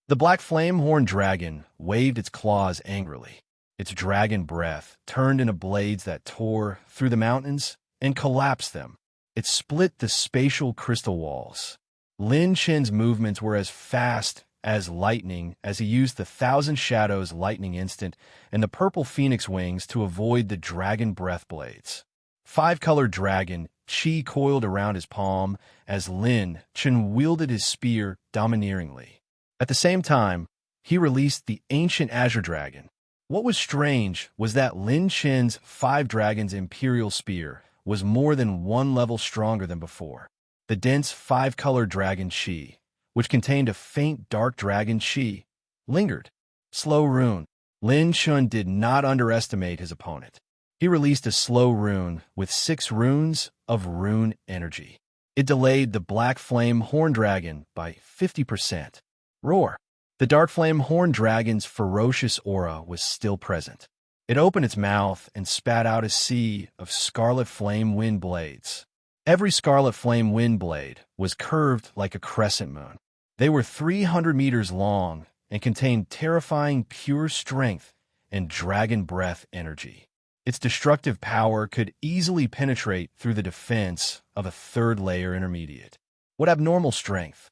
The black flame-horned dragon waved its claws angrily. Its dragon breath turned into blades that tore through the mountains and collapsed them. It split the spatial crystal walls. Lin Chen's movements were as fast as lightning as he used the Thousand Shadows lightning instant and the purple phoenix wings to avoid the dragon breath blades. 5-color dragon Qi coiled around his palm as Lin Chen wielded his spear domineeringly. At the same time, he released the ancient Azure Dragon. What was strange was that Lin Chen's Five Dragons Imperial Spear was more than one level stronger than before. The dense five-colored dragon Qi, which contained a faint dark dragon Qi, lingered. Slow rune. Lin Chen did not underestimate his opponent. He released a slow rune with 6 runes of rune energy. It delayed the Black Flame Horn Dragon by 50%. Roar. The Dark Flame Horn Dragon's ferocious aura was still present. It opened its mouth and spat out a sea of scarlet flame wind blades. Every scarlet flame wind blade was curved like a crescent moon. They were 300 meters long and contained terrifying pure strength and dragon breath energy. Its destructive power could easily penetrate through the defense of a third-layer intermediate. What abnormal strength!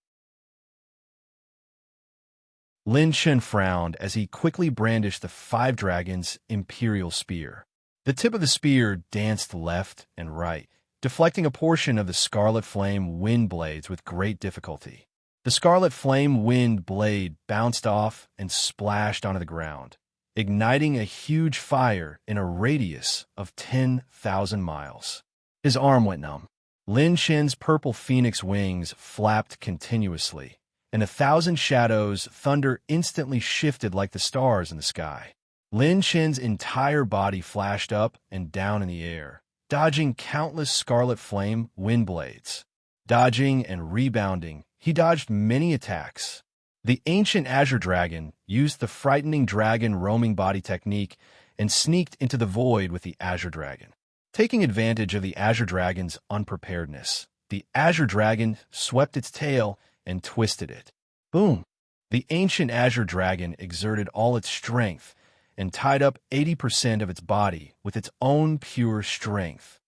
Lin Chen frowned as he quickly brandished the Five Dragons' Imperial Spear. The tip of the spear danced left and right, deflecting a portion of the Scarlet Flame wind blades with great difficulty. The Scarlet Flame wind blade bounced off and splashed onto the ground, igniting a huge fire in a radius of 10,000 miles. His arm went numb. Lin Chen's purple phoenix wings flapped continuously, and 1,000 shadows thunder instantly shifted like the stars in the sky. Lin Chen's entire body flashed up and down in the air, dodging countless scarlet flame wind blades. Dodging and rebounding, he dodged many attacks. The ancient Azure Dragon used the frightening dragon roaming body technique and sneaked into the void with the Azure Dragon. Taking advantage of the Azure Dragon's unpreparedness, the Azure Dragon swept its tail and twisted it. Boom! The ancient Azure Dragon exerted all its strength and tied up 80% of its body with its own pure strength.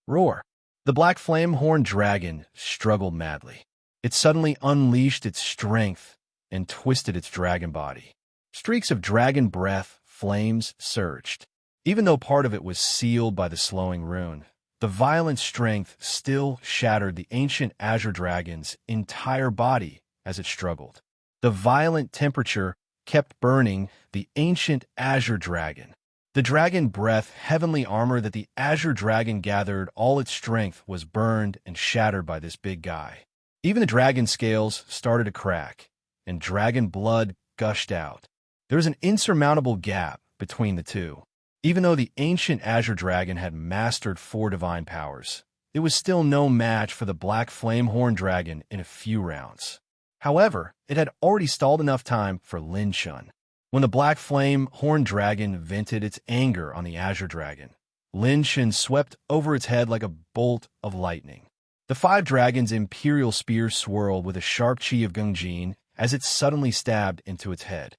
Roar! The Black Flame Horn Dragon struggled madly. It suddenly unleashed its strength and twisted its dragon body. Streaks of dragon breath flames surged. Even though part of it was sealed by the slowing rune, the violent strength still shattered the ancient Azure Dragon's entire body as it struggled. The violent temperature kept burning the ancient Azure Dragon. The dragon breath heavenly armor that the Azure Dragon gathered all its strength was burned and shattered by this big guy. Even the dragon scales started to crack, and dragon blood gushed out. There was an insurmountable gap between the two. Even though the ancient Azure Dragon had mastered 4 divine powers, it was still no match for the Black Flame Horn Dragon in a few rounds. However, it had already stalled enough time for Lin Chen. When the Black Flame Horn Dragon vented its anger on the Azure Dragon, Lin Chen swept over its head like a bolt of lightning. The Five Dragons' Imperial Spear swirled with a sharp chi of Gungjin as it suddenly stabbed into its head.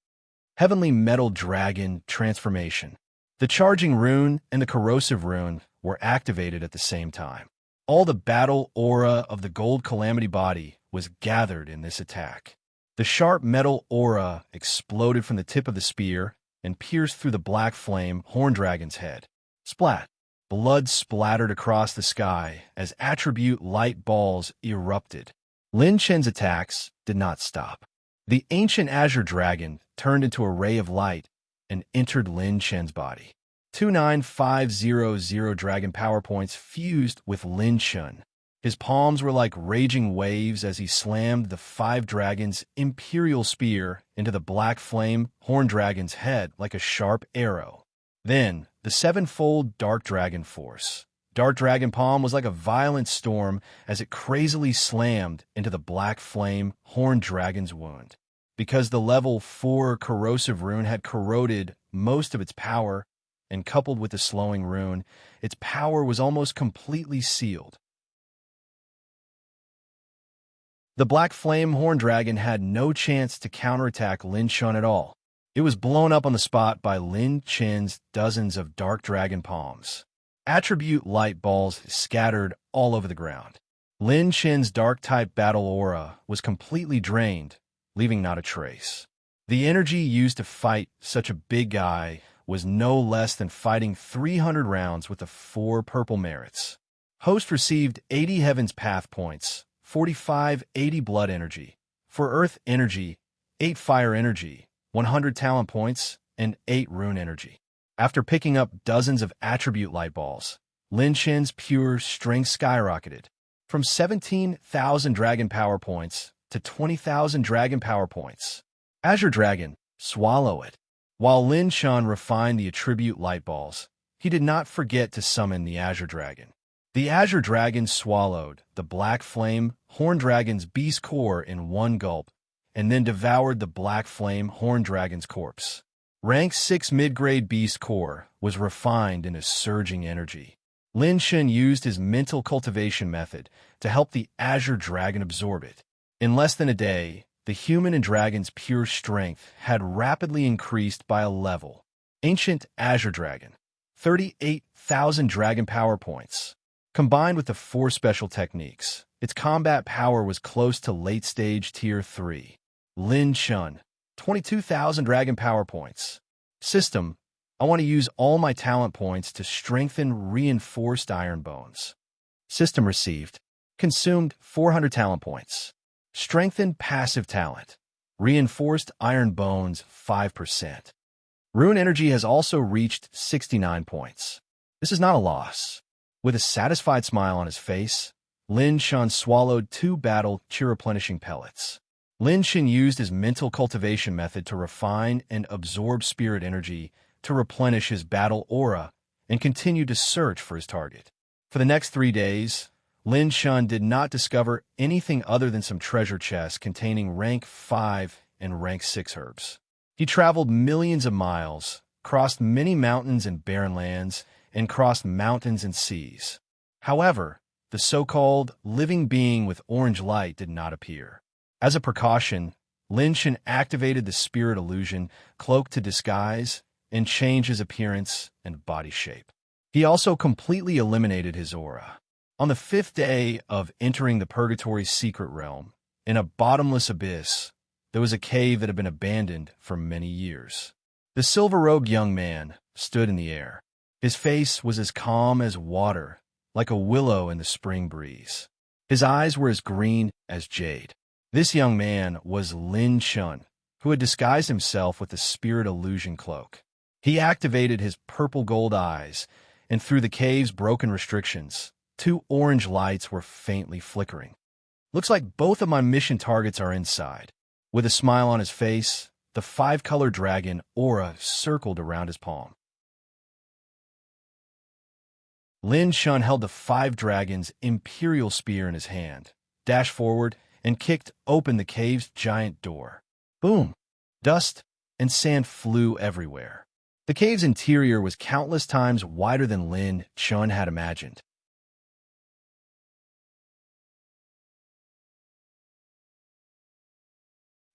Heavenly Metal Dragon Transformation. The Charging Rune and the Corrosive Rune were activated at the same time. All the battle aura of the Gold Calamity body was gathered in this attack. The sharp metal aura exploded from the tip of the spear and pierced through the Black Flame Horn Dragon's head. Splat! Blood splattered across the sky as attribute light balls erupted. Lin Chen's attacks did not stop. The ancient Azure Dragon turned into a ray of light and entered Lin Chen's body. 29500 dragon power points fused with Lin Chen. His palms were like raging waves as he slammed the Five Dragons' Imperial Spear into the Black Flame Horn Dragon's head like a sharp arrow. Then, the sevenfold Dark Dragon Force. Dark Dragon Palm was like a violent storm as it crazily slammed into the Black Flame Horn Dragon's wound. Because the level 4 Corrosive Rune had corroded most of its power, and coupled with the slowing rune, its power was almost completely sealed. The Black Flame Horn Dragon had no chance to counterattack Lin Chen at all. It was blown up on the spot by Lin Chen's dozens of Dark Dragon Palms. Attribute light balls scattered all over the ground. Lin Chen's Dark-type battle aura was completely drained, leaving not a trace. The energy used to fight such a big guy was no less than fighting 300 rounds with the 4 purple merits. Host received 80 Heaven's Path points, 45 80 blood energy. For Earth energy, 8 fire energy, 100 talent points, and 8 rune energy. After picking up dozens of attribute light balls, Lin Chen's pure strength skyrocketed from 17,000 dragon power points to 20,000 dragon power points. Azure Dragon, swallow it. While Lin Chen refined the attribute light balls, he did not forget to summon the Azure Dragon. The Azure Dragon swallowed the Black Flame Horn Dragon's beast core in one gulp, and then devoured the Black Flame Horn Dragon's corpse. Rank 6 mid-grade beast core was refined into surging energy. Lin Chen used his mental cultivation method to help the Azure Dragon absorb it. In less than a day, the human and dragon's pure strength had rapidly increased by a level. Ancient Azure Dragon, 38,000 dragon power points. Combined with the 4 special techniques, its combat power was close to late-stage Tier 3. Lin Chen, 22,000 dragon power points. System, I want to use all my talent points to strengthen reinforced iron bones. System received. Consumed 400 talent points. Strengthened passive talent. Reinforced iron bones 5%. Rune energy has also reached 69 points. This is not a loss. With a satisfied smile on his face, Lin Chen swallowed 2 battle replenishing pellets. Lin Chen used his mental cultivation method to refine and absorb spirit energy to replenish his battle aura and continue to search for his target. For the next 3 days, Lin Chen did not discover anything other than some treasure chests containing rank 5 and rank 6 herbs. He traveled millions of miles, crossed many mountains and barren lands, and crossed mountains and seas. However, the so-called living being with orange light did not appear. As a precaution, Lin Chen activated the spirit illusion cloak to disguise and change his appearance and body shape. He also completely eliminated his aura. On the 5th day of entering the Purgatory's secret realm, in a bottomless abyss, there was a cave that had been abandoned for many years. The silver-robed young man stood in the air. His face was as calm as water, like a willow in the spring breeze. His eyes were as green as jade. This young man was Lin Chen, who had disguised himself with the spirit illusion cloak. He activated his purple gold eyes, and through the cave's broken restrictions, 2 orange lights were faintly flickering. Looks like both of my mission targets are inside. With a smile on his face, the 5-color dragon aura circled around his palm. Lin Chen held the 5 dragons' imperial spear in his hand, dashed forward, and kicked open the cave's giant door. Boom! Dust and sand flew everywhere. The cave's interior was countless times wider than Lin Chen had imagined.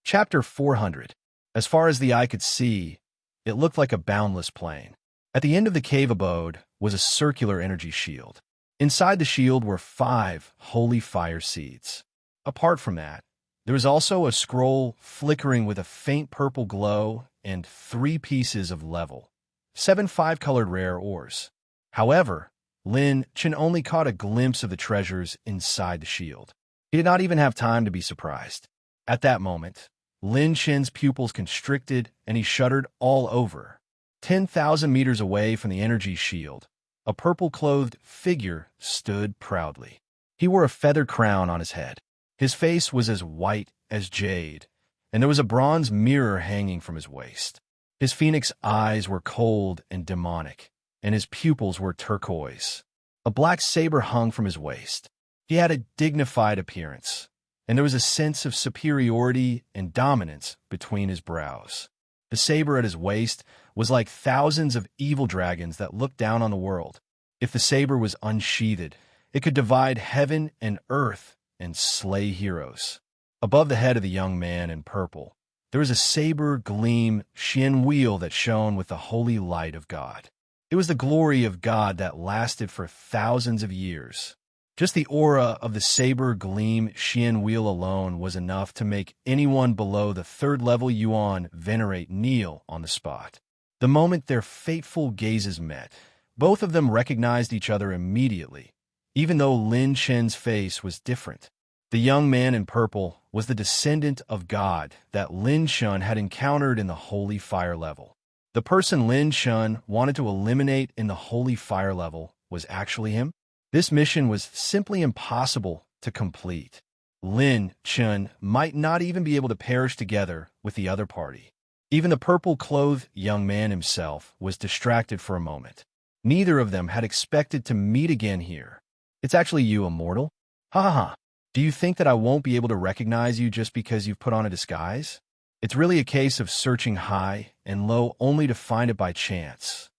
Chapter 400. As far as the eye could see, it looked like a boundless plain. At the end of the cave abode was a circular energy shield. Inside the shield were 5 holy fire seeds. Apart from that, there was also a scroll flickering with a faint purple glow and 3 pieces of level 7 5-colored rare ores. However, Lin Chen only caught a glimpse of the treasures inside the shield. He did not even have time to be surprised. At that moment, Lin Chen's pupils constricted and he shuddered all over. 10,000 meters away from the energy shield, a purple-clothed figure stood proudly. He wore a feather crown on his head. His face was as white as jade, and there was a bronze mirror hanging from his waist. His phoenix eyes were cold and demonic, and his pupils were turquoise. A black saber hung from his waist. He had a dignified appearance, and there was a sense of superiority and dominance between his brows. The saber at his waist was like thousands of evil dragons that looked down on the world. If the saber was unsheathed, it could divide heaven and earth and slay heroes. Above the head of the young man in purple, there was a saber gleam shin wheel that shone with the holy light of God. It was the glory of God that lasted for thousands of years. Just the aura of the saber gleam shin wheel alone was enough to make anyone below the 3rd level Yuan venerate kneel on the spot. The moment their fateful gazes met, both of them recognized each other immediately. even though Lin Chen's face was different. The young man in purple was the descendant of God that Lin Chen had encountered in the Holy Fire level. The person Lin Chen wanted to eliminate in the Holy Fire level was actually him. This mission was simply impossible to complete. Lin Chen might not even be able to perish together with the other party. Even the purple-clothed young man himself was distracted for a moment. Neither of them had expected to meet again here. It's actually you, immortal? Ha ha ha. Do you think that I won't be able to recognize you just because you've put on a disguise? It's really a case of searching high and low only to find it by chance.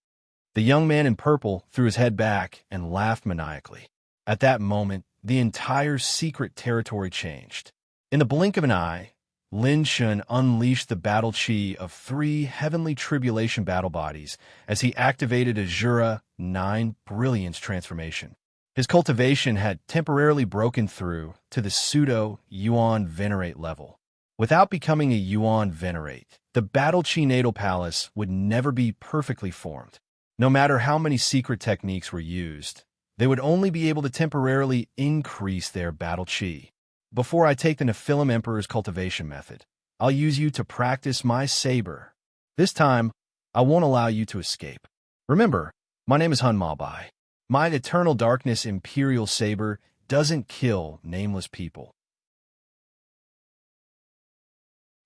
The young man in purple threw his head back and laughed maniacally. At that moment, the entire secret territory changed. In the blink of an eye, Lin Chen unleashed the battle chi of 3 heavenly tribulation battle bodies as he activated Azura 9 Brilliance transformation. His cultivation had temporarily broken through to the pseudo-Yuan Venerate level. Without becoming a Yuan Venerate, the battle chi natal palace would never be perfectly formed. No matter how many secret techniques were used, they would only be able to temporarily increase their battle chi. Before I take the Nephilim Emperor's cultivation method, I'll use you to practice my saber. This time, I won't allow you to escape. Remember, my name is Hun Mabai. My eternal darkness imperial saber doesn't kill nameless people.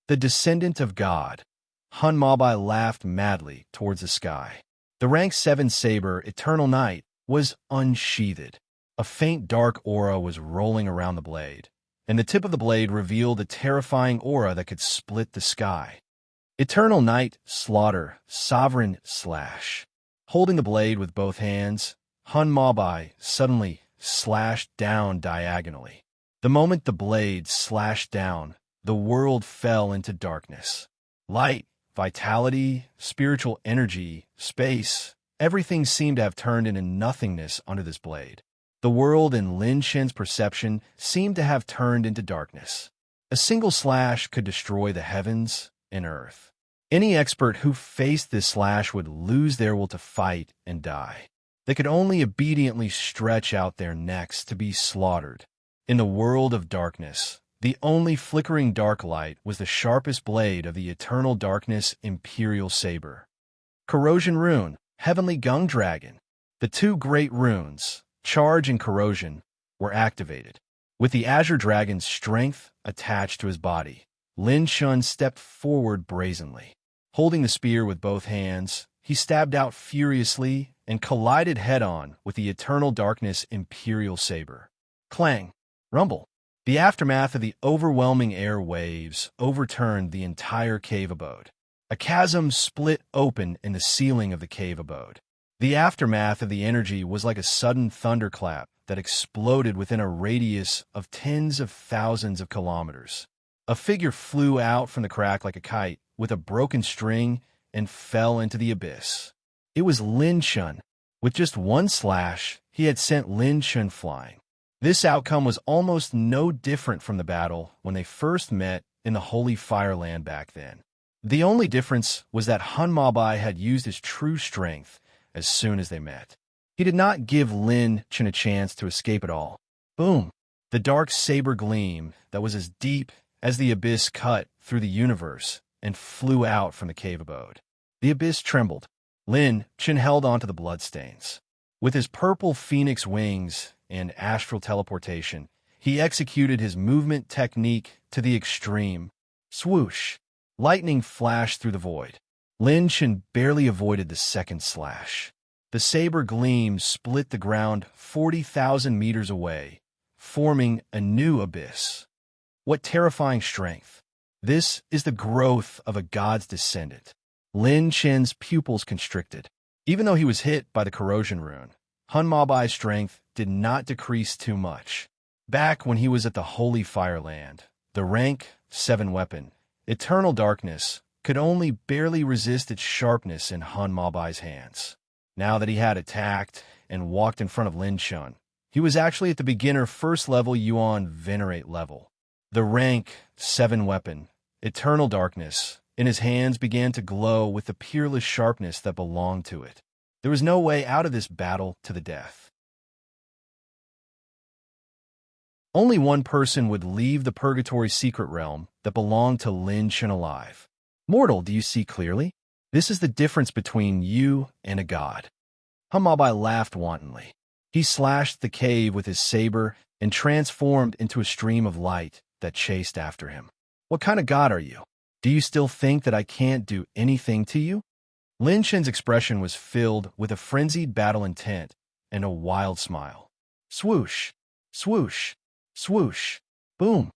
The descendant of God, Hun Mabai laughed madly towards the sky. The rank 7 saber, Eternal Night, was unsheathed. A faint dark aura was rolling around the blade, and the tip of the blade revealed a terrifying aura that could split the sky. Eternal Night, Slaughter, Sovereign Slash. Holding the blade with both hands, Hun Mabai suddenly slashed down diagonally. The moment the blade slashed down, the world fell into darkness. Light, vitality, spiritual energy, space, everything seemed to have turned into nothingness under this blade. The world in Lin Chen's perception seemed to have turned into darkness. A single slash could destroy the heavens and earth. Any expert who faced this slash would lose their will to fight and die. They could only obediently stretch out their necks to be slaughtered. In the world of darkness, the only flickering dark light was the sharpest blade of the eternal darkness imperial saber. Corrosion Rune, Heavenly Gung Dragon. The 2 great runes, Charge and Corrosion, were activated. With the Azure Dragon's strength attached to his body, Lin Chen stepped forward brazenly. Holding the spear with both hands, he stabbed out furiously and collided head-on with the Eternal Darkness Imperial Saber. Clang! Rumble! The aftermath of the overwhelming air waves overturned the entire cave abode. A chasm split open in the ceiling of the cave abode. The aftermath of the energy was like a sudden thunderclap that exploded within a radius of tens of thousands of kilometers. A figure flew out from the crack like a kite with a broken string and fell into the abyss. It was Lin Chen. With just one slash, he had sent Lin Chen flying. This outcome was almost no different from the battle when they first met in the Holy Fireland back then. The only difference was that Hun Mabai had used his true strength as soon as they met. He did not give Lin Chen a chance to escape at all. Boom! The dark saber gleam that was as deep as the abyss cut through the universe and flew out from the cave abode. The abyss trembled. Lin Chen held onto the bloodstains. With his purple phoenix wings and astral teleportation, he executed his movement technique to the extreme. Swoosh! Lightning flashed through the void. Lin Chen barely avoided the second slash. The saber gleam split the ground 40,000 meters away, forming a new abyss. What terrifying strength! This is the growth of a god's descendant. Lin Chen's pupils constricted. Even though he was hit by the corrosion rune, Hun Mabai's strength did not decrease too much. Back when he was at the Holy Fireland, the rank 7 weapon, Eternal Darkness, could only barely resist its sharpness in Hun Mabai's hands. Now that he had attacked and walked in front of Lin Chen, he was actually at the beginner first level Yuan Venerate level. The rank 7 weapon, Eternal Darkness, in his hands began to glow with the peerless sharpness that belonged to it. There was no way out of this battle to the death. Only one person would leave the purgatory secret realm that belonged to Lin Chen alive. Mortal, do you see clearly? This is the difference between you and a god. Hamabai laughed wantonly. He slashed the cave with his saber and transformed into a stream of light that chased after him. What kind of god are you? Do you still think that I can't do anything to you? Lin Chen's expression was filled with a frenzied battle intent and a wild smile. Swoosh, swoosh, swoosh, boom.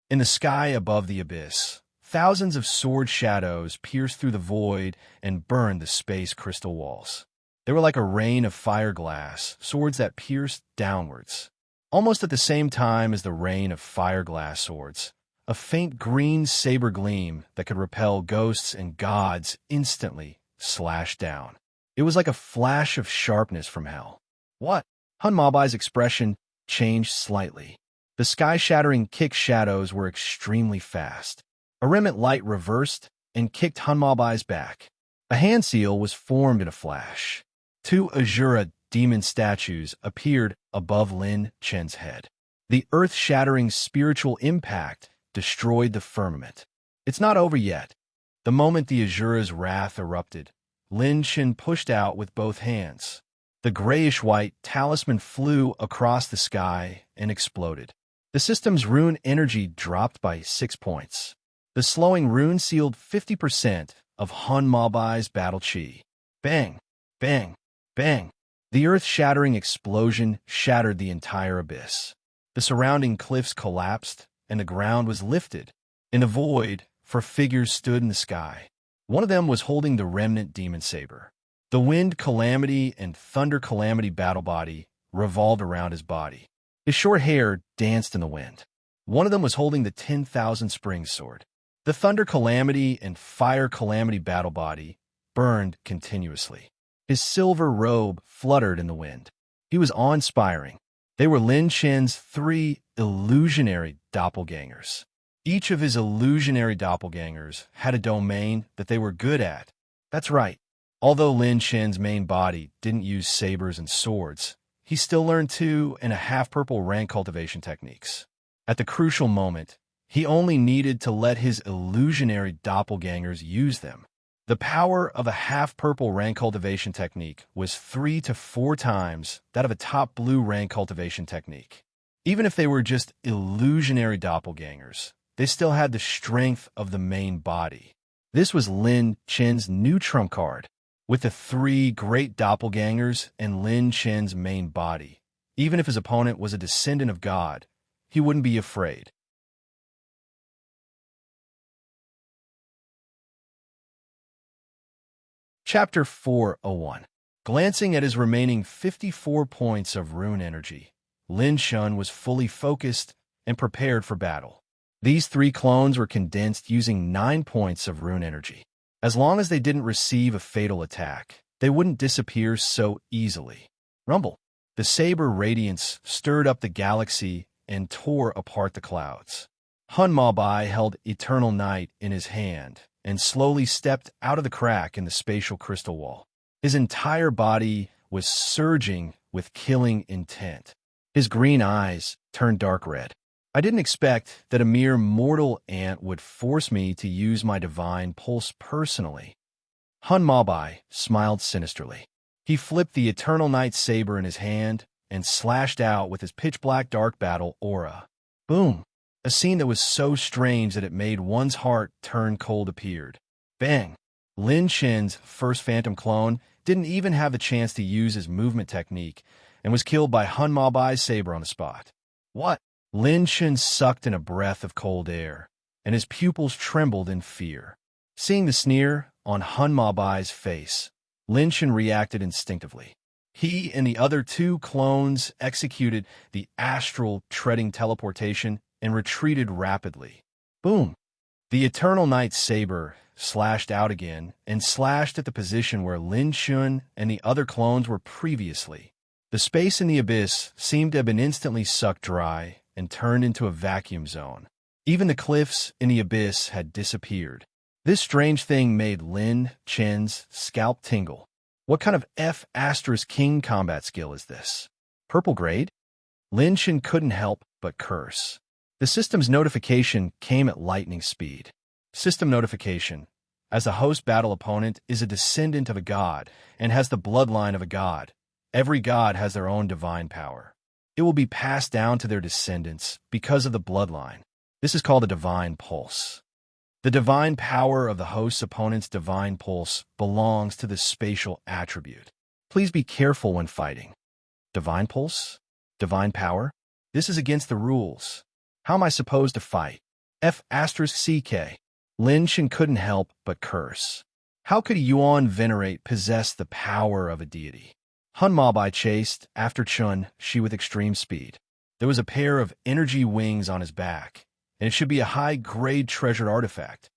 In the sky above the abyss, thousands of sword shadows pierced through the void and burned the space crystal walls. They were like a rain of fire glass, swords that pierced downwards. Almost at the same time as the rain of fire glass swords, a faint green saber gleam that could repel ghosts and gods instantly slashed down. It was like a flash of sharpness from hell. What? Hun Mabai's expression changed slightly. The sky-shattering kick shadows were extremely fast. A remnant light reversed and kicked Hun Mabai's back. A hand seal was formed in a flash. Two Azura demon statues appeared above Lin Chen's head. The earth-shattering spiritual impact destroyed the firmament. It's not over yet. The moment the Azura's wrath erupted, Lin Chen pushed out with both hands. The grayish-white talisman flew across the sky and exploded. The system's rune energy dropped by 6 points. The slowing rune sealed 50% of Hun Mabai's battle chi. Bang, bang, bang. The earth-shattering explosion shattered the entire abyss. The surrounding cliffs collapsed, and the ground was lifted. In the void, 4 figures stood in the sky. One of them was holding the remnant demon saber. The wind calamity and thunder calamity battle body revolved around his body. His short hair danced in the wind. One of them was holding the 10,000 Springs sword. The thunder calamity and fire calamity battle body burned continuously. His silver robe fluttered in the wind. He was awe-inspiring. They were Lin Chen's 3 illusionary doppelgangers. Each of his illusionary doppelgangers had a domain that they were good at. That's right. Although Lin Chen's main body didn't use sabers and swords, he still learned 2.5 purple rank cultivation techniques. At the crucial moment, he only needed to let his illusionary doppelgangers use them. The power of a half-purple rank cultivation technique was 3 to 4 times that of a top blue rank cultivation technique. Even if they were just illusionary doppelgangers, they still had the strength of the main body. This was Lin Chen's new trump card. With the 3 great doppelgangers and Lin Chen's main body, even if his opponent was a descendant of God, he wouldn't be afraid. Chapter 401. Glancing at his remaining 54 points of rune energy, Lin Chen was fully focused and prepared for battle. These 3 clones were condensed using 9 points of rune energy. As long as they didn't receive a fatal attack, they wouldn't disappear so easily. Rumble. The saber radiance stirred up the galaxy and tore apart the clouds. Hun Mabai held eternal night in his hand and slowly stepped out of the crack in the spatial crystal wall. His entire body was surging with killing intent. His green eyes turned dark red. I didn't expect that a mere mortal ant would force me to use my divine pulse personally. Hun Mabai smiled sinisterly. He flipped the Eternal Night saber in his hand and slashed out with his pitch-black dark battle aura. Boom! A scene that was so strange that it made one's heart turn cold appeared. Bang! Lin Chen's first phantom clone didn't even have the chance to use his movement technique and was killed by Hun Mabai's saber on the spot. What? Lin Chen sucked in a breath of cold air, and his pupils trembled in fear. Seeing the sneer on Hun Mabai's face, Lin Chen reacted instinctively. He and the other 2 clones executed the astral treading teleportation and retreated rapidly. Boom! The Eternal Night saber slashed out again and slashed at the position where Lin Chen and the other clones were previously. The space in the abyss seemed to have been instantly sucked dry and turned into a vacuum zone. Even the cliffs in the abyss had disappeared. This strange thing made Lin Chen's scalp tingle. What kind of F*** king combat skill is this? Purple grade? Lin Shen couldn't help but curse. The system's notification came at lightning speed. System notification. As the host battle opponent is a descendant of a god and has the bloodline of a god, every god has their own divine power. It will be passed down to their descendants because of the bloodline. This is called a divine pulse. The divine power of the host's opponent's divine pulse belongs to the spatial attribute. Please be careful when fighting. Divine pulse? Divine power? This is against the rules. How am I supposed to fight? F***CK. Lin Shen couldn't help but curse. How could Yuan Venerate possess the power of a deity? Hun Mabai chased after Chun Shi with extreme speed. There was a pair of energy wings on his back, and it should be a high-grade treasured artifact.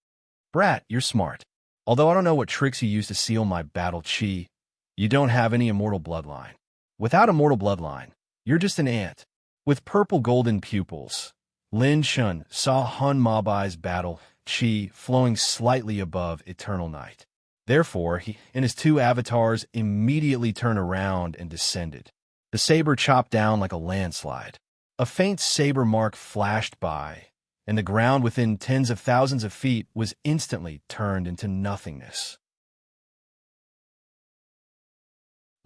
Brat, you're smart. Although I don't know what tricks you use to seal my battle chi, you don't have any immortal bloodline. Without immortal bloodline, you're just an ant. With purple golden pupils, Lin Shen saw Hun Mabai's battle chi flowing slightly above eternal night. Therefore, he and his two avatars immediately turned around and descended. The saber chopped down like a landslide. A faint saber mark flashed by, and the ground within tens of thousands of feet was instantly turned into nothingness.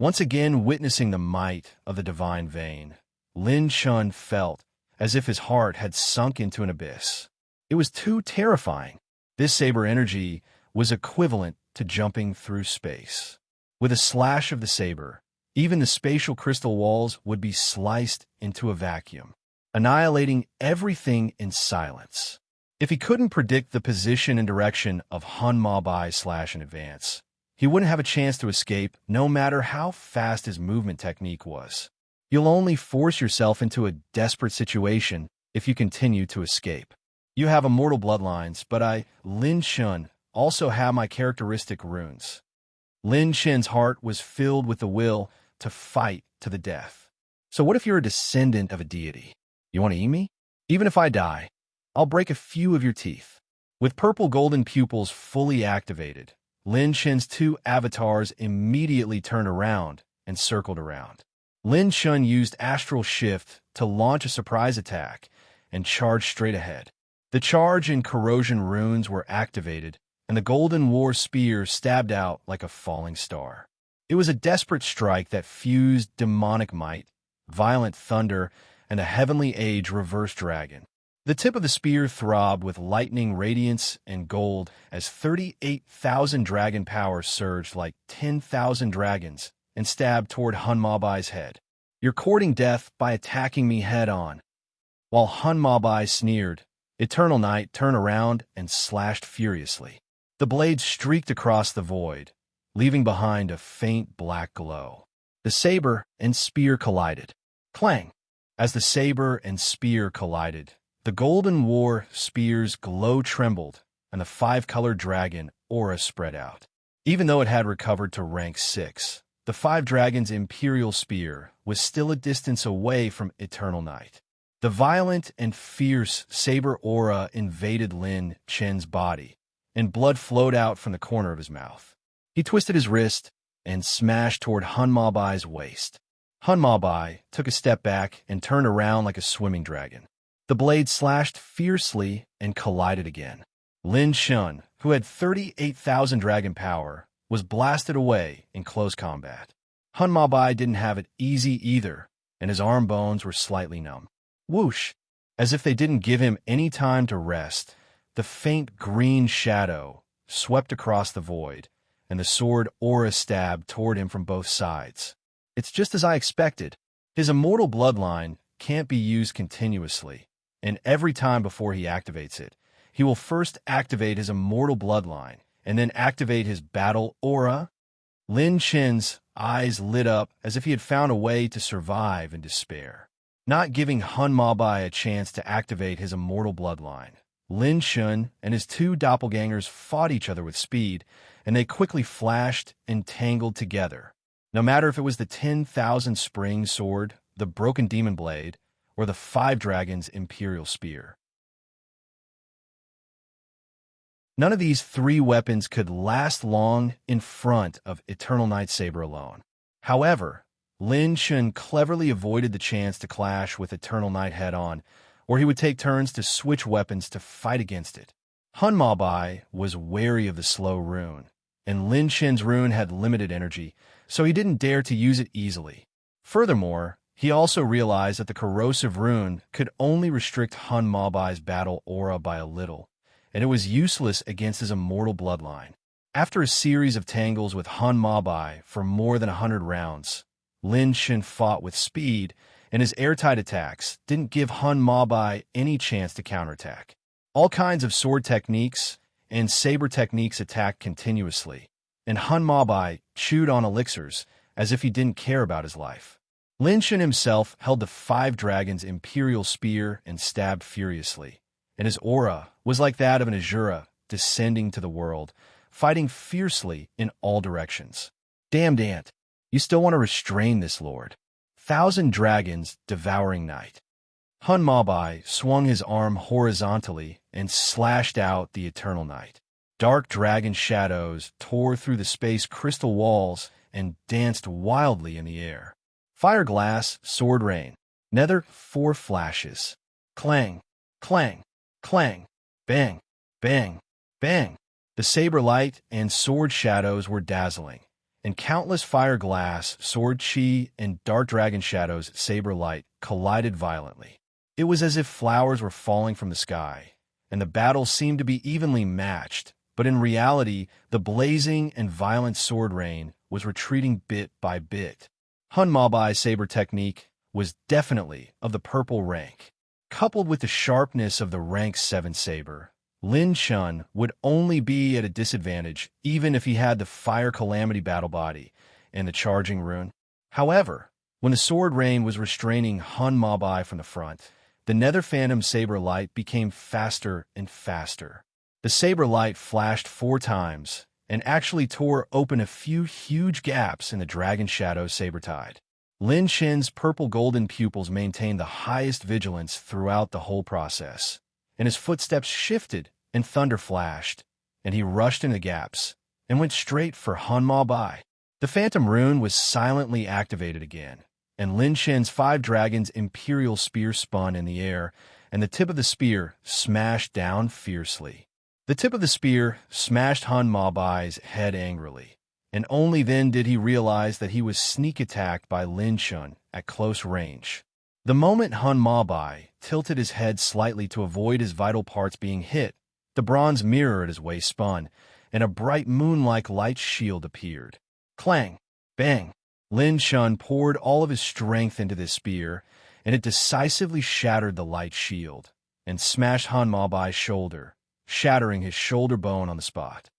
Once again witnessing the might of the divine vein, Lin Shen felt as if his heart had sunk into an abyss. It was too terrifying. This saber energy was equivalent to jumping through space. With a slash of the saber, even the spatial crystal walls would be sliced into a vacuum, annihilating everything in silence. If he couldn't predict the position and direction of Hun Mabai slash in advance, he wouldn't have a chance to escape no matter how fast his movement technique was. You'll only force yourself into a desperate situation if you continue to escape. You have immortal bloodlines, but I, Lin Shen, also have my characteristic runes. Lin Shen's heart was filled with the will to fight to the death. So what if you're a descendant of a deity? You want to eat me? Even if I die, I'll break a few of your teeth. With purple golden pupils fully activated, Lin Shen's two avatars immediately turned around and circled around. Lin Shen used Astral Shift to launch a surprise attack and charge straight ahead. The charge and corrosion runes were activated, and the Golden War Spear stabbed out like a falling star. It was a desperate strike that fused demonic might, violent thunder, and a heavenly age reverse dragon. The tip of the spear throbbed with lightning radiance and gold as 38,000 dragon power surged like 10,000 dragons and stabbed toward Hun Mabai's head. You're courting death by attacking me head-on. While Hun Mabai sneered, Eternal Night turned around and slashed furiously. The blade streaked across the void, leaving behind a faint black glow. The saber and spear collided. Clang! As the saber and spear collided, the Golden War Spear's glow trembled, and the five-colored dragon aura spread out. Even though it had recovered to rank 6, the Five Dragons' Imperial Spear was still a distance away from Eternal Night. The violent and fierce saber aura invaded Lin Shen's body, and blood flowed out from the corner of his mouth. He twisted his wrist and smashed toward Hun Mabai's waist. Hun Mabai took a step back and turned around like a swimming dragon. The blade slashed fiercely and collided again. Lin Shen, who had 38,000 dragon power, was blasted away in close combat. Hun Mabai didn't have it easy either, and his arm bones were slightly numb. Whoosh! As if they didn't give him any time to rest, the faint green shadow swept across the void, and the sword aura stabbed toward him from both sides. It's just as I expected. His immortal bloodline can't be used continuously, and every time before he activates it, he will first activate his immortal bloodline, and then activate his battle aura. Lin Shen's eyes lit up as if he had found a way to survive in despair. Not giving Hun Mabai a chance to activate his immortal bloodline, Lin Shen and his two doppelgangers fought each other with speed, and they quickly flashed and tangled together. No matter if it was the 10,000 Spring Sword, the Broken Demon Blade, or the Five Dragons' Imperial Spear. None of these three weapons could last long in front of Eternal Night Saber alone. However, Lin Shun cleverly avoided the chance to clash with Eternal Night head-on, or he would take turns to switch weapons to fight against it. Hun Mabai was wary of the slow rune, and Lin Shin's rune had limited energy, so he didn't dare to use it easily. Furthermore, he also realized that the corrosive rune could only restrict Hun Mabai's battle aura by a little, and it was useless against his immortal bloodline. After a series of tangles with Hun Mabai for more than 100 rounds, Lin Shin fought with speed, and his airtight attacks didn't give Hun Mabai any chance to counterattack. All kinds of sword techniques and saber techniques attacked continuously, and Hun Mabai chewed on elixirs as if he didn't care about his life. Lin Shin himself held the 5 Dragons' Imperial Spear and stabbed furiously, and his aura was like that of an Azura descending to the world, fighting fiercely in all directions. Damned ant, you still want to restrain this lord. 1,000 dragons devouring night. Hun Mabai swung his arm horizontally and slashed out the eternal night. Dark dragon shadows tore through the space crystal walls and danced wildly in the air. Fire glass, sword rain. Nether 4 flashes. Clang, clang, clang, bang, bang, bang. The saber light and sword shadows were dazzling, and countless fire glass, sword chi, and dark dragon shadows, saber light, collided violently. It was as if flowers were falling from the sky, and the battle seemed to be evenly matched, but in reality, the blazing and violent sword rain was retreating bit by bit. Hun Mabai's saber technique was definitely of the purple rank. Coupled with the sharpness of the rank 7 saber, Lin Shun would only be at a disadvantage even if he had the Fire Calamity battle body and the charging rune. However, when the sword rain was restraining Hun Mabai from the front, the Nether Phantom saber light became faster and faster. The saber light flashed 4 times and actually tore open a few huge gaps in the Dragon Shadow saber tide. Lin Shin's purple-golden pupils maintained the highest vigilance throughout the whole process, and his footsteps shifted and thunder flashed, and he rushed in the gaps and went straight for Hun Mabai. The Phantom Rune was silently activated again, and Lin Shin's 5 Dragons' Imperial Spear spun in the air, and the tip of the spear smashed down fiercely. The tip of the spear smashed Hun Mabai's head angrily, and only then did he realize that he was sneak attacked by Lin Shun at close range. The moment Hun Mabai tilted his head slightly to avoid his vital parts being hit, the bronze mirror at his waist spun, and a bright moon-like light shield appeared. Clang! Bang! Lin Shun poured all of his strength into this spear, and it decisively shattered the light shield, and smashed Hun Mabai's shoulder, shattering his shoulder bone on the spot.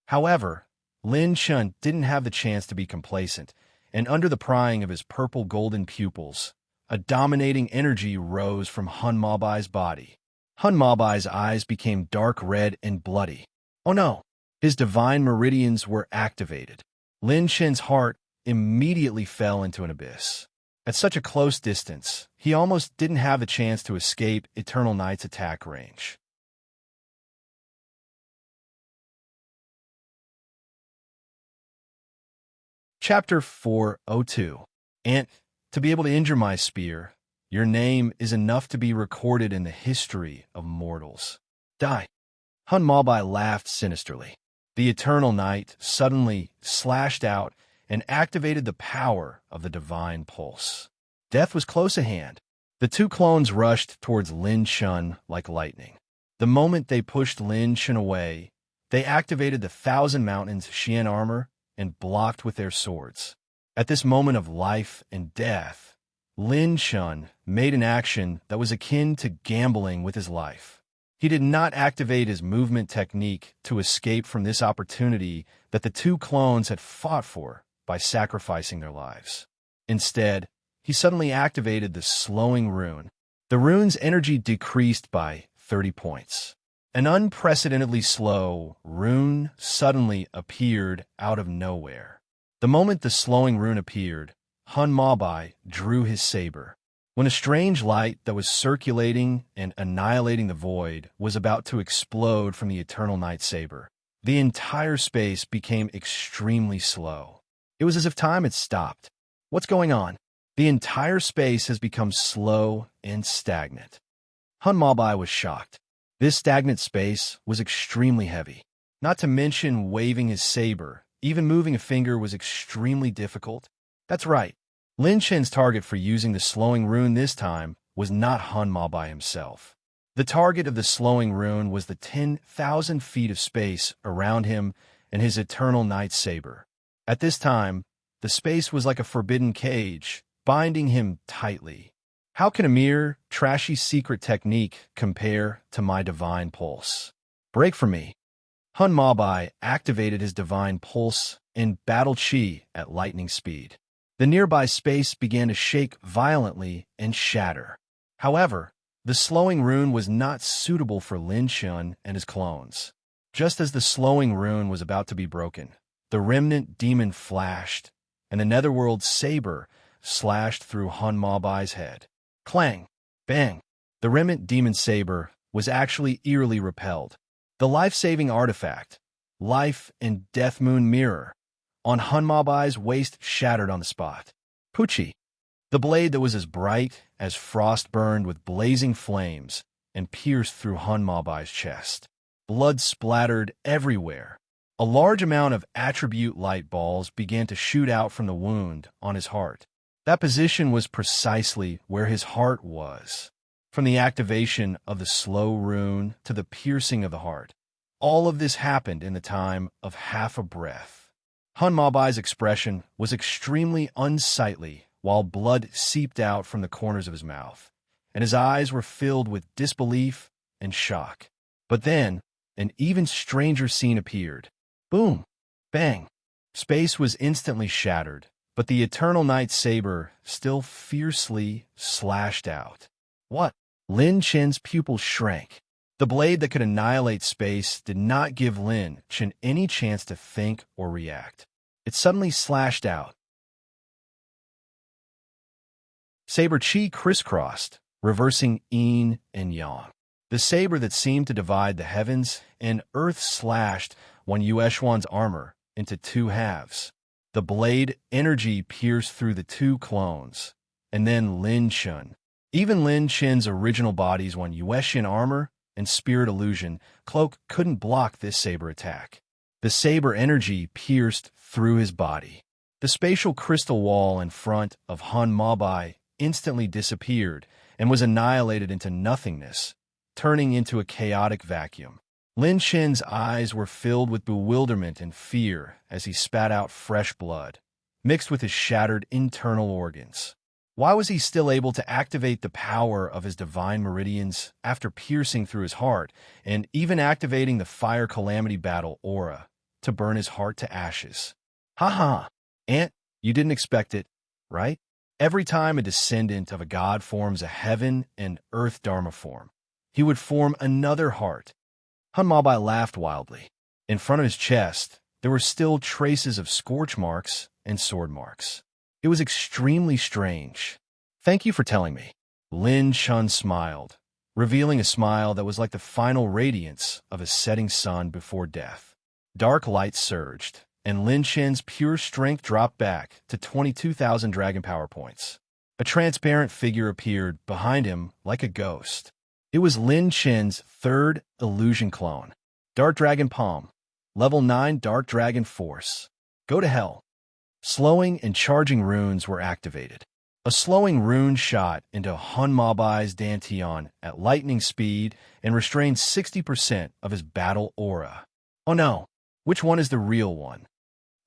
However, Lin Shun didn't have the chance to be complacent, and under the prying of his purple-golden pupils, a dominating energy rose from Hun Mabai's body. Hun Mabai's eyes became dark red and bloody. Oh no! His divine meridians were activated. Lin Shin's heart immediately fell into an abyss. At such a close distance, he almost didn't have the chance to escape Eternal Night's attack range. Chapter 402. Ant, to be able to injure my spear, your name is enough to be recorded in the history of mortals. Die. Hun Mabai laughed sinisterly. The Eternal Night suddenly slashed out and activated the power of the divine pulse. Death was close at hand. The 2 clones rushed towards Lin Shun like lightning. The moment they pushed Lin Shun away, they activated the 1,000 Mountains Xian armor and blocked with their swords. At this moment of life and death, Lin Shun made an action that was akin to gambling with his life. He did not activate his movement technique to escape from this opportunity that the 2 clones had fought for by sacrificing their lives. Instead, he suddenly activated the slowing rune. The rune's energy decreased by 30 points. An unprecedentedly slow rune suddenly appeared out of nowhere. The moment the slowing rune appeared, Hun Mabai drew his saber. When a strange light that was circulating and annihilating the void was about to explode from the Eternal Night saber, the entire space became extremely slow. It was as if time had stopped. What's going on? The entire space has become slow and stagnant. Hun Mabai was shocked. This stagnant space was extremely heavy. Not to mention waving his saber, even moving a finger was extremely difficult. That's right. Lin Chen's target for using the slowing rune this time was not Hun Mabai himself. The target of the slowing rune was the 10,000 feet of space around him and his eternal night saber. At this time, the space was like a forbidden cage, binding him tightly. How can a mere, trashy secret technique compare to my divine pulse? Break for me. Hun Mabai activated his divine pulse and battle chi at lightning speed. The nearby space began to shake violently and shatter. However, the slowing rune was not suitable for Lin Chen and his clones. Just as the slowing rune was about to be broken, the remnant demon flashed, and a netherworld saber slashed through Hun Mabai's head. Clang! Bang! The remnant demon saber was actually eerily repelled. The life-saving artifact, Life and Death Moon Mirror, on Hun Mabai's waist shattered on the spot. Pucci! The blade that was as bright as frost burned with blazing flames and pierced through Hun Mabai's chest. Blood splattered everywhere. A large amount of attribute light balls began to shoot out from the wound on his heart. That position was precisely where his heart was. From the activation of the slow rune to the piercing of the heart, all of this happened in the time of half a breath. Hun Mabai's expression was extremely unsightly while blood seeped out from the corners of his mouth, and his eyes were filled with disbelief and shock. But then, an even stranger scene appeared. Boom! Bang! Space was instantly shattered, but the eternal night saber still fiercely slashed out. What? Lin Chen's pupils shrank. The blade that could annihilate space did not give Lin Chen any chance to think or react. It suddenly slashed out. Saber chi crisscrossed, reversing yin and yang. The saber that seemed to divide the heavens and earth slashed one Yueshuan's armor into two halves. The blade energy pierced through the two clones, and then Lin Chen. Even Lin Chen's original body's one Yueshian armor and spirit illusion cloak couldn't block this saber attack. The saber energy pierced through his body. The spatial crystal wall in front of Hun Mabai instantly disappeared and was annihilated into nothingness, turning into a chaotic vacuum. Lin Chen's eyes were filled with bewilderment and fear as he spat out fresh blood, mixed with his shattered internal organs. Why was he still able to activate the power of his divine meridians after piercing through his heart and even activating the Fire Calamity Battle aura to burn his heart to ashes? Ha! Aunt, you didn't expect it, right? Every time a descendant of a god forms a heaven and earth dharma form, he would form another heart. Hun Mabai laughed wildly. In front of his chest, there were still traces of scorch marks and sword marks. It was extremely strange. Thank you for telling me. Lin Chen smiled, revealing a smile that was like the final radiance of a setting sun before death. Dark light surged, and Lin Chen's pure strength dropped back to 22,000 dragon power points. A transparent figure appeared behind him like a ghost. It was Lin Chen's third illusion clone. Dark Dragon Palm. Level 9 Dark Dragon Force. Go to hell. Slowing and charging runes were activated. A slowing rune shot into Hun Mabai's Dantian at lightning speed and restrained 60% of his battle aura. Oh no, which one is the real one?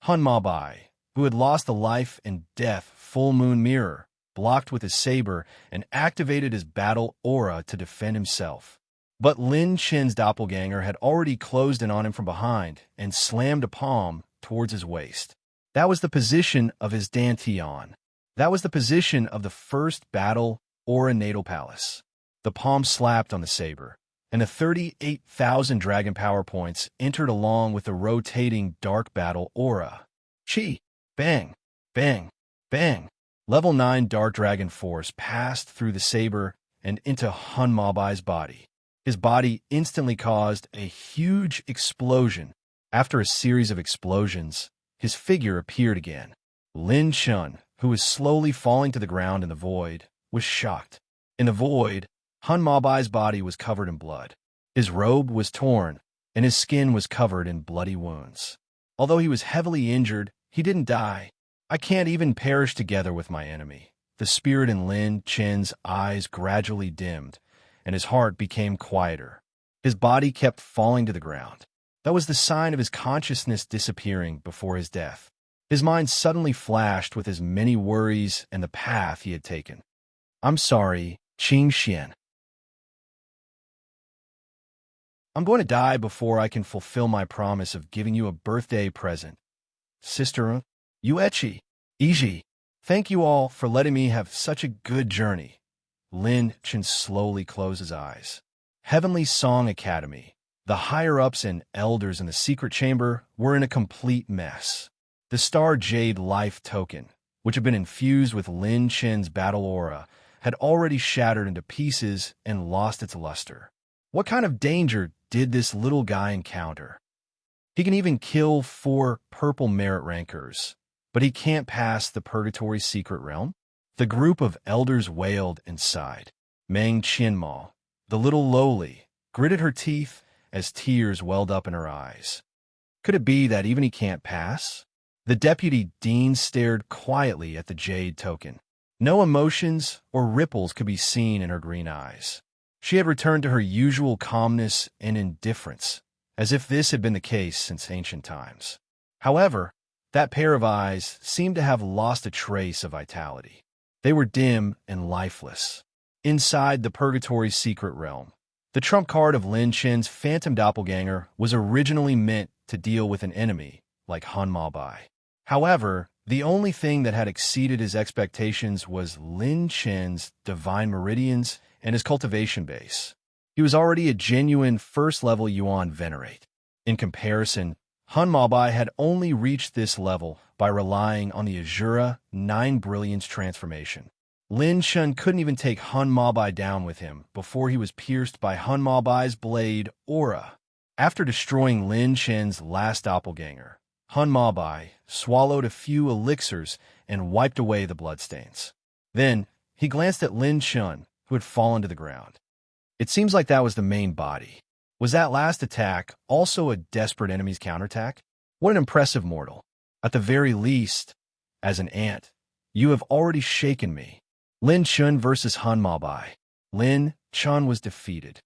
Hun Mabai, who had lost the life and death full moon mirror, blocked with his saber, and activated his battle aura to defend himself. But Lin Chen's doppelganger had already closed in on him from behind and slammed a palm towards his waist. That was the position of his Dantian. That was the position of the first battle aura natal palace. The palm slapped on the saber, and the 38,000 dragon power points entered along with the rotating dark battle aura. Chi! Bang! Bang! Bang! Level 9 Dark Dragon Force passed through the saber and into Hun Mabai's body. His body instantly caused a huge explosion. After a series of explosions, his figure appeared again. Lin Chun, who was slowly falling to the ground in the void, was shocked. In the void, Hun Mabai's body was covered in blood. His robe was torn, and his skin was covered in bloody wounds. Although he was heavily injured, he didn't die. I can't even perish together with my enemy. The spirit in Lin Chen's eyes gradually dimmed, and his heart became quieter. His body kept falling to the ground. That was the sign of his consciousness disappearing before his death. His mind suddenly flashed with his many worries and the path he had taken. I'm sorry, Qing Xian. I'm going to die before I can fulfill my promise of giving you a birthday present. Sister Yuechi, Iji, thank you all for letting me have such a good journey. Lin Chen slowly closed his eyes. Heavenly Song Academy. The higher-ups and elders in the secret chamber were in a complete mess. The Star Jade Life Token, which had been infused with Lin Chen's battle aura, had already shattered into pieces and lost its luster. What kind of danger did this little guy encounter? He can even kill 4 purple merit rankers, but he can't pass the Purgatory Secret Realm? The group of elders wailed and sighed. Meng Qianmao, the little lowly, gritted her teeth as tears welled up in her eyes. Could it be that even he can't pass? The deputy dean stared quietly at the jade token. No emotions or ripples could be seen in her green eyes. She had returned to her usual calmness and indifference, as if this had been the case since ancient times. However, that pair of eyes seemed to have lost a trace of vitality. They were dim and lifeless. Inside the Purgatory Secret Realm, the trump card of Lin Chen's phantom doppelganger was originally meant to deal with an enemy like Hun Mabai. However, the only thing that had exceeded his expectations was Lin Chen's divine meridians and his cultivation base. He was already a genuine first-level Yuan Venerate. In comparison, Hun Mabai had only reached this level by relying on the Azura 9 Brilliance transformation. Lin Chen couldn't even take Hun Mabai down with him before he was pierced by Hun Mabai's blade aura. After destroying Lin Chen's last doppelganger, Hun Mabai swallowed a few elixirs and wiped away the bloodstains. Then, he glanced at Lin Chen, who had fallen to the ground. It seems like that was the main body. Was that last attack also a desperate enemy's counterattack? What an impressive mortal. At the very least, as an ant, you have already shaken me. Lin Chen versus Hun Mabai. Lin Chen was defeated.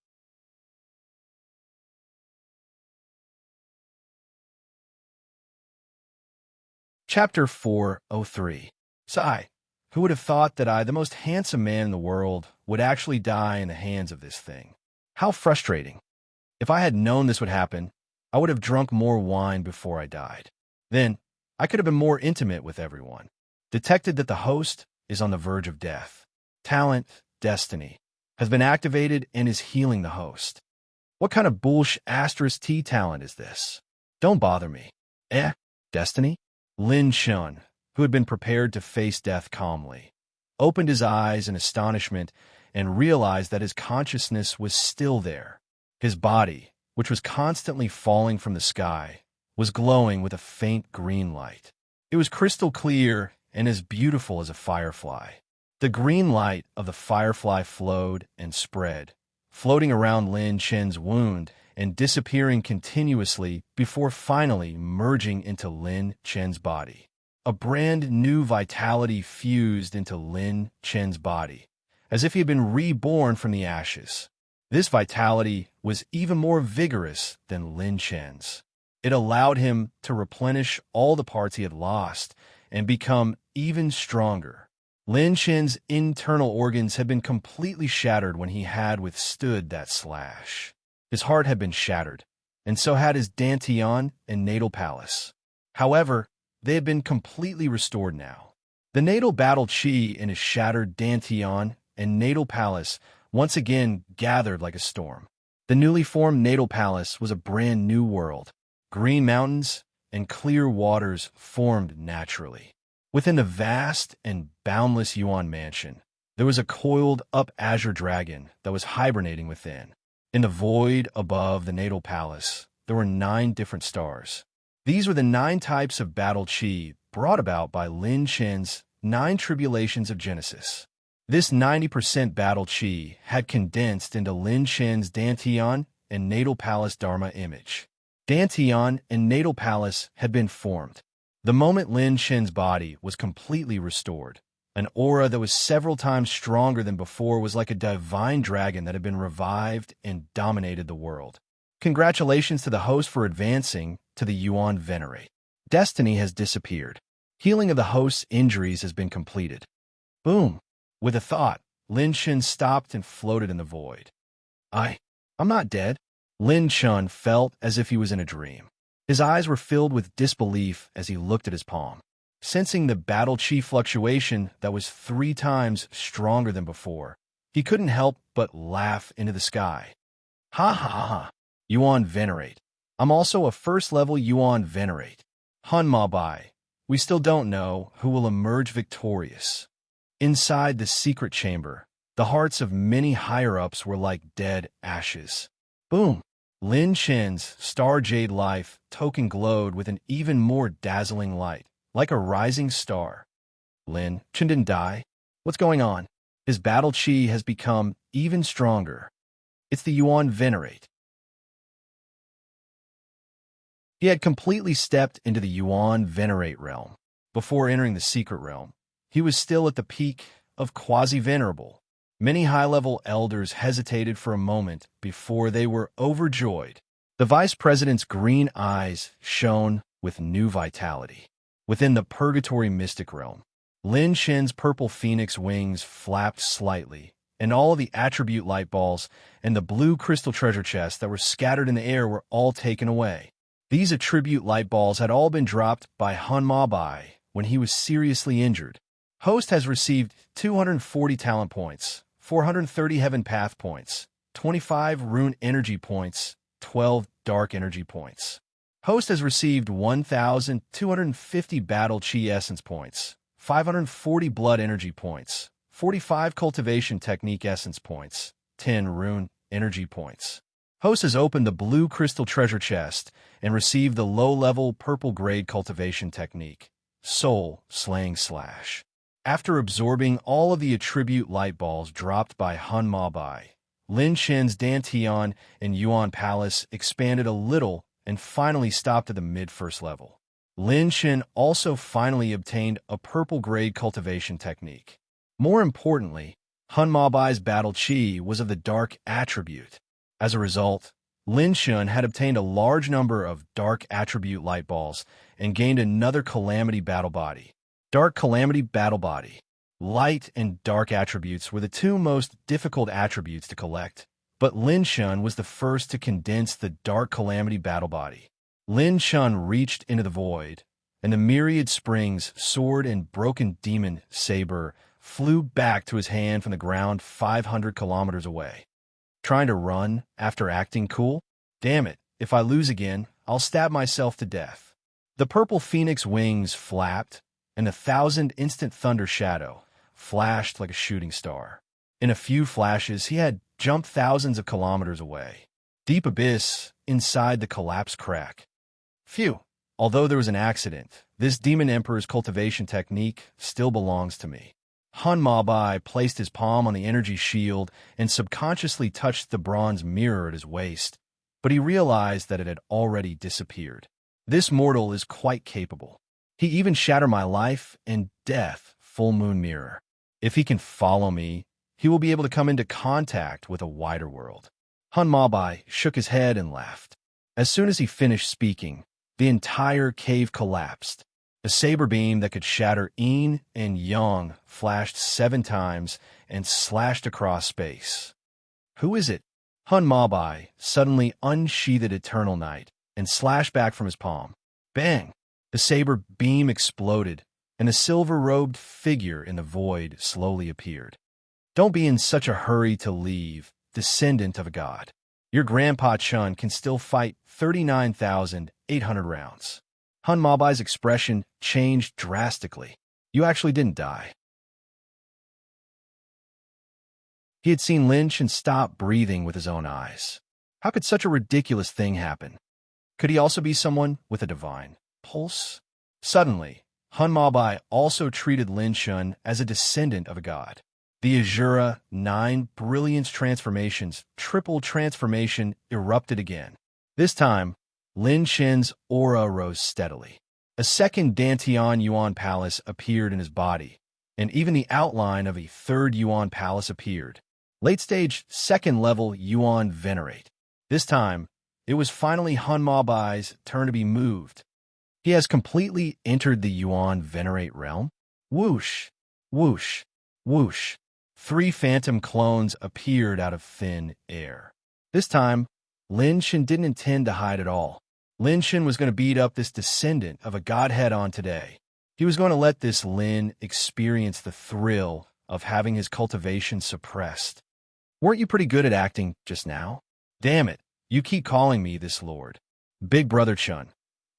Chapter 403. Sigh. Who would have thought that I, the most handsome man in the world, would actually die in the hands of this thing? How frustrating. If I had known this would happen, I would have drunk more wine before I died. Then, I could have been more intimate with everyone. Detected that the host is on the verge of death. Talent, destiny, has been activated and is healing the host. What kind of bullsh asterisk T talent is this? Don't bother me. Destiny? Lin Chen, who had been prepared to face death calmly, opened his eyes in astonishment and realized that his consciousness was still there. His body, which was constantly falling from the sky, was glowing with a faint green light. It was crystal clear and as beautiful as a firefly. The green light of the firefly flowed and spread, floating around Lin Chen's wound and disappearing continuously before finally merging into Lin Chen's body. A brand new vitality fused into Lin Chen's body, as if he had been reborn from the ashes. This vitality was even more vigorous than Lin Chen's. It allowed him to replenish all the parts he had lost and become even stronger. Lin Chen's internal organs had been completely shattered when he had withstood that slash. His heart had been shattered, and so had his dantian and natal palace. However, they had been completely restored now. The natal battle chi in his shattered dantian and natal palace once again gathered like a storm. The newly formed natal palace was a brand new world. Green mountains and clear waters formed naturally. Within the vast and boundless Yuan mansion, there was a coiled-up azure dragon that was hibernating within. In the void above the natal palace, there were 9 different stars. These were the 9 types of battle chi brought about by Lin Chen's 9 Tribulations of Genesis. This 90% battle chi had condensed into Lin Chen's Dantian and Natal Palace Dharma image. Dantian and Natal Palace had been formed. The moment Lin Chen's body was completely restored, an aura that was several times stronger than before was like a divine dragon that had been revived and dominated the world. Congratulations to the host for advancing to the Yuan Venerate. Destiny has disappeared. Healing of the host's injuries has been completed. Boom! With a thought, Lin Chen stopped and floated in the void. I'm not dead. Lin Chen felt as if he was in a dream. His eyes were filled with disbelief as he looked at his palm. Sensing the battle chi fluctuation that was 3 times stronger than before, he couldn't help but laugh into the sky. Ha ha ha! Yuan Venerate. I'm also a first-level Yuan Venerate. Hun Ma Bai. We still don't know who will emerge victorious. Inside the secret chamber, the hearts of many higher-ups were like dead ashes. Boom! Lin Chen's Star Jade Life token glowed with an even more dazzling light, like a rising star. Lin Chen didn't die. What's going on? His battle chi has become even stronger. It's the Yuan Venerate. He had completely stepped into the Yuan Venerate realm. Before entering the secret realm, he was still at the peak of quasi-venerable. Many high-level elders hesitated for a moment before they were overjoyed. The vice president's green eyes shone with new vitality. Within the purgatory mystic realm, Lin Chen's purple phoenix wings flapped slightly, and all the attribute light balls and the blue crystal treasure chests that were scattered in the air were all taken away. These attribute light balls had all been dropped by Hun Ma Bai when he was seriously injured. Host has received 240 talent points, 430 heaven path points, 25 rune energy points, 12 dark energy points. Host has received 1,250 battle chi essence points, 540 blood energy points, 45 cultivation technique essence points, 10 rune energy points. Host has opened the blue crystal treasure chest and received the low-level purple grade cultivation technique, Soul Slaying Slash. After absorbing all of the attribute light balls dropped by Hun Ma Bai, Lin Chen's Dantian and Yuan Palace expanded a little and finally stopped at the mid-first level. Lin Chen also finally obtained a purple grade cultivation technique. More importantly, Hun Ma Bai's battle chi was of the dark attribute. As a result, Lin Chen had obtained a large number of dark attribute light balls and gained another calamity battle body. Dark calamity battle body. Light and dark attributes were the 2 most difficult attributes to collect, but Lin Chen was the first to condense the dark calamity battle body. Lin Chen reached into the void, and the myriad springs, sword, and broken demon saber flew back to his hand from the ground 500 kilometers away. Trying to run after acting cool? Damn it, if I lose again, I'll stab myself to death. The purple phoenix wings flapped, and 1,000 instant thunder shadow flashed like a shooting star. In a few flashes, he had jumped thousands of kilometers away. Deep abyss inside the collapsed crack. Phew! Although there was an accident, this Demon Emperor's cultivation technique still belongs to me. Hun Ma Bai placed his palm on the energy shield and subconsciously touched the bronze mirror at his waist, but he realized that it had already disappeared. This mortal is quite capable. He even shattered my life and death full moon mirror. If he can follow me, he will be able to come into contact with a wider world. Hun Ma Bai shook his head and laughed. As soon as he finished speaking, the entire cave collapsed. A saber beam that could shatter yin and yang flashed 7 times and slashed across space. Who is it? Hun Ma Bai suddenly unsheathed Eternal Night and slashed back from his palm. Bang! The saber beam exploded, and a silver-robed figure in the void slowly appeared. Don't be in such a hurry to leave, descendant of a god. Your grandpa Chun can still fight 39,800 rounds. Hun Ma Bai's expression changed drastically. You actually didn't die. He had seen Lin Chen stop breathing with his own eyes. How could such a ridiculous thing happen? Could he also be someone with a divine pulse? Suddenly, Hun Mabai also treated Lin Shun as a descendant of a god. The Azura 9 Brilliance transformations, triple transformation, erupted again. This time, Lin Shen's aura rose steadily. A second Dantian Yuan palace appeared in his body, and even the outline of a third Yuan palace appeared. Late-stage, second-level Yuan Venerate. This time, it was finally Hun Mabai's turn to be moved. He has completely entered the Yuan Venerate realm. Whoosh, whoosh, whoosh. 3 phantom clones appeared out of thin air. This time, Lin Shen didn't intend to hide at all. Lin Shen was going to beat up this descendant of a godhead on today. He was going to let this Lin experience the thrill of having his cultivation suppressed. Weren't you pretty good at acting just now? Damn it, you keep calling me this lord. Big brother Chun.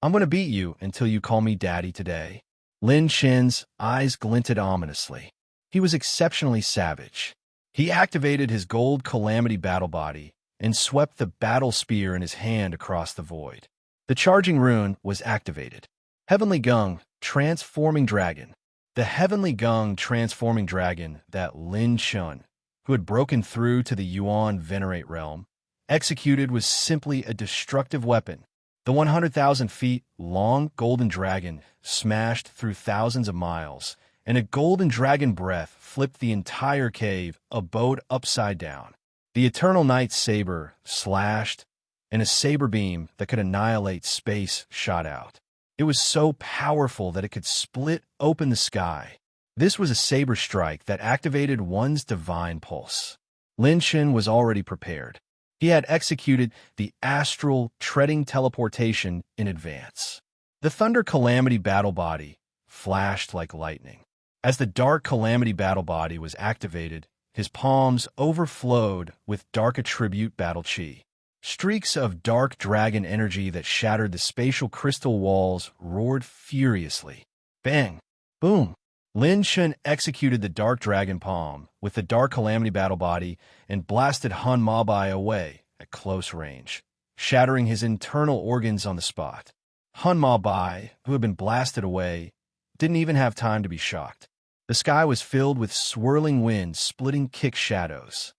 I'm going to beat you until you call me daddy today. Lin Shen's eyes glinted ominously. He was exceptionally savage. He activated his gold calamity battle body and swept the battle spear in his hand across the void. The charging rune was activated. Heavenly Gung, transforming dragon. The Heavenly Gung transforming dragon that Lin Shun, who had broken through to the Yuan Venerate realm, executed was simply a destructive weapon. The 100,000 feet long golden dragon smashed through thousands of miles, and a golden dragon breath flipped the entire cave, abode upside down. The Eternal Night Saber slashed, and a saber beam that could annihilate space shot out. It was so powerful that it could split open the sky. This was a saber strike that activated one's divine pulse. Lin Shen was already prepared. He had executed the astral treading teleportation in advance. The Thunder Calamity battle body flashed like lightning. As the Dark Calamity battle body was activated, his palms overflowed with Dark Attribute battle chi. Streaks of dark dragon energy that shattered the spatial crystal walls roared furiously. Bang! Boom! Lin Shun executed the Dark Dragon Palm with the Dark Calamity battle body and blasted Hun Mabai away at close range, shattering his internal organs on the spot. Hun Mabai, who had been blasted away, didn't even have time to be shocked. The sky was filled with swirling winds splitting kick shadows.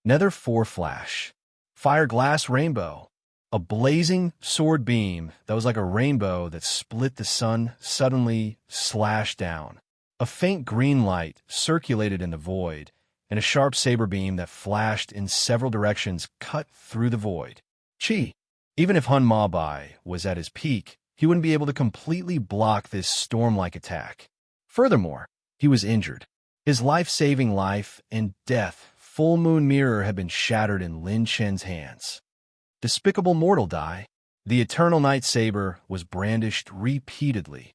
Nether 4 flash. Fire glass rainbow. A blazing sword beam that was like a rainbow that split the sun suddenly slashed down. A faint green light circulated in the void, and a sharp saber beam that flashed in several directions cut through the void. Chi. Even if Hun Mabai was at his peak, he wouldn't be able to completely block this storm-like attack. Furthermore, he was injured. His life-saving life and death full moon mirror had been shattered in Lin Shen's hands. Despicable mortal die. The Eternal Night Saber was brandished repeatedly.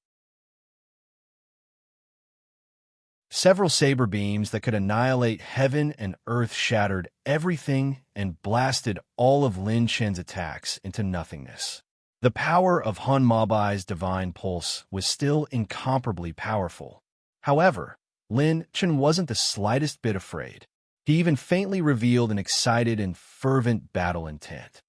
Several saber beams that could annihilate heaven and earth shattered everything and blasted all of Lin Shen's attacks into nothingness. The power of Hun Mabai's divine pulse was still incomparably powerful. However, Lin Shen wasn't the slightest bit afraid. He even faintly revealed an excited and fervent battle intent.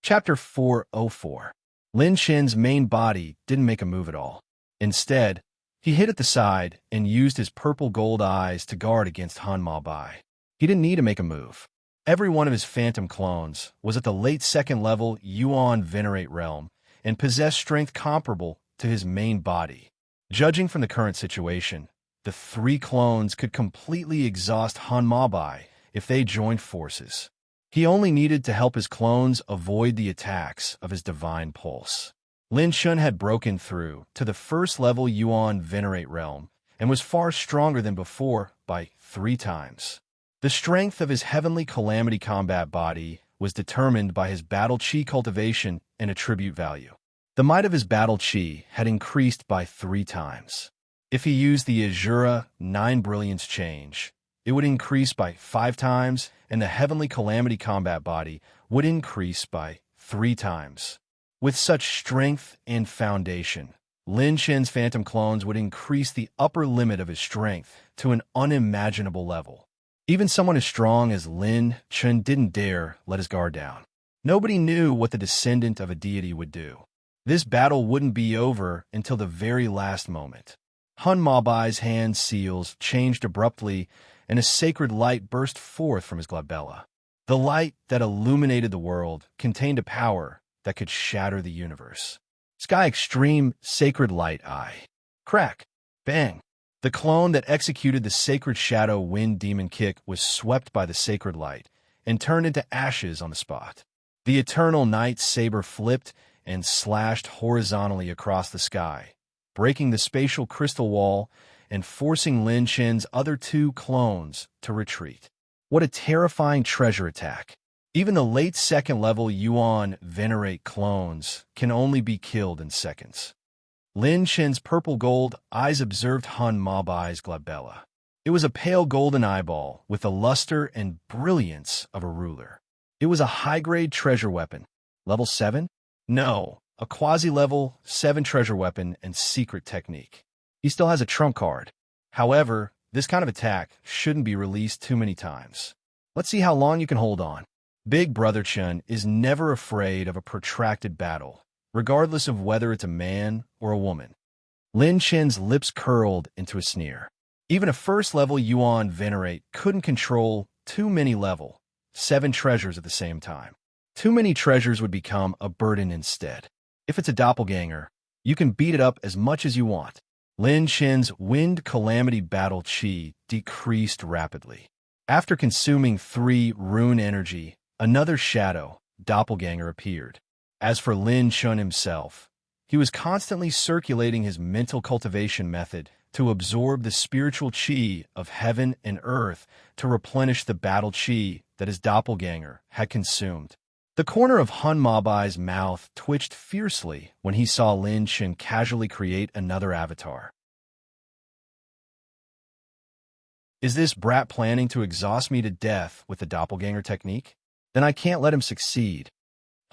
Chapter 404. Lin Shen's main body didn't make a move at all. Instead, he hid at the side and used his purple-gold eyes to guard against Hun Mabai. He didn't need to make a move. Every one of his phantom clones was at the late second-level Yuan Venerate realm and possessed strength comparable to his main body. Judging from the current situation, the 3 clones could completely exhaust Hun Mabai if they joined forces. He only needed to help his clones avoid the attacks of his divine pulse. Lin Shun had broken through to the first-level Yuan Venerate realm and was far stronger than before by 3 times. The strength of his heavenly calamity combat body was determined by his battle chi cultivation and attribute value. The might of his battle chi had increased by 3 times. If he used the Azura 9 Brilliance change, it would increase by 5 times, and the heavenly calamity combat body would increase by 3 times. With such strength and foundation, Lin Shen's phantom clones would increase the upper limit of his strength to an unimaginable level. Even someone as strong as Lin Chun didn't dare let his guard down. Nobody knew what the descendant of a deity would do. This battle wouldn't be over until the very last moment. Hun Mabai's hand seals changed abruptly, and a sacred light burst forth from his glabella. The light that illuminated the world contained a power that could shatter the universe. Sky Extreme Sacred Light Eye. Crack. Bang. The clone that executed the sacred shadow wind demon kick was swept by the sacred light and turned into ashes on the spot. The eternal night saber flipped and slashed horizontally across the sky, breaking the spatial crystal wall and forcing Lin Chen's other two clones to retreat. What a terrifying treasure attack. Even the late second-level Yuan Venerate clones can only be killed in seconds. Lin Chen's purple-gold eyes observed Hun Mabai's glabella. It was a pale golden eyeball with the luster and brilliance of a ruler. It was a high-grade treasure weapon. Level 7? No, a quasi-level 7 treasure weapon and secret technique. He still has a trump card. However, this kind of attack shouldn't be released too many times. Let's see how long you can hold on. Big Brother Chun is never afraid of a protracted battle, regardless of whether it's a man or a woman. Lin Chen's lips curled into a sneer. Even a first-level Yuan Venerate couldn't control too many level 7 treasures at the same time. Too many treasures would become a burden instead. If it's a doppelganger, you can beat it up as much as you want. Lin Chen's Wind Calamity Battle Chi decreased rapidly. After consuming 3 rune energy, another shadow, doppelganger, appeared. As for Lin Chun himself, he was constantly circulating his mental cultivation method to absorb the spiritual chi of heaven and earth to replenish the battle chi that his doppelganger had consumed. The corner of Hun Mabai's mouth twitched fiercely when he saw Lin Chin casually create another avatar. Is this brat planning to exhaust me to death with the doppelganger technique? Then I can't let him succeed.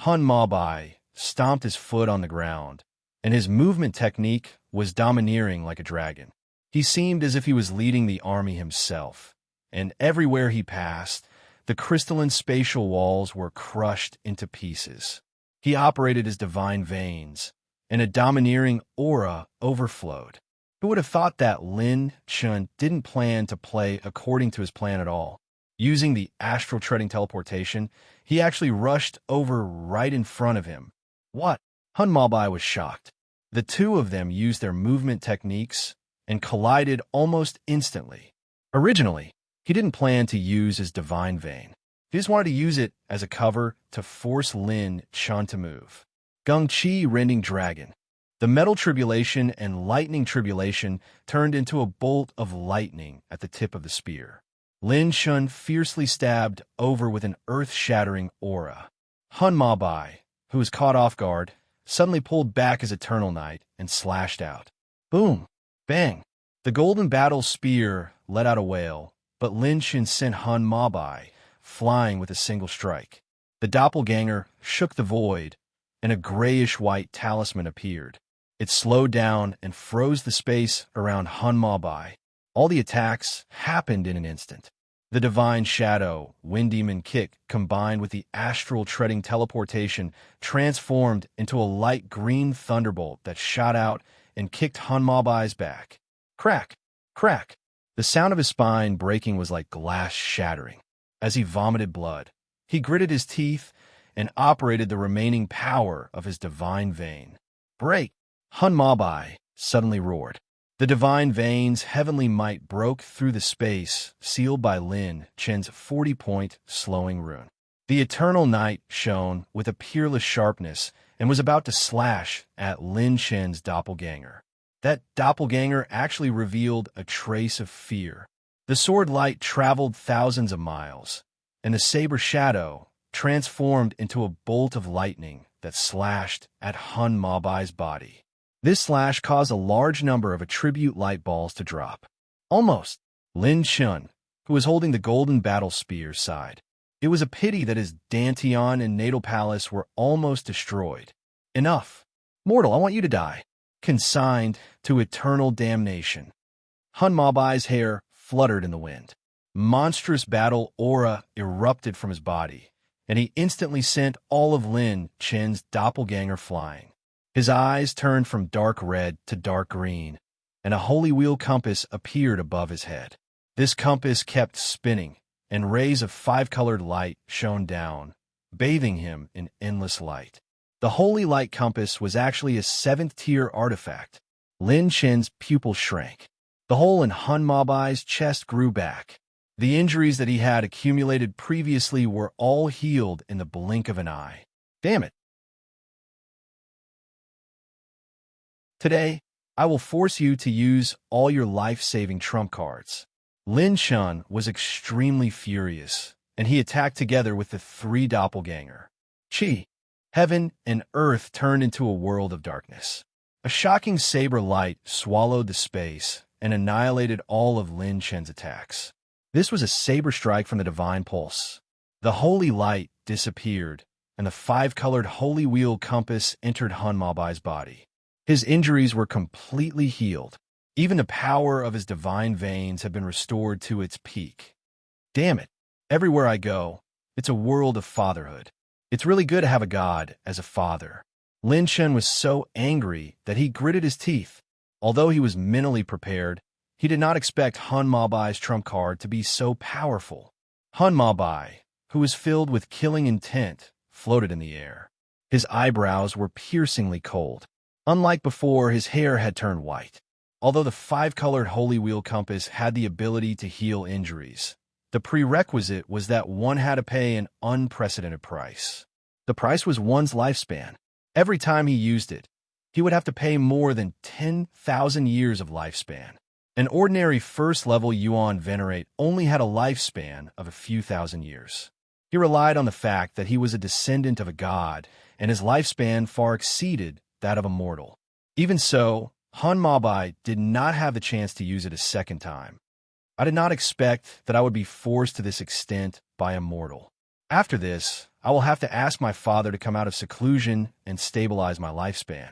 Hun Mabai stomped his foot on the ground, and his movement technique was domineering like a dragon. He seemed as if he was leading the army himself, and everywhere he passed, the crystalline spatial walls were crushed into pieces. He operated his divine veins, and a domineering aura overflowed. Who would have thought that Lin Chun didn't plan to play according to his plan at all? Using the astral treading teleportation, he actually rushed over right in front of him. What? Hun Mabai was shocked. The two of them used their movement techniques and collided almost instantly. Originally, he didn't plan to use his divine vein. He just wanted to use it as a cover to force Lin Chun to move. Gung Chi Rending Dragon. The metal tribulation and lightning tribulation turned into a bolt of lightning at the tip of the spear. Lin Chun fiercely stabbed over with an earth-shattering aura. Hun Mabai, who was caught off guard, suddenly pulled back his Eternal Knight and slashed out. Boom! Bang! The golden battle spear let out a wail, but Lin Chun sent Hun Mabai flying with a single strike. The doppelganger shook the void, and a grayish-white talisman appeared. It slowed down and froze the space around Hun Mabai. All the attacks happened in an instant. The divine shadow, wind demon kick, combined with the astral treading teleportation, transformed into a light green thunderbolt that shot out and kicked Hun Mabai's back. Crack! Crack! The sound of his spine breaking was like glass shattering. As he vomited blood, he gritted his teeth and operated the remaining power of his divine vein. Break! Hun Mabai suddenly roared. The divine vein's heavenly might broke through the space sealed by Lin Chen's 40-point slowing rune. The eternal night shone with a peerless sharpness and was about to slash at Lin Chen's doppelganger. That doppelganger actually revealed a trace of fear. The sword light traveled thousands of miles, and the saber shadow transformed into a bolt of lightning that slashed at Hun Mabai's body. This slash caused a large number of attribute light balls to drop. Almost. Lin Chun, who was holding the golden battle spear, sighed. It was a pity that his Dantian and natal palace were almost destroyed. Enough. Mortal, I want you to die. Consigned to eternal damnation. Hun Mabai's hair fluttered in the wind. monstrous battle aura erupted from his body, and he instantly sent all of Lin Chen's doppelganger flying. His eyes turned from dark red to dark green, and a holy wheel compass appeared above his head. This compass kept spinning, and rays of five-colored light shone down, bathing him in endless light. The holy light compass was actually a seventh-tier artifact. Lin Chen's pupil shrank. The hole in Hun Mabai's chest grew back. The injuries that he had accumulated previously were all healed in the blink of an eye. Damn it. Today, I will force you to use all your life-saving trump cards. Lin Chen was extremely furious, and he attacked together with the three doppelganger. Qi. Heaven and earth turned into a world of darkness. A shocking saber light swallowed the space and annihilated all of Lin Chen's attacks. This was a saber strike from the divine pulse. The holy light disappeared, and the five-colored holy wheel compass entered Hun Mabai's body. His injuries were completely healed. Even the power of his divine veins had been restored to its peak. Damn it. Everywhere I go, it's a world of fatherhood. It's really good to have a god as a father. Lin Chen was so angry that he gritted his teeth. Although he was mentally prepared, he did not expect Hun Mabai's trump card to be so powerful. Hun Mabai, who was filled with killing intent, floated in the air. His eyebrows were piercingly cold. Unlike before, his hair had turned white. Although the five-colored holy wheel compass had the ability to heal injuries, the prerequisite was that one had to pay an unprecedented price. The price was one's lifespan. Every time he used it, he would have to pay more than 10,000 years of lifespan. An ordinary first-level Yuan Venerate only had a lifespan of a few thousand years. He relied on the fact that he was a descendant of a god, and his lifespan far exceeded that of a mortal. Even so, Hun Mabai did not have the chance to use it a second time. I did not expect that I would be forced to this extent by a mortal. After this, I will have to ask my father to come out of seclusion and stabilize my lifespan.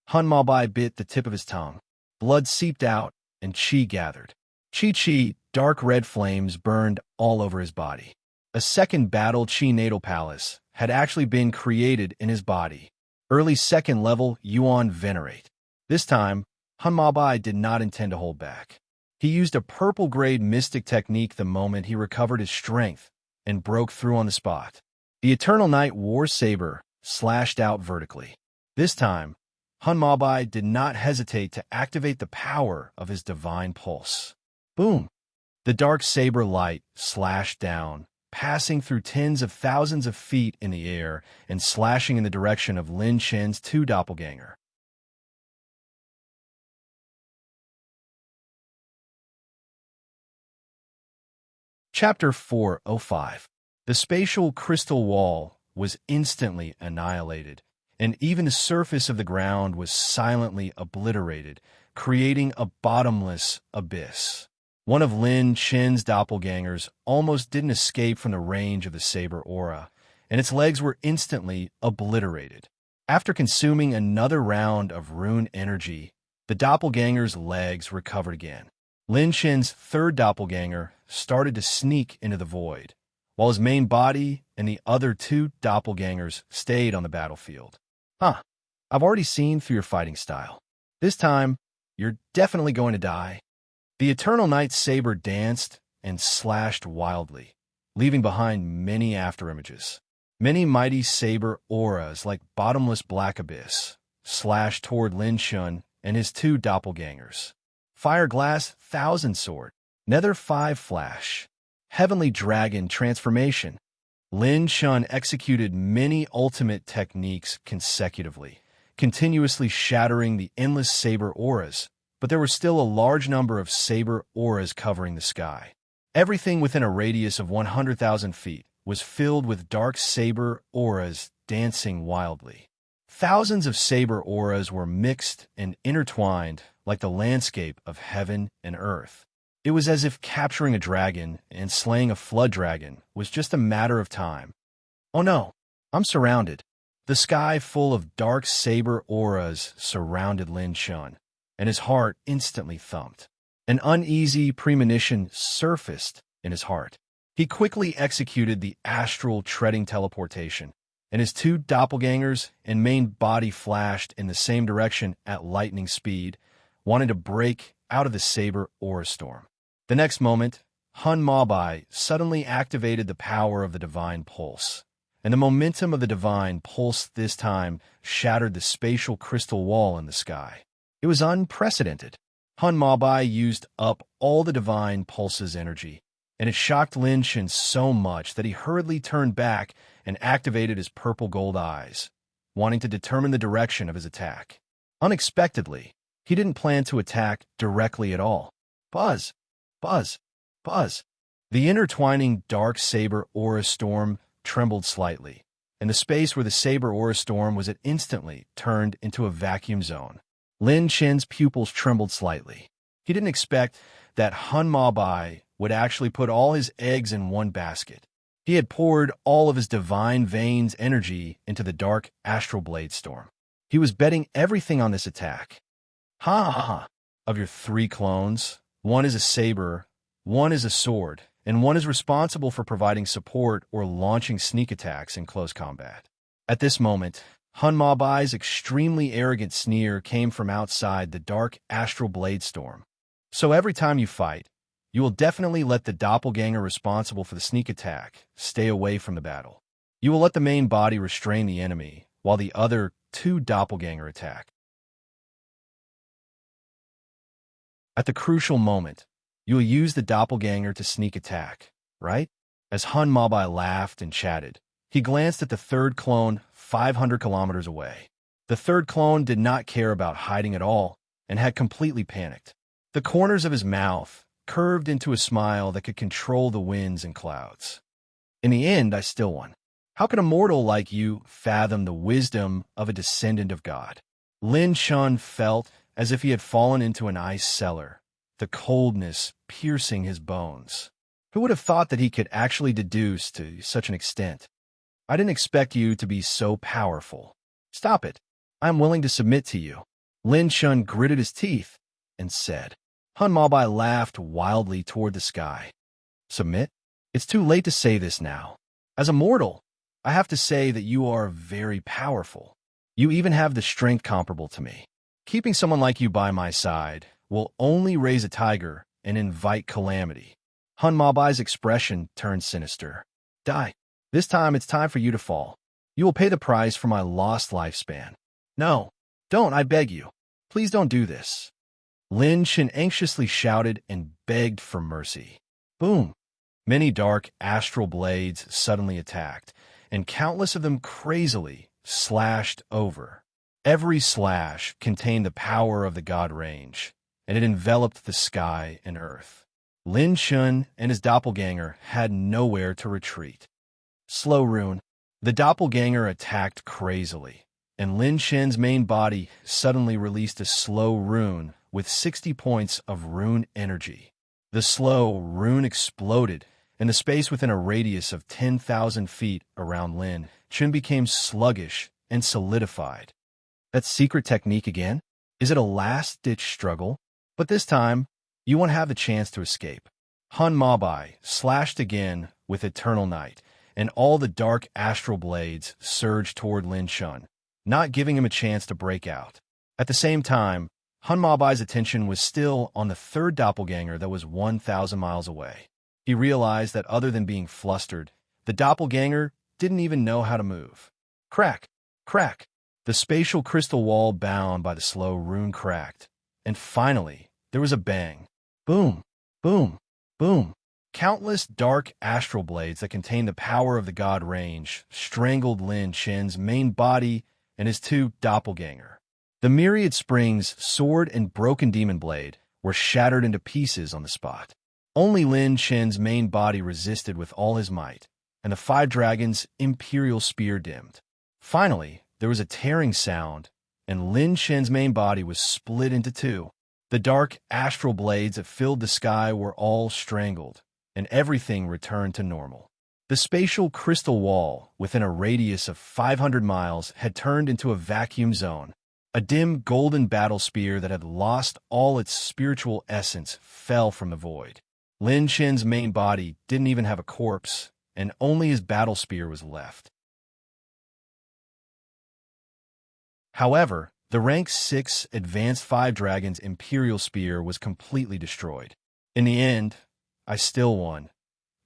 Hun Mabai bit the tip of his tongue. Blood seeped out, and qi gathered. Qi, dark red flames burned all over his body. A second battle qi natal palace had actually been created in his body. Early second-level Yuan Venerate. This time, Hun Mabai did not intend to hold back. He used a purple-grade mystic technique the moment he recovered his strength and broke through on the spot. The Eternal Night War Saber slashed out vertically. This time, Hun Mabai did not hesitate to activate the power of his divine pulse. Boom! The dark saber light slashed down, passing through tens of thousands of feet in the air and slashing in the direction of Lin Chen's two doppelganger. Chapter 405. The spatial crystal wall was instantly annihilated, and even the surface of the ground was silently obliterated, creating a bottomless abyss. One of Lin Chen's doppelgangers almost didn't escape from the range of the saber aura, and its legs were instantly obliterated. After consuming another round of rune energy, the doppelganger's legs recovered again. Lin Chen's third doppelganger started to sneak into the void, while his main body and the other two doppelgangers stayed on the battlefield. I've already seen through your fighting style. This time, you're definitely going to die. The Eternal Night Saber danced and slashed wildly, leaving behind many afterimages. Many mighty saber auras like bottomless black abyss slashed toward Lin Chen and his two doppelgangers. Fire Glass Thousand Sword, Nether 5 Flash, Heavenly Dragon Transformation. Lin Chen executed many ultimate techniques consecutively, continuously shattering the endless saber auras, but there were still a large number of saber auras covering the sky. Everything within a radius of 100,000 feet was filled with dark saber auras dancing wildly. Thousands of saber auras were mixed and intertwined like the landscape of heaven and earth. It was as if capturing a dragon and slaying a flood dragon was just a matter of time. Oh no, I'm surrounded. The sky full of dark saber auras surrounded Lin Chen, and his heart instantly thumped. An uneasy premonition surfaced in his heart. He quickly executed the astral treading teleportation, and his two doppelgangers and main body flashed in the same direction at lightning speed, wanting to break out of the saber aura storm. The next moment, Hun Mabai suddenly activated the power of the divine pulse, and the momentum of the divine pulse this time shattered the spatial crystal wall in the sky. It was unprecedented. Hun Mabai used up all the divine pulse's energy, and it shocked Lin Shen so much that he hurriedly turned back and activated his purple-gold eyes, wanting to determine the direction of his attack. Unexpectedly, he didn't plan to attack directly at all. Buzz! Buzz! Buzz! The intertwining dark saber aura storm trembled slightly, and the space where the saber aura storm was instantly turned into a vacuum zone. Lin Shen's pupils trembled slightly. He didn't expect that Hun Mabai would actually put all his eggs in one basket. He had poured all of his divine veins energy into the dark astral blade storm. He was betting everything on this attack. Ha ha ha! Of your 3 clones, one is a saber, one is a sword, and one is responsible for providing support or launching sneak attacks in close combat. At this moment, Hun Mabai's extremely arrogant sneer came from outside the dark astral blade storm. So every time you fight, you will definitely let the doppelganger responsible for the sneak attack stay away from the battle. You will let the main body restrain the enemy, while the other 2 doppelganger attack. At the crucial moment, you will use the doppelganger to sneak attack, right? As Hun Mabai laughed and chatted, he glanced at the third clone 500 kilometers away. The third clone did not care about hiding at all and had completely panicked. The corners of his mouth curved into a smile that could control the winds and clouds. In the end, I still won. How could a mortal like you fathom the wisdom of a descendant of God? Lin Shen felt as if he had fallen into an ice cellar, the coldness piercing his bones. Who would have thought that he could actually deduce to such an extent? I didn't expect you to be so powerful. Stop it. I am willing to submit to you. Lin Shen gritted his teeth and said. Hun Mabai laughed wildly toward the sky. Submit? It's too late to say this now. As a mortal, I have to say that you are very powerful. You even have the strength comparable to me. Keeping someone like you by my side will only raise a tiger and invite calamity. Hun Mabai's expression turned sinister. Die. This time it's time for you to fall. You will pay the price for my lost lifespan. No, don't, I beg you. Please don't do this. Lin Shen anxiously shouted and begged for mercy. Boom! Many dark astral blades suddenly attacked, and countless of them crazily slashed over. Every slash contained the power of the God range, and it enveloped the sky and earth. Lin Shen and his doppelganger had nowhere to retreat. Slow rune. The doppelganger attacked crazily, and Lin Shen's main body suddenly released a slow rune with 60 points of rune energy. The slow rune exploded, and the space within a radius of 10,000 feet around Lin Shen became sluggish and solidified. That secret technique again? Is it a last-ditch struggle? But this time, you won't have the chance to escape. Hun Mabai slashed again with Eternal Night, and all the dark astral blades surged toward Lin Shen, not giving him a chance to break out. At the same time, Hun Mabai's attention was still on the third doppelganger that was 1,000 miles away. He realized that other than being flustered, the doppelganger didn't even know how to move. Crack! Crack! The spatial crystal wall bound by the slow rune cracked, and finally, there was a bang. Boom! Boom! Boom! Countless dark astral blades that contained the power of the God range strangled Lin Shen's main body and his 2 doppelganger. The myriad springs, sword, and broken demon blade were shattered into pieces on the spot. Only Lin Shen's main body resisted with all his might, and the 5 dragons' imperial spear dimmed. Finally, there was a tearing sound, and Lin Shen's main body was split into 2. The dark astral blades that filled the sky were all strangled, and everything returned to normal. The spatial crystal wall, within a radius of 500 miles, had turned into a vacuum zone. A dim golden battle spear that had lost all its spiritual essence fell from the void. Lin Chen's main body didn't even have a corpse, and only his battle spear was left. However, the rank 6 Advanced 5 Dragon's Imperial Spear was completely destroyed. In the end, I still won.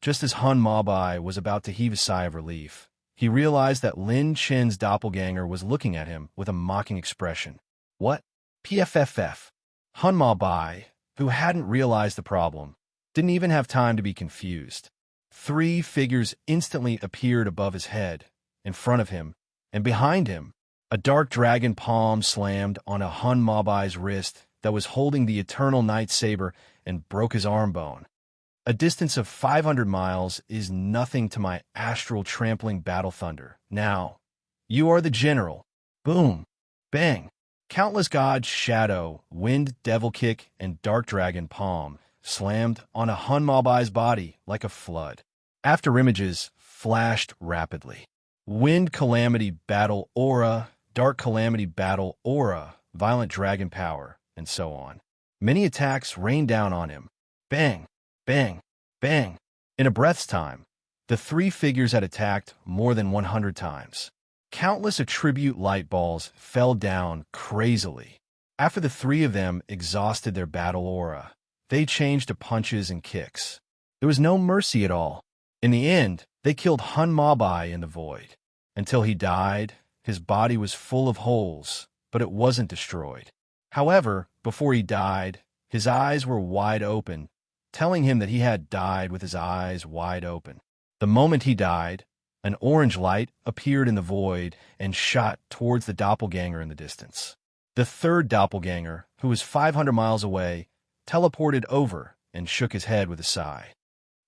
Just as Hun Mabai was about to heave a sigh of relief, he realized that Lin Chen's doppelganger was looking at him with a mocking expression. What? PFFF. Hun Mabai, who hadn't realized the problem, didn't even have time to be confused. 3 figures instantly appeared above his head, in front of him, and behind him. A dark dragon palm slammed on a Hun Mabai's wrist that was holding the eternal night saber and broke his arm bone. A distance of 500 miles is nothing to my astral trampling battle thunder. Now, you are the general. Boom. Bang. Countless gods shadow, wind devil kick, and dark dragon palm slammed on a Hun Mabai's body like a flood. Afterimages flashed rapidly. Wind calamity battle aura, dark calamity battle aura, violent dragon power, and so on. Many attacks rained down on him. Bang, bang, bang. In a breath's time, the 3 figures had attacked more than 100 times. Countless attribute light balls fell down crazily. After the 3 of them exhausted their battle aura, they changed to punches and kicks. There was no mercy at all. In the end, they killed Hun Mabai in the void. Until he died, his body was full of holes, but it wasn't destroyed. However, before he died, his eyes were wide open, telling him that he had died with his eyes wide open. The moment he died, an orange light appeared in the void and shot towards the doppelganger in the distance. The 3rd doppelganger, who was 500 miles away, teleported over and shook his head with a sigh.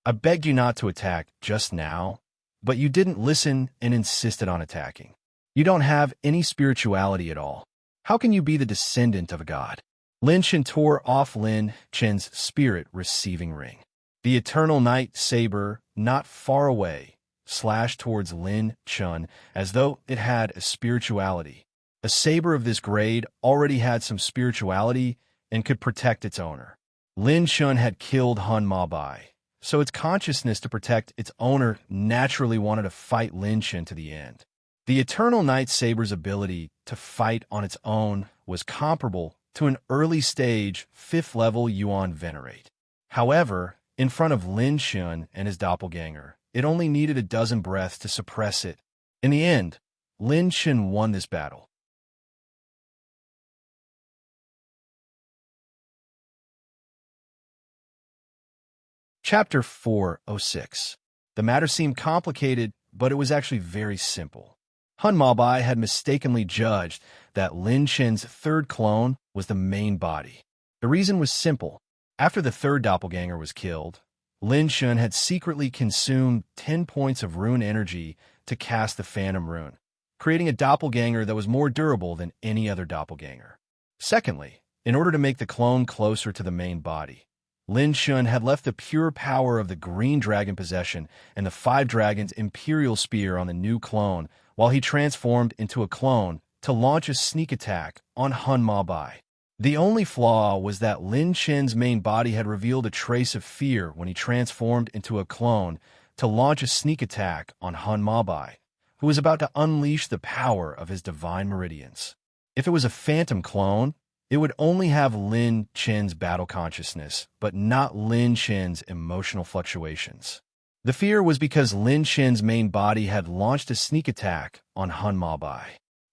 I begged you not to attack just now, but you didn't listen and insisted on attacking. You don't have any spirituality at all. How can you be the descendant of a god? Lin Chen tore off Lin Chen's spirit receiving ring. The eternal night saber, not far away, slashed towards Lin Chen as though it had a spirituality. A saber of this grade already had some spirituality and could protect its owner. Lin Chen had killed Hun Mabai, so its consciousness to protect its owner naturally wanted to fight Lin Chen to the end. The Eternal Night Saber's ability to fight on its own was comparable to an early-stage 5th-level Yuan Venerate. However, in front of Lin Chen and his doppelganger, it only needed a dozen breaths to suppress it. In the end, Lin Chen won this battle. Chapter 406. The matter seemed complicated, but it was actually very simple. Hun Mabai had mistakenly judged that Lin Chen's 3rd clone was the main body. The reason was simple. After the 3rd doppelganger was killed, Lin Chen had secretly consumed 10 points of rune energy to cast the Phantom Rune, creating a doppelganger that was more durable than any other doppelganger. Secondly, in order to make the clone closer to the main body, Lin Chen had left the pure power of the Green Dragon Possession and the 5 Dragon's Imperial Spear on the new clone while he transformed into a clone to launch a sneak attack on Hun Mabai. The only flaw was that Lin Chen's main body had revealed a trace of fear when he transformed into a clone to launch a sneak attack on Hun Mabai, who was about to unleash the power of his divine meridians. If it was a phantom clone, it would only have Lin Chen's battle consciousness, but not Lin Chen's emotional fluctuations. The fear was because Lin Chen's main body had launched a sneak attack on Hun Mabai.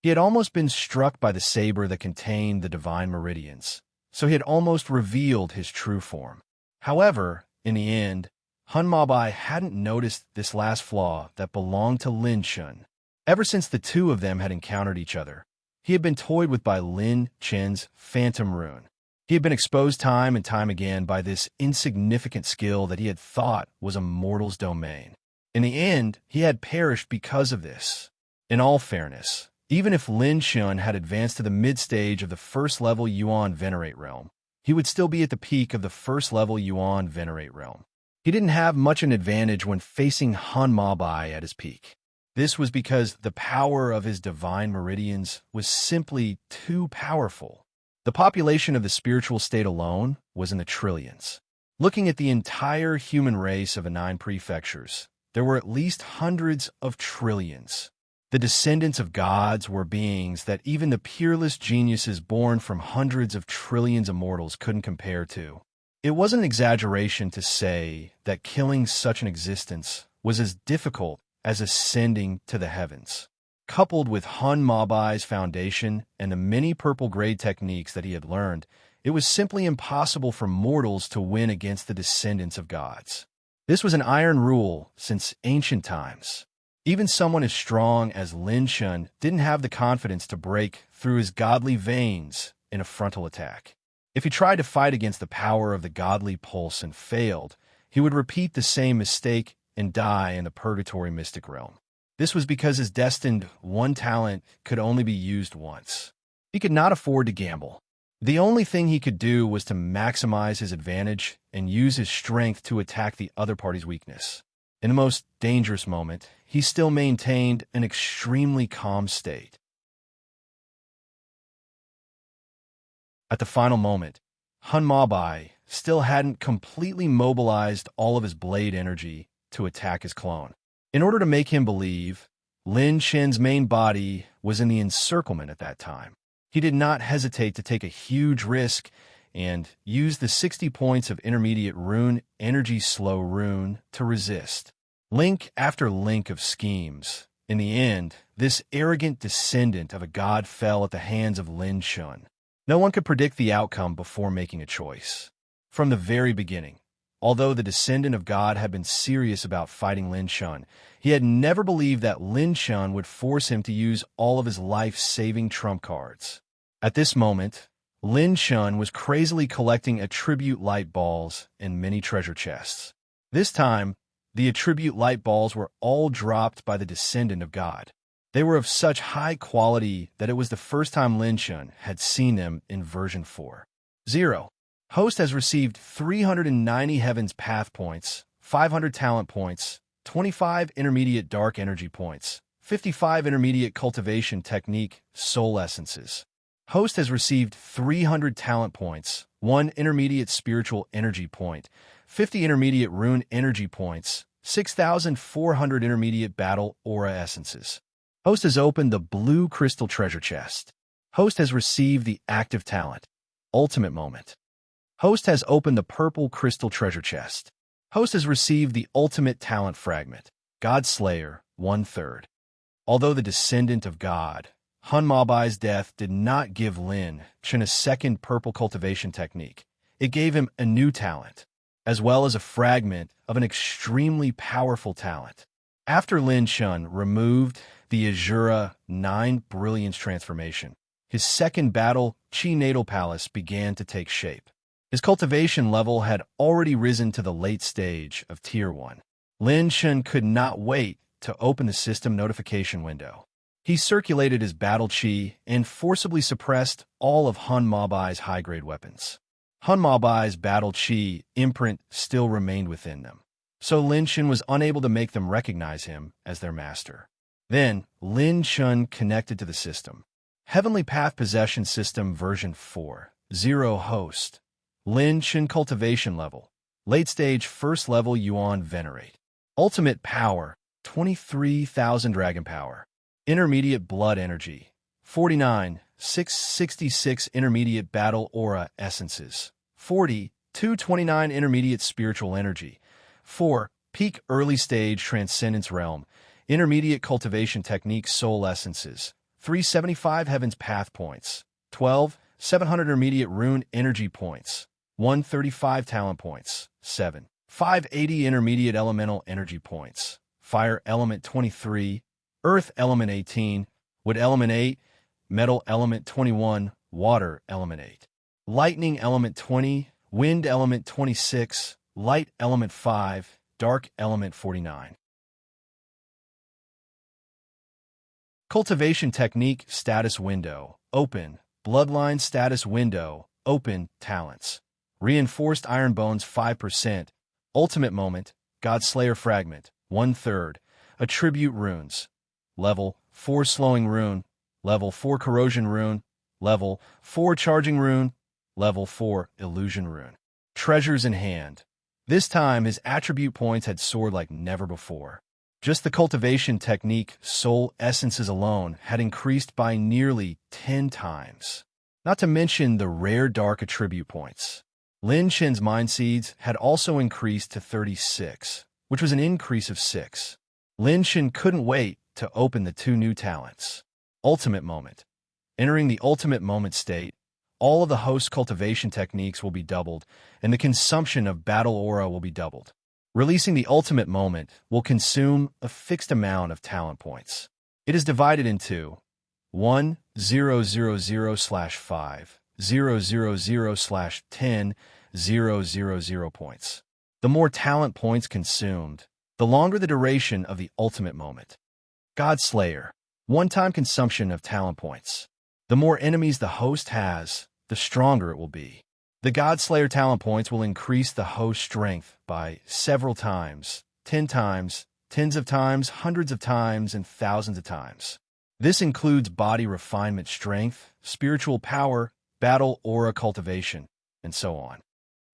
He had almost been struck by the saber that contained the divine meridians, so he had almost revealed his true form. However, in the end, Hun Mabai hadn't noticed this last flaw that belonged to Lin Chen. Ever since the 2 of them had encountered each other, he had been toyed with by Lin Chen's Phantom Rune. He had been exposed time and time again by this insignificant skill that he had thought was a mortal's domain. In the end, he had perished because of this. In all fairness, even if Lin Chen had advanced to the mid-stage of the 1st-level Yuan Venerate realm, he would still be at the peak of the 1st-level Yuan Venerate realm. He didn't have much an advantage when facing Hun Mabai at his peak. This was because the power of his divine meridians was simply too powerful. The population of the spiritual state alone was in the trillions. Looking at the entire human race of the 9 prefectures, there were at least hundreds of trillions. The descendants of gods were beings that even the peerless geniuses born from hundreds of trillions of mortals couldn't compare to. It wasn't an exaggeration to say that killing such an existence was as difficult as ascending to the heavens. Coupled with Hun Mabai's foundation and the many purple grade techniques that he had learned, it was simply impossible for mortals to win against the descendants of gods. This was an iron rule since ancient times. Even someone as strong as Lin Shun didn't have the confidence to break through his godly veins in a frontal attack. If he tried to fight against the power of the godly pulse and failed, he would repeat the same mistake and die in the purgatory mystic realm. This was because his destined one talent could only be used once. He could not afford to gamble. The only thing he could do was to maximize his advantage and use his strength to attack the other party's weakness. In the most dangerous moment, he still maintained an extremely calm state. At the final moment, Hun Mabai still hadn't completely mobilized all of his blade energy to attack his clone. In order to make him believe, Lin Shen's main body was in the encirclement at that time. He did not hesitate to take a huge risk and use the 60 points of intermediate rune energy slow rune to resist. Link after link of schemes. In the end, this arrogant descendant of a god fell at the hands of Lin Shun. No one could predict the outcome before making a choice. From the very beginning, although the descendant of God had been serious about fighting Lin Shun, he had never believed that Lin Shun would force him to use all of his life-saving trump cards. At this moment, Lin Shun was crazily collecting attribute light balls in many treasure chests. This time, the attribute light balls were all dropped by the descendant of God. They were of such high quality that it was the first time Lin Shun had seen them in version 4.0. Host has received 390 Heaven's Path points, 500 talent points, 25 intermediate dark energy points, 55 intermediate cultivation technique soul essences. Host has received 300 talent points, 1 intermediate spiritual energy point, 50 intermediate rune energy points, 6,400 intermediate battle aura essences. Host has opened the blue crystal treasure chest. Host has received the active talent, ultimate moment. Host has opened the purple crystal treasure chest. Host has received the ultimate talent fragment, God Slayer, 1/3. Although the descendant of God, Hun Mabai's death did not give Lin Shun a second purple cultivation technique. It gave him a new talent, as well as a fragment of an extremely powerful talent. After Lin Shun removed the Azura 9 Brilliance transformation, his second battle, Chi Natal Palace, began to take shape. His cultivation level had already risen to the late stage of Tier 1. Lin Shun could not wait to open the system notification window. He circulated his battle chi and forcibly suppressed all of Hun Mabai's high-grade weapons. Hun Mabai's battle chi imprint still remained within them, so Lin Shun was unable to make them recognize him as their master. Then, Lin Shun connected to the system. Heavenly Path Possession System version 4.0 host. Lin Shun cultivation level. Late stage first level Yuan Venerate. Ultimate power, 23,000 dragon power. Intermediate blood energy, 49,666 intermediate battle aura essences. 40,229 intermediate spiritual energy. 4. Peak early stage transcendence realm. Intermediate cultivation technique soul essences. 375 heaven's path points. 12,700 intermediate rune energy points. 135 talent points. 7. 580 intermediate elemental energy points. Fire element 23. Earth element 18. Wood element 8. Metal element 21. Water element 8. Lightning element 20. Wind element 26. Light element 5. Dark element 49. Cultivation technique status window. Open. Bloodline status window. Open. Talents. Reinforced iron bones 5%. Ultimate moment. God Slayer fragment 1/3. Attribute runes. Level 4 slowing rune. Level 4 corrosion rune. Level 4 charging rune. Level 4 illusion rune. Treasures in hand. This time, his attribute points had soared like never before. Just the cultivation technique, soul essences alone, had increased by nearly 10 times. Not to mention the rare dark attribute points. Lin Chen's mind seeds had also increased to 36, which was an increase of 6. Lin Chen couldn't wait to open the 2 new talents. Ultimate Moment. Entering the Ultimate Moment state, all of the host cultivation techniques will be doubled, and the consumption of battle aura will be doubled. Releasing the Ultimate Moment will consume a fixed amount of talent points. It is divided into 1,000/5, 0,000/10,000 points. The more talent points consumed, the longer the duration of the Ultimate Moment. God Slayer. One-time consumption of talent points. The more enemies the host has, the stronger it will be. The God Slayer talent points will increase the host strength by several times, 10 times, tens of times, hundreds of times, and thousands of times. This includes body refinement strength, spiritual power, battle aura cultivation, and so on.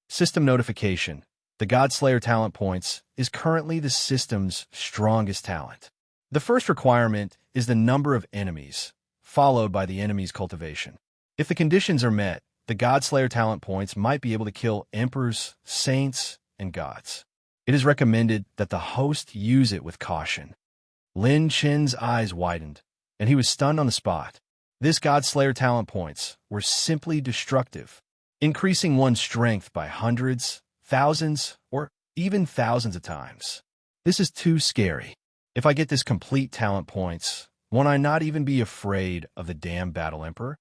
System notification. The God Slayer talent points is currently the system's strongest talent. The first requirement is the number of enemies, followed by the enemy's cultivation. If the conditions are met, the God Slayer talent points might be able to kill emperors, saints, and gods. It is recommended that the host use it with caution. Lin Chen's eyes widened, and he was stunned on the spot. This God Slayer talent points were simply destructive, increasing one's strength by hundreds, thousands, or even thousands of times. This is too scary. If I get this complete talent points, won't I not even be afraid of the damn Battle Emperor?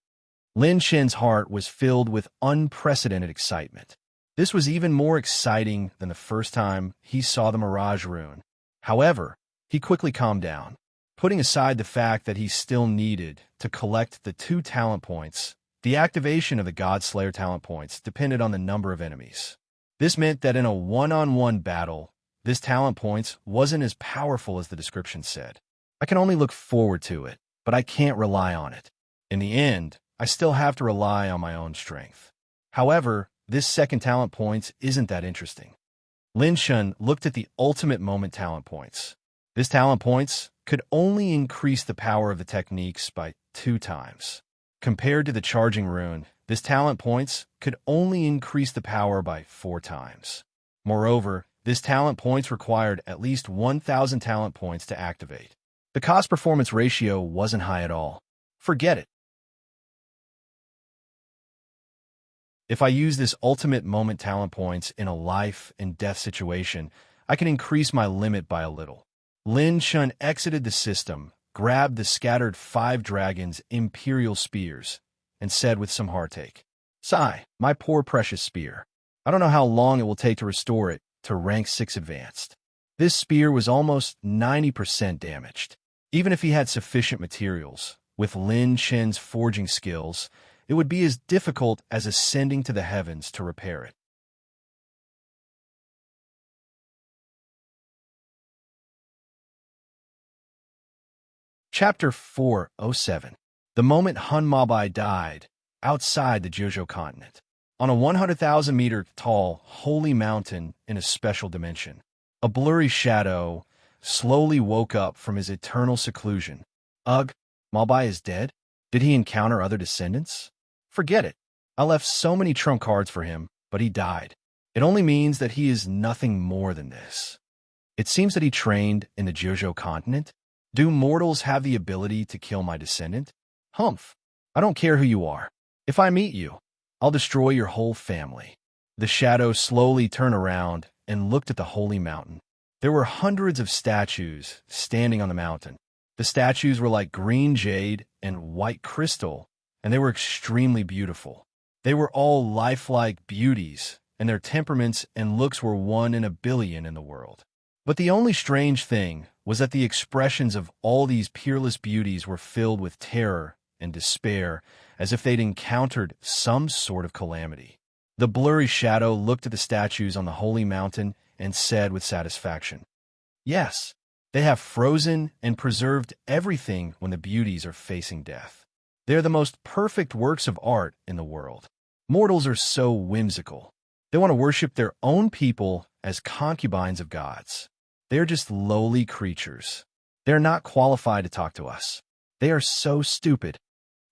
Lin Chen's heart was filled with unprecedented excitement. This was even more exciting than the first time he saw the Mirage Rune. However, he quickly calmed down. Putting aside the fact that he still needed to collect the 2 talent points, the activation of the God Slayer talent points depended on the number of enemies. This meant that in a one-on-one battle, this talent points wasn't as powerful as the description said. I can only look forward to it, but I can't rely on it. In the end, I still have to rely on my own strength. However, this second talent points isn't that interesting. Lin Chen looked at the Ultimate Moment talent points. This talent points could only increase the power of the techniques by 2 times. Compared to the Charging Rune, this talent points could only increase the power by 4 times. Moreover, this talent points required at least 1,000 talent points to activate. The cost-performance ratio wasn't high at all. Forget it. If I use this Ultimate Moment talent points in a life and death situation, I can increase my limit by a little. Lin Chen exited the system, grabbed the scattered 5 dragons' imperial spears, and said with some heartache, "Sigh, my poor precious spear. I don't know how long it will take to restore it to rank 6 advanced." This spear was almost 90% damaged. Even if he had sufficient materials, with Lin Chen's forging skills, it would be as difficult as ascending to the heavens to repair it. Chapter 407. The moment Hun Mabai died, outside the Jojo continent, on a 100,000-meter tall holy mountain in a special dimension. A blurry shadow slowly woke up from his eternal seclusion. Ugh, Mabai is dead? Did he encounter other descendants? Forget it. I left so many trump cards for him, but he died. It only means that he is nothing more than this. It seems that he trained in the Jojo continent. Do mortals have the ability to kill my descendant? Humph. I don't care who you are. If I meet you, I'll destroy your whole family. The shadow slowly turned around and looked at the holy mountain. There were hundreds of statues standing on the mountain. The statues were like green jade and white crystal, and they were extremely beautiful. They were all lifelike beauties, and their temperaments and looks were 1 in a billion in the world. But the only strange thing was that the expressions of all these peerless beauties were filled with terror and despair, as if they'd encountered some sort of calamity. The blurry shadow looked at the statues on the holy mountain and said with satisfaction, "Yes, they have frozen and preserved everything when the beauties are facing death. They are the most perfect works of art in the world. Mortals are so whimsical. They want to worship their own people as concubines of gods. They are just lowly creatures. They are not qualified to talk to us. They are so stupid.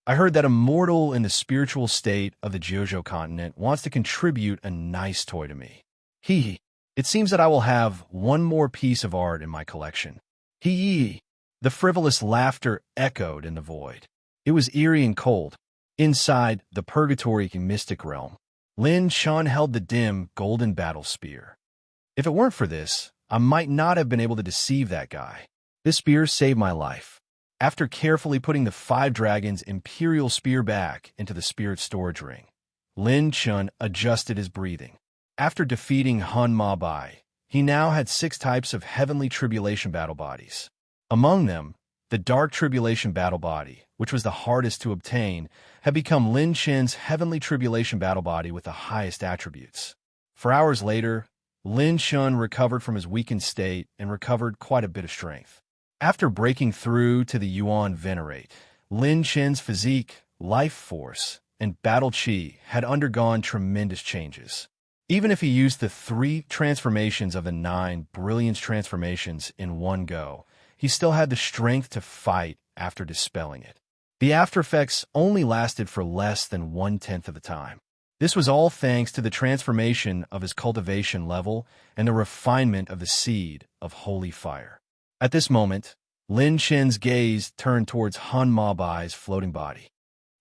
I heard that a mortal in the spiritual state of the Jojo continent wants to contribute a nice toy to me. Hee. It seems that I will have one more piece of art in my collection. Hee. The frivolous laughter echoed in the void. It was eerie and cold. Inside the purgatory mystic realm, Lin Chun held the dim, golden battle spear. If it weren't for this, I might not have been able to deceive that guy. This spear saved my life. After carefully putting the 5 dragons' imperial spear back into the spirit storage ring, Lin Chun adjusted his breathing. After defeating Hun Ma Bai, he now had 6 types of heavenly tribulation battle bodies. Among them, the dark tribulation battle body, which was the hardest to obtain, had become Lin Chen's heavenly tribulation battle body with the highest attributes. 4 hours later, Lin Chun recovered from his weakened state and recovered quite a bit of strength. After breaking through to the Yuan Venerate, Lin Chen's physique, life force, and battle chi had undergone tremendous changes. Even if he used the 3 transformations of the 9 brilliance transformations in one go, he still had the strength to fight after dispelling it. The aftereffects only lasted for less than 1/10 of the time. This was all thanks to the transformation of his cultivation level and the refinement of the seed of holy fire. At this moment, Lin Chen's gaze turned towards Hun Ma Bai's floating body.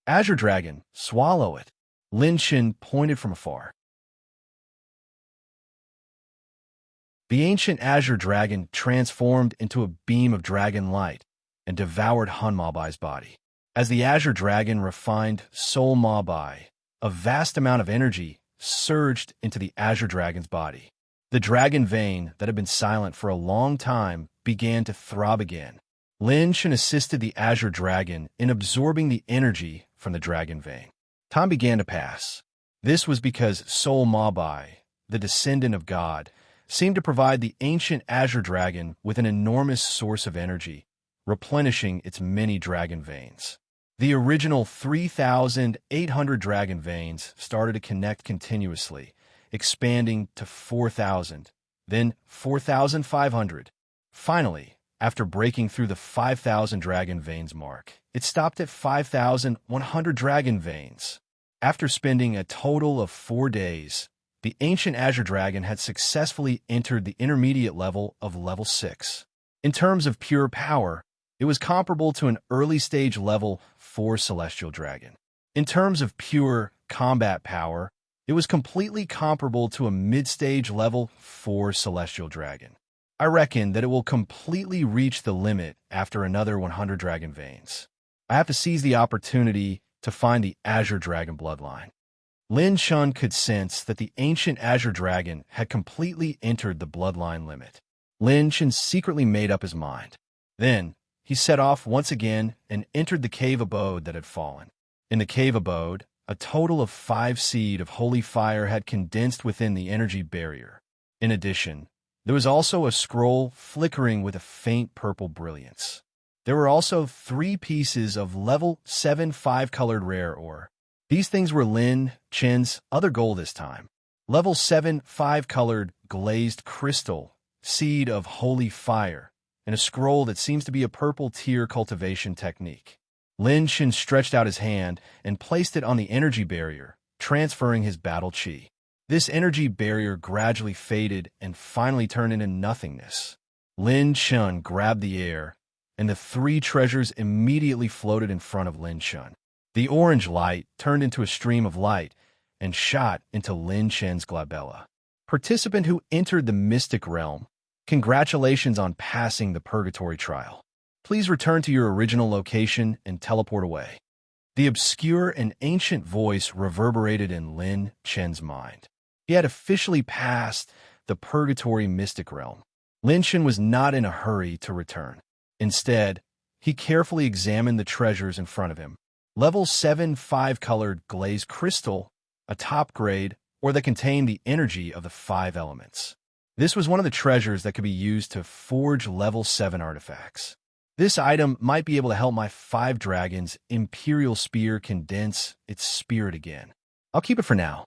Azure Dragon, swallow it. Lin Chen pointed from afar. The ancient Azure Dragon transformed into a beam of dragon light and devoured Hun Ma Bai's body. As the Azure Dragon refined Soul Ma Bai, a vast amount of energy surged into the Azure Dragon's body. The dragon vein that had been silent for a long time began to throb again. Lin Chen assisted the Azure Dragon in absorbing the energy from the dragon vein. Time began to pass. This was because Soul Ma Bai, the descendant of God, seemed to provide the ancient Azure Dragon with an enormous source of energy, replenishing its many dragon veins. The original 3,800 dragon veins started to connect continuously, expanding to 4,000, then 4,500. Finally, after breaking through the 5,000 dragon veins mark, it stopped at 5,100 dragon veins. After spending a total of 4 days, the ancient Azure Dragon had successfully entered the intermediate level of level 6. In terms of pure power, it was comparable to an early-stage level 4 celestial dragon. In terms of pure combat power, it was completely comparable to a mid-stage level 4 celestial dragon. I reckon that it will completely reach the limit after another 100 dragon veins. I have to seize the opportunity to find the Azure Dragon bloodline. Lin Chun could sense that the ancient Azure Dragon had completely entered the bloodline limit. Lin Chun secretly made up his mind. Then, he set off once again and entered the cave abode that had fallen. In the cave abode, a total of 5 seed of holy fire had condensed within the energy barrier. In addition, there was also a scroll flickering with a faint purple brilliance. There were also 3 pieces of level 7 5-colored rare ore. These things were Lin Chen's other goal this time. Level 7 5-colored glazed crystal, seed of holy fire, and a scroll that seems to be a purple tear cultivation technique. Lin Chen stretched out his hand and placed it on the energy barrier, transferring his battle chi. This energy barrier gradually faded and finally turned into nothingness. Lin Chen grabbed the air, and the 3 treasures immediately floated in front of Lin Chen. The orange light turned into a stream of light and shot into Lin Chen's glabella. Participant who entered the mystic realm, congratulations on passing the purgatory trial. Please return to your original location and teleport away. The obscure and ancient voice reverberated in Lin Chen's mind. He had officially passed the purgatory mystic realm. Lin Chen was not in a hurry to return. Instead, he carefully examined the treasures in front of him. Level 7 5-colored glazed crystal, a top grade, or that contained the energy of the 5 elements. This was one of the treasures that could be used to forge level 7 artifacts. This item might be able to help my 5 dragons' imperial spear condense its spirit again. I'll keep it for now.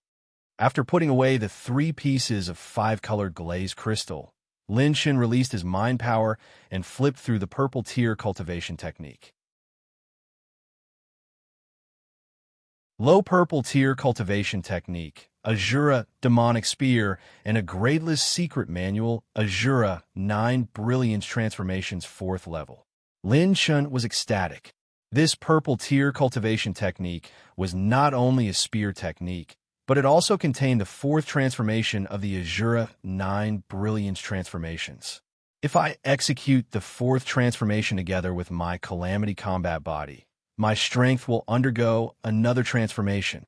After putting away the 3 pieces of 5-colored glazed crystal, Lin Shen released his mind power and flipped through the purple tear cultivation technique. Low purple tear cultivation technique, Azura demonic spear, and a gradeless secret manual, Azura 9 brilliance transformations 4th level. Lin Shen was ecstatic. This purple tear cultivation technique was not only a spear technique, but it also contained the 4th transformation of the Azura 9 brilliance transformations. If I execute the 4th transformation together with my calamity combat body, my strength will undergo another transformation.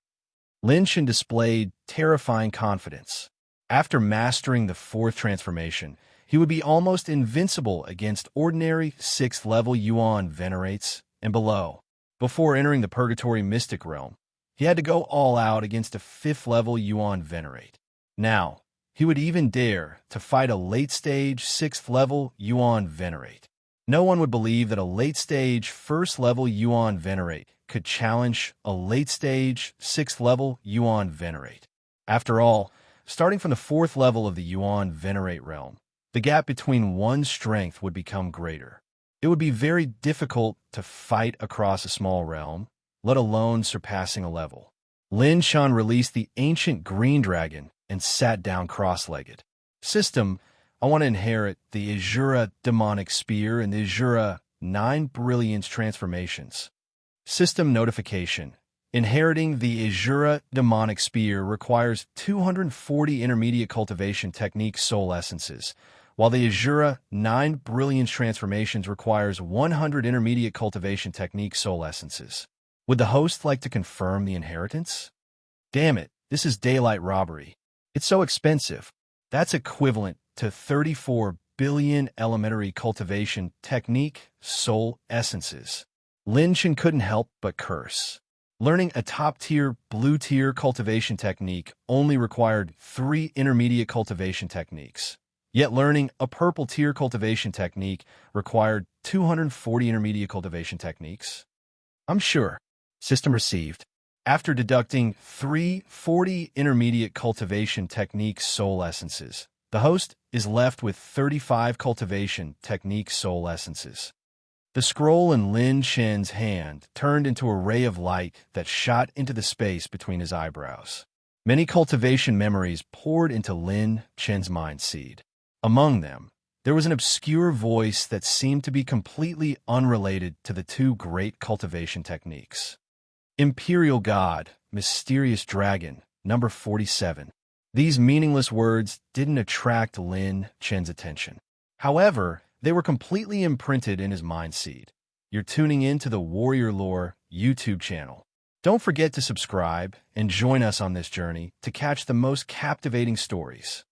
Lin Shen displayed terrifying confidence. After mastering the 4th transformation, he would be almost invincible against ordinary 6th level Yuan Venerates and below. Before entering the Purgatory Mystic Realm, he had to go all out against a 5th level Yuan Venerate. Now, he would even dare to fight a late-stage 6th level Yuan Venerate. No one would believe that a late-stage 1st level Yuan Venerate could challenge a late-stage 6th level Yuan Venerate. After all, starting from the 4th level of the Yuan Venerate realm, the gap between one's strength would become greater. It would be very difficult to fight across a small realm, let alone surpassing a level. Lin Shen released the ancient green dragon and sat down cross-legged. System, I want to inherit the Azura demonic spear and the Azura 9 brilliance transformations. System notification. Inheriting the Azura demonic spear requires 240 intermediate cultivation technique soul essences, while the Azura 9 brilliance transformations requires 100 intermediate cultivation technique soul essences. Would the host like to confirm the inheritance? Damn it, this is daylight robbery. It's so expensive. That's equivalent to 34 billion elementary cultivation technique soul essences. Lin Shen couldn't help but curse. Learning a top-tier, blue-tier cultivation technique only required 3 intermediate cultivation techniques. Yet learning a purple-tier cultivation technique required 240 intermediate cultivation techniques. I'm sure. System received. After deducting 340 intermediate cultivation technique soul essences, the host is left with 35 cultivation technique soul essences. The scroll in Lin Shen's hand turned into a ray of light that shot into the space between his eyebrows. Many cultivation memories poured into Lin Shen's mind seed. Among them, there was an obscure voice that seemed to be completely unrelated to the 2 great cultivation techniques. Imperial God, Mysterious Dragon, number 47. These meaningless words didn't attract Lin Shen's attention. However, they were completely imprinted in his mind seed. You're tuning in to the Warrior Lore YouTube channel. Don't forget to subscribe and join us on this journey to catch the most captivating stories.